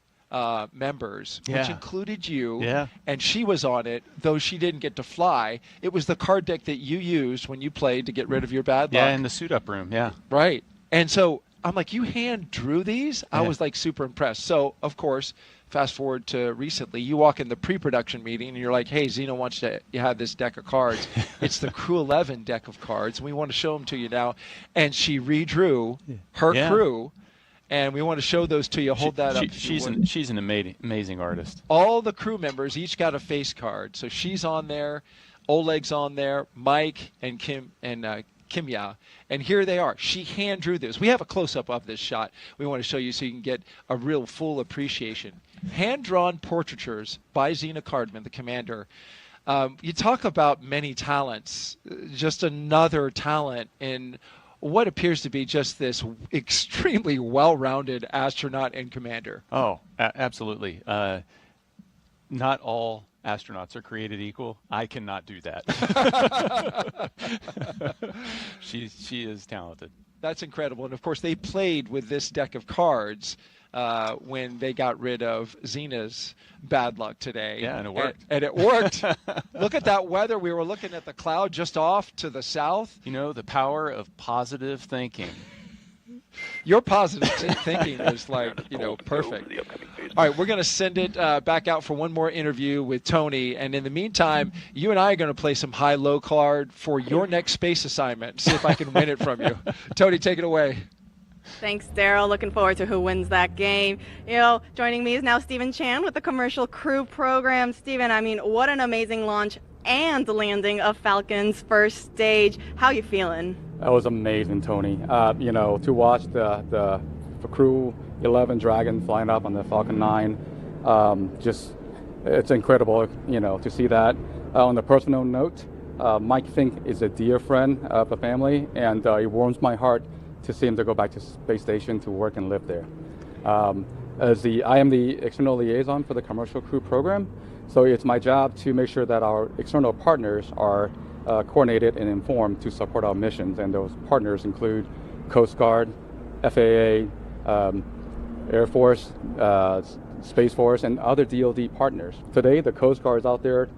members, which included you, and she was on it, though she didn't get to fly. It was the card deck that you used when you played to get rid of your bad luck. Yeah, in the suit-up room, Right. And so I'm like, you hand drew these? I was super impressed. So, of course, fast forward to recently, you walk in the pre-production meeting and you're like, hey, Zena wants to have this deck of cards. It's the Crew-11 deck of cards, and we want to show them to you now. And she redrew her crew. And we want to show those to you. Hold that up. She's an amazing artist. All the crew members each got a face card. So she's on there, Oleg's on there, Mike and Kim and Kimya. And here they are. She hand drew this. We have a close-up of this shot. We want to show you so you can get a real full appreciation. Hand-drawn portraitures by Zena Cardman, the commander. You talk about many talents. Just another talent in what appears to be just this extremely well-rounded astronaut and commander. Oh, absolutely. Not all astronauts are created equal. I cannot do that. She is talented. That's incredible. And of course, they played with this deck of cards when they got rid of Zena's bad luck today. Yeah, and it worked. And it worked. Look at that weather. We were looking at the cloud just off to the south. You know, the power of positive thinking. Your positive thinking is like, perfect. All right, we're going to send it back out for one more interview with Tony. And in the meantime, you and I are going to play some high-low card for your next space assignment. See if I can win it from you. Tony, take it away. Thanks, Daryl. Looking forward to who wins that game. Joining me is now Stephen Chan with the Commercial Crew program. Stephen, what an amazing launch and landing of Falcon's first stage. How you feeling? That was amazing, Tony. To watch the Crew-11 Dragon flying up on the Falcon 9, it's incredible, to see that. On a personal note, Mike Fink is a dear friend of the family, and it warms my heart to see him to go back to space station to work and live there. I am the external liaison for the Commercial Crew program, so it's my job to make sure that our external partners are coordinated and informed to support our missions, and those partners include Coast Guard, FAA, Air Force, Space Force, and other DoD partners. Today, the Coast Guard is out there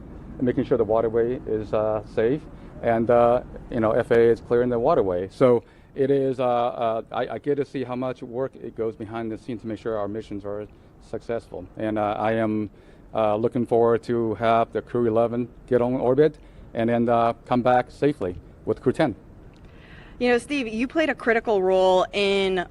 making sure the waterway is safe, and FAA is clearing the waterway. So it is. I get to see how much work it goes behind the scenes to make sure our missions are successful, and I am looking forward to have the Crew-11 get on orbit and then come back safely with Crew-10. Steve, you played a critical role in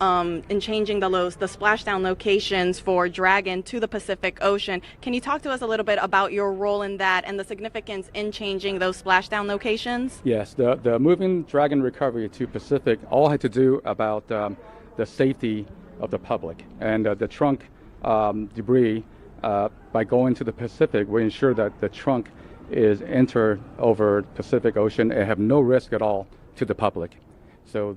changing the splashdown locations for Dragon to the Pacific Ocean. Can you talk to us a little bit about your role in that and the significance in changing those splashdown locations? Yes, the moving Dragon recovery to Pacific all had to do about the safety of the public, and the trunk debris. By going to the Pacific, we ensure that the trunk is entered over Pacific Ocean and have no risk at all to the public. So,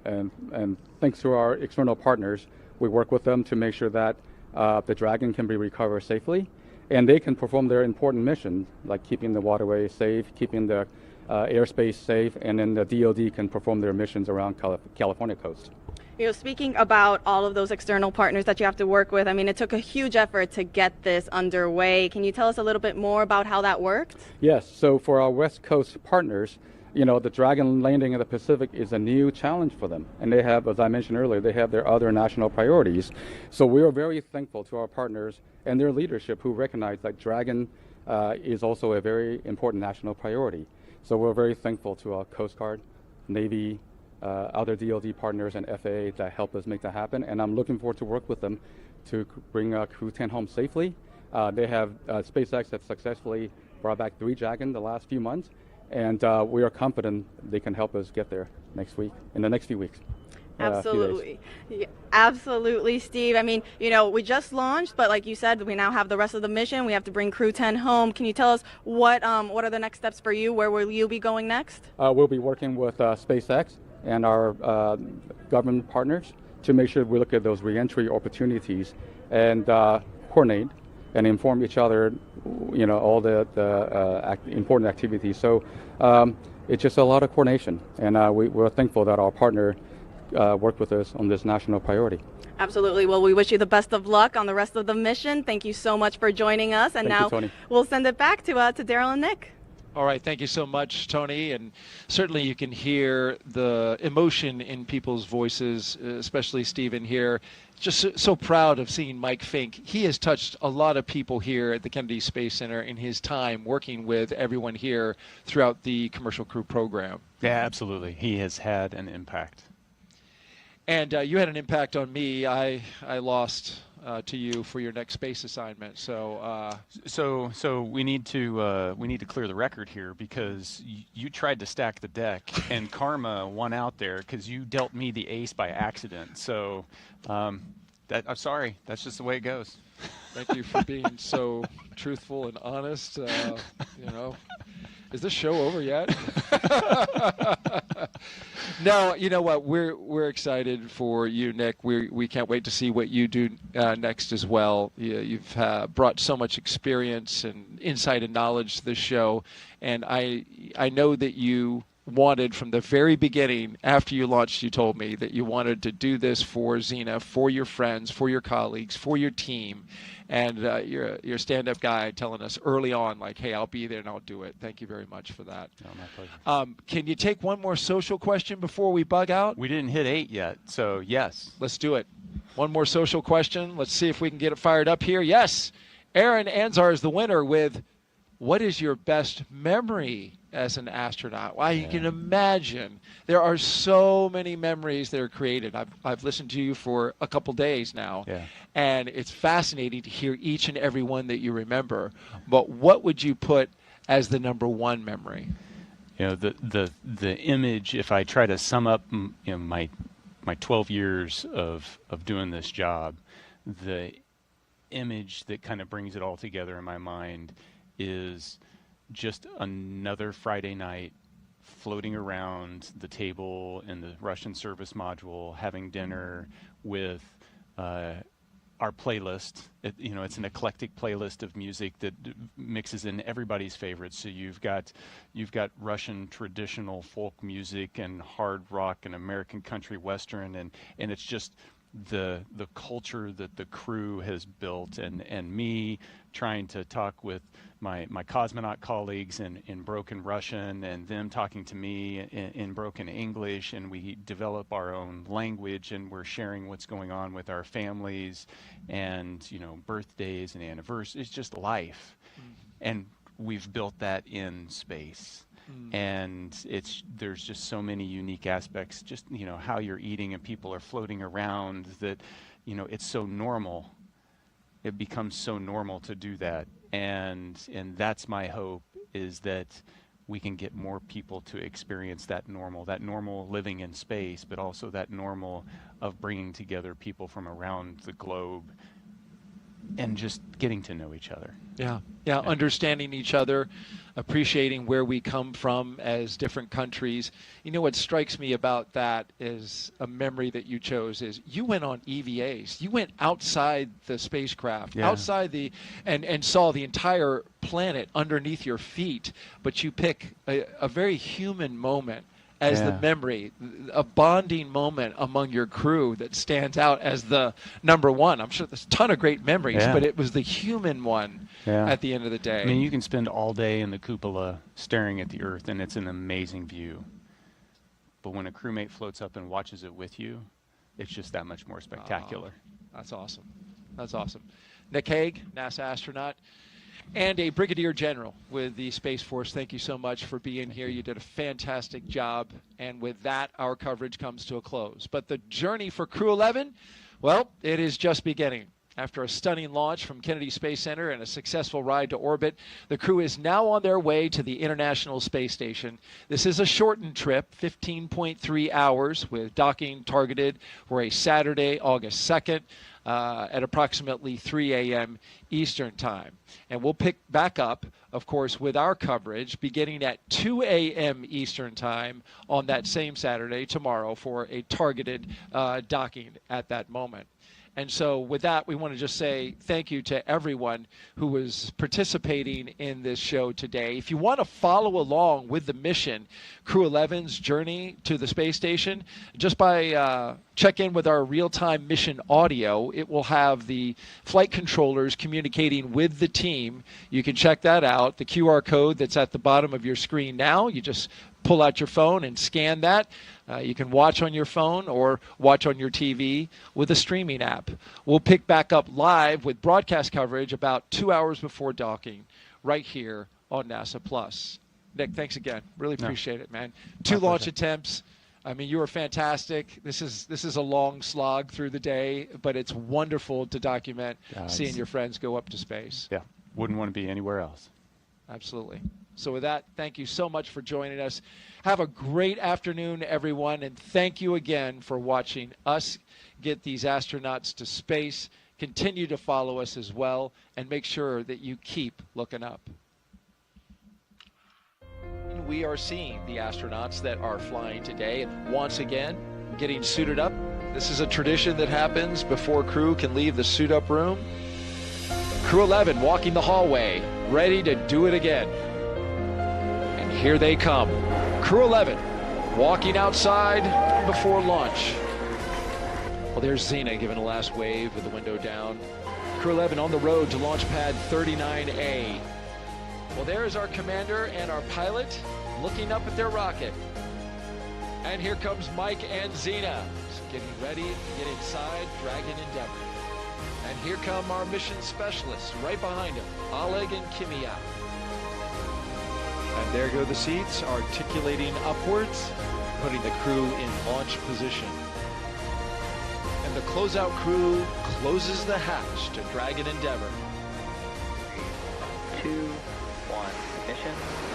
and thanks to our external partners, we work with them to make sure that the Dragon can be recovered safely, and they can perform their important mission, like keeping the waterway safe, keeping the airspace safe, and then the DoD can perform their missions around California coast. Speaking about all of those external partners that you have to work with, it took a huge effort to get this underway. Can you tell us a little bit more about how that worked? Yes. So for our West Coast partners, the Dragon landing in the Pacific is a new challenge for them. And they have, as I mentioned earlier, they have their other national priorities. So we are very thankful to our partners and their leadership who recognize that Dragon is also a very important national priority. So we're very thankful to our Coast Guard, Navy, other DoD partners and FAA that help us make that happen, and I'm looking forward to work with them to bring Crew-10 home safely. They have SpaceX has successfully brought back 3 Dragon the last few months, and we are confident they can help us get there in the next few weeks. Absolutely. Absolutely, Steve. We just launched, but like you said, we now have the rest of the mission. We have to bring Crew-10 home. Can you tell us what are the next steps for you? Where will you be going next? We'll be working with SpaceX and our government partners to make sure we look at those reentry opportunities and coordinate and inform each other, all the important activities. So it's just a lot of coordination, and we're thankful that our partner worked with us on this national priority. Absolutely. Well, we wish you the best of luck on the rest of the mission. Thank you so much for joining us. And Thank now you, Tony. We'll send it back to Daryl and Nick. All right, thank you so much, Tony. And certainly you can hear the emotion in people's voices, especially Stephen here. Just so proud of seeing Mike Fink. He has touched a lot of people here at the Kennedy Space Center in his time working with everyone here throughout the Commercial Crew program. Yeah, absolutely. He has had an impact. And you had an impact on me. I lost to you for your next space assignment. So we need to clear the record here, because you tried to stack the deck and karma won out there because you dealt me the ace by accident. So I'm sorry. That's just the way it goes. Thank you for being so truthful and honest. Is this show over yet? No, you know what? We're excited for you, Nick. We can't wait to see what you do next as well. You've brought so much experience and insight and knowledge to the show, and I know that you wanted from the very beginning, after you launched, you told me that you wanted to do this for Xena, for your friends, for your colleagues, for your team. And you're a stand-up guy telling us early on, like, hey, I'll be there and I'll do it. Thank you very much for that. No, my pleasure. Can you take one more social question before we bug out? We didn't hit 8 yet, so yes. Let's do it. One more social question. Let's see if we can get it fired up here. Yes, Aaron Anzar is the winner with, what is your best memory as an astronaut? Wow, you can imagine. There are so many memories that are created. I've listened to you for a couple days now, and it's fascinating to hear each and every one that you remember. But what would you put as the number one memory? You know, the image, if I try to sum up my 12 years of doing this job, the image that kind of brings it all together in my mind is just another Friday night floating around the table in the Russian service module, having dinner with our playlist. It's an eclectic playlist of music that mixes in everybody's favorites. So you've got Russian traditional folk music and hard rock and American country western, and it's just the culture that the crew has built, and me trying to talk with my cosmonaut colleagues in broken Russian, and them talking to me in broken English, and we develop our own language, and we're sharing what's going on with our families, and birthdays and anniversaries. It's just life. And we've built that in space. And there's just so many unique aspects, just how you're eating and people are floating around, that it's so normal. It becomes so normal to do that, and that's my hope, is that we can get more people to experience that normal living in space, but also that normal of bringing together people from around the globe and just getting to know each other. Yeah, understanding each other, appreciating where we come from as different countries. What strikes me about that is a memory that you chose is you went on EVAs. You went outside the spacecraft, outside and saw the entire planet underneath your feet, but you pick a very human moment as the memory, a bonding moment among your crew that stands out as the number one. I'm sure there's a ton of great memories, but it was the human one at the end of the day. I mean, you can spend all day in the cupola staring at the Earth, and it's an amazing view. But when a crewmate floats up and watches it with you, it's just that much more spectacular. That's awesome. That's awesome. Nick Hague, NASA astronaut, and a brigadier general with the Space Force. Thank you so much for being here. You did a fantastic job. And with that, our coverage comes to a close. But the journey for Crew-11, well, it is just beginning. After a stunning launch from Kennedy Space Center and a successful ride to orbit, the crew is now on their way to the International Space Station. This is a shortened trip, 15.3 hours, with docking targeted for a Saturday, August 2nd. At approximately 3 a.m. Eastern Time. And we'll pick back up, of course, with our coverage beginning at 2 a.m. Eastern Time on that same Saturday, tomorrow, for a targeted docking at that moment. And so with that, we want to just say thank you to everyone who was participating in this show today. If you want to follow along with the mission, Crew-11's journey to the space station, just by check in with our real-time mission audio. It will have the flight controllers communicating with the team. You can check that out. The QR code that's at the bottom of your screen now, you just pull out your phone and scan that. You can watch on your phone or watch on your TV with a streaming app. We'll pick back up live with broadcast coverage about 2 hours before docking right here on NASA Plus. Nick, thanks again. Really appreciate it, man. 2 launch attempts. I mean, you were fantastic. This is a long slog through the day, but it's wonderful to document seeing your friends go up to space. Yeah, wouldn't want to be anywhere else. Absolutely. So with that, thank you so much for joining us. Have a great afternoon, everyone, and thank you again for watching us get these astronauts to space. Continue to follow us as well, and make sure that you keep looking up. we are seeing the astronauts that are flying today. And once again, getting suited up. This is a tradition that happens before crew can leave the suit-up room. Crew-11 walking the hallway, ready to do it again. And here they come. Crew-11 walking outside before launch. Well, there's Xena giving a last wave with the window down. Crew-11 on the road to launch pad 39A. Well, there's our commander and our pilot looking up at their rocket. And here comes Mike and Xena, getting ready to get inside Dragon Endeavour. And here come our mission specialists right behind them, Oleg and Kimia. And there go the seats, articulating upwards, putting the crew in launch position. And the closeout crew closes the hatch to Dragon Endeavour. 2, 1, ignition.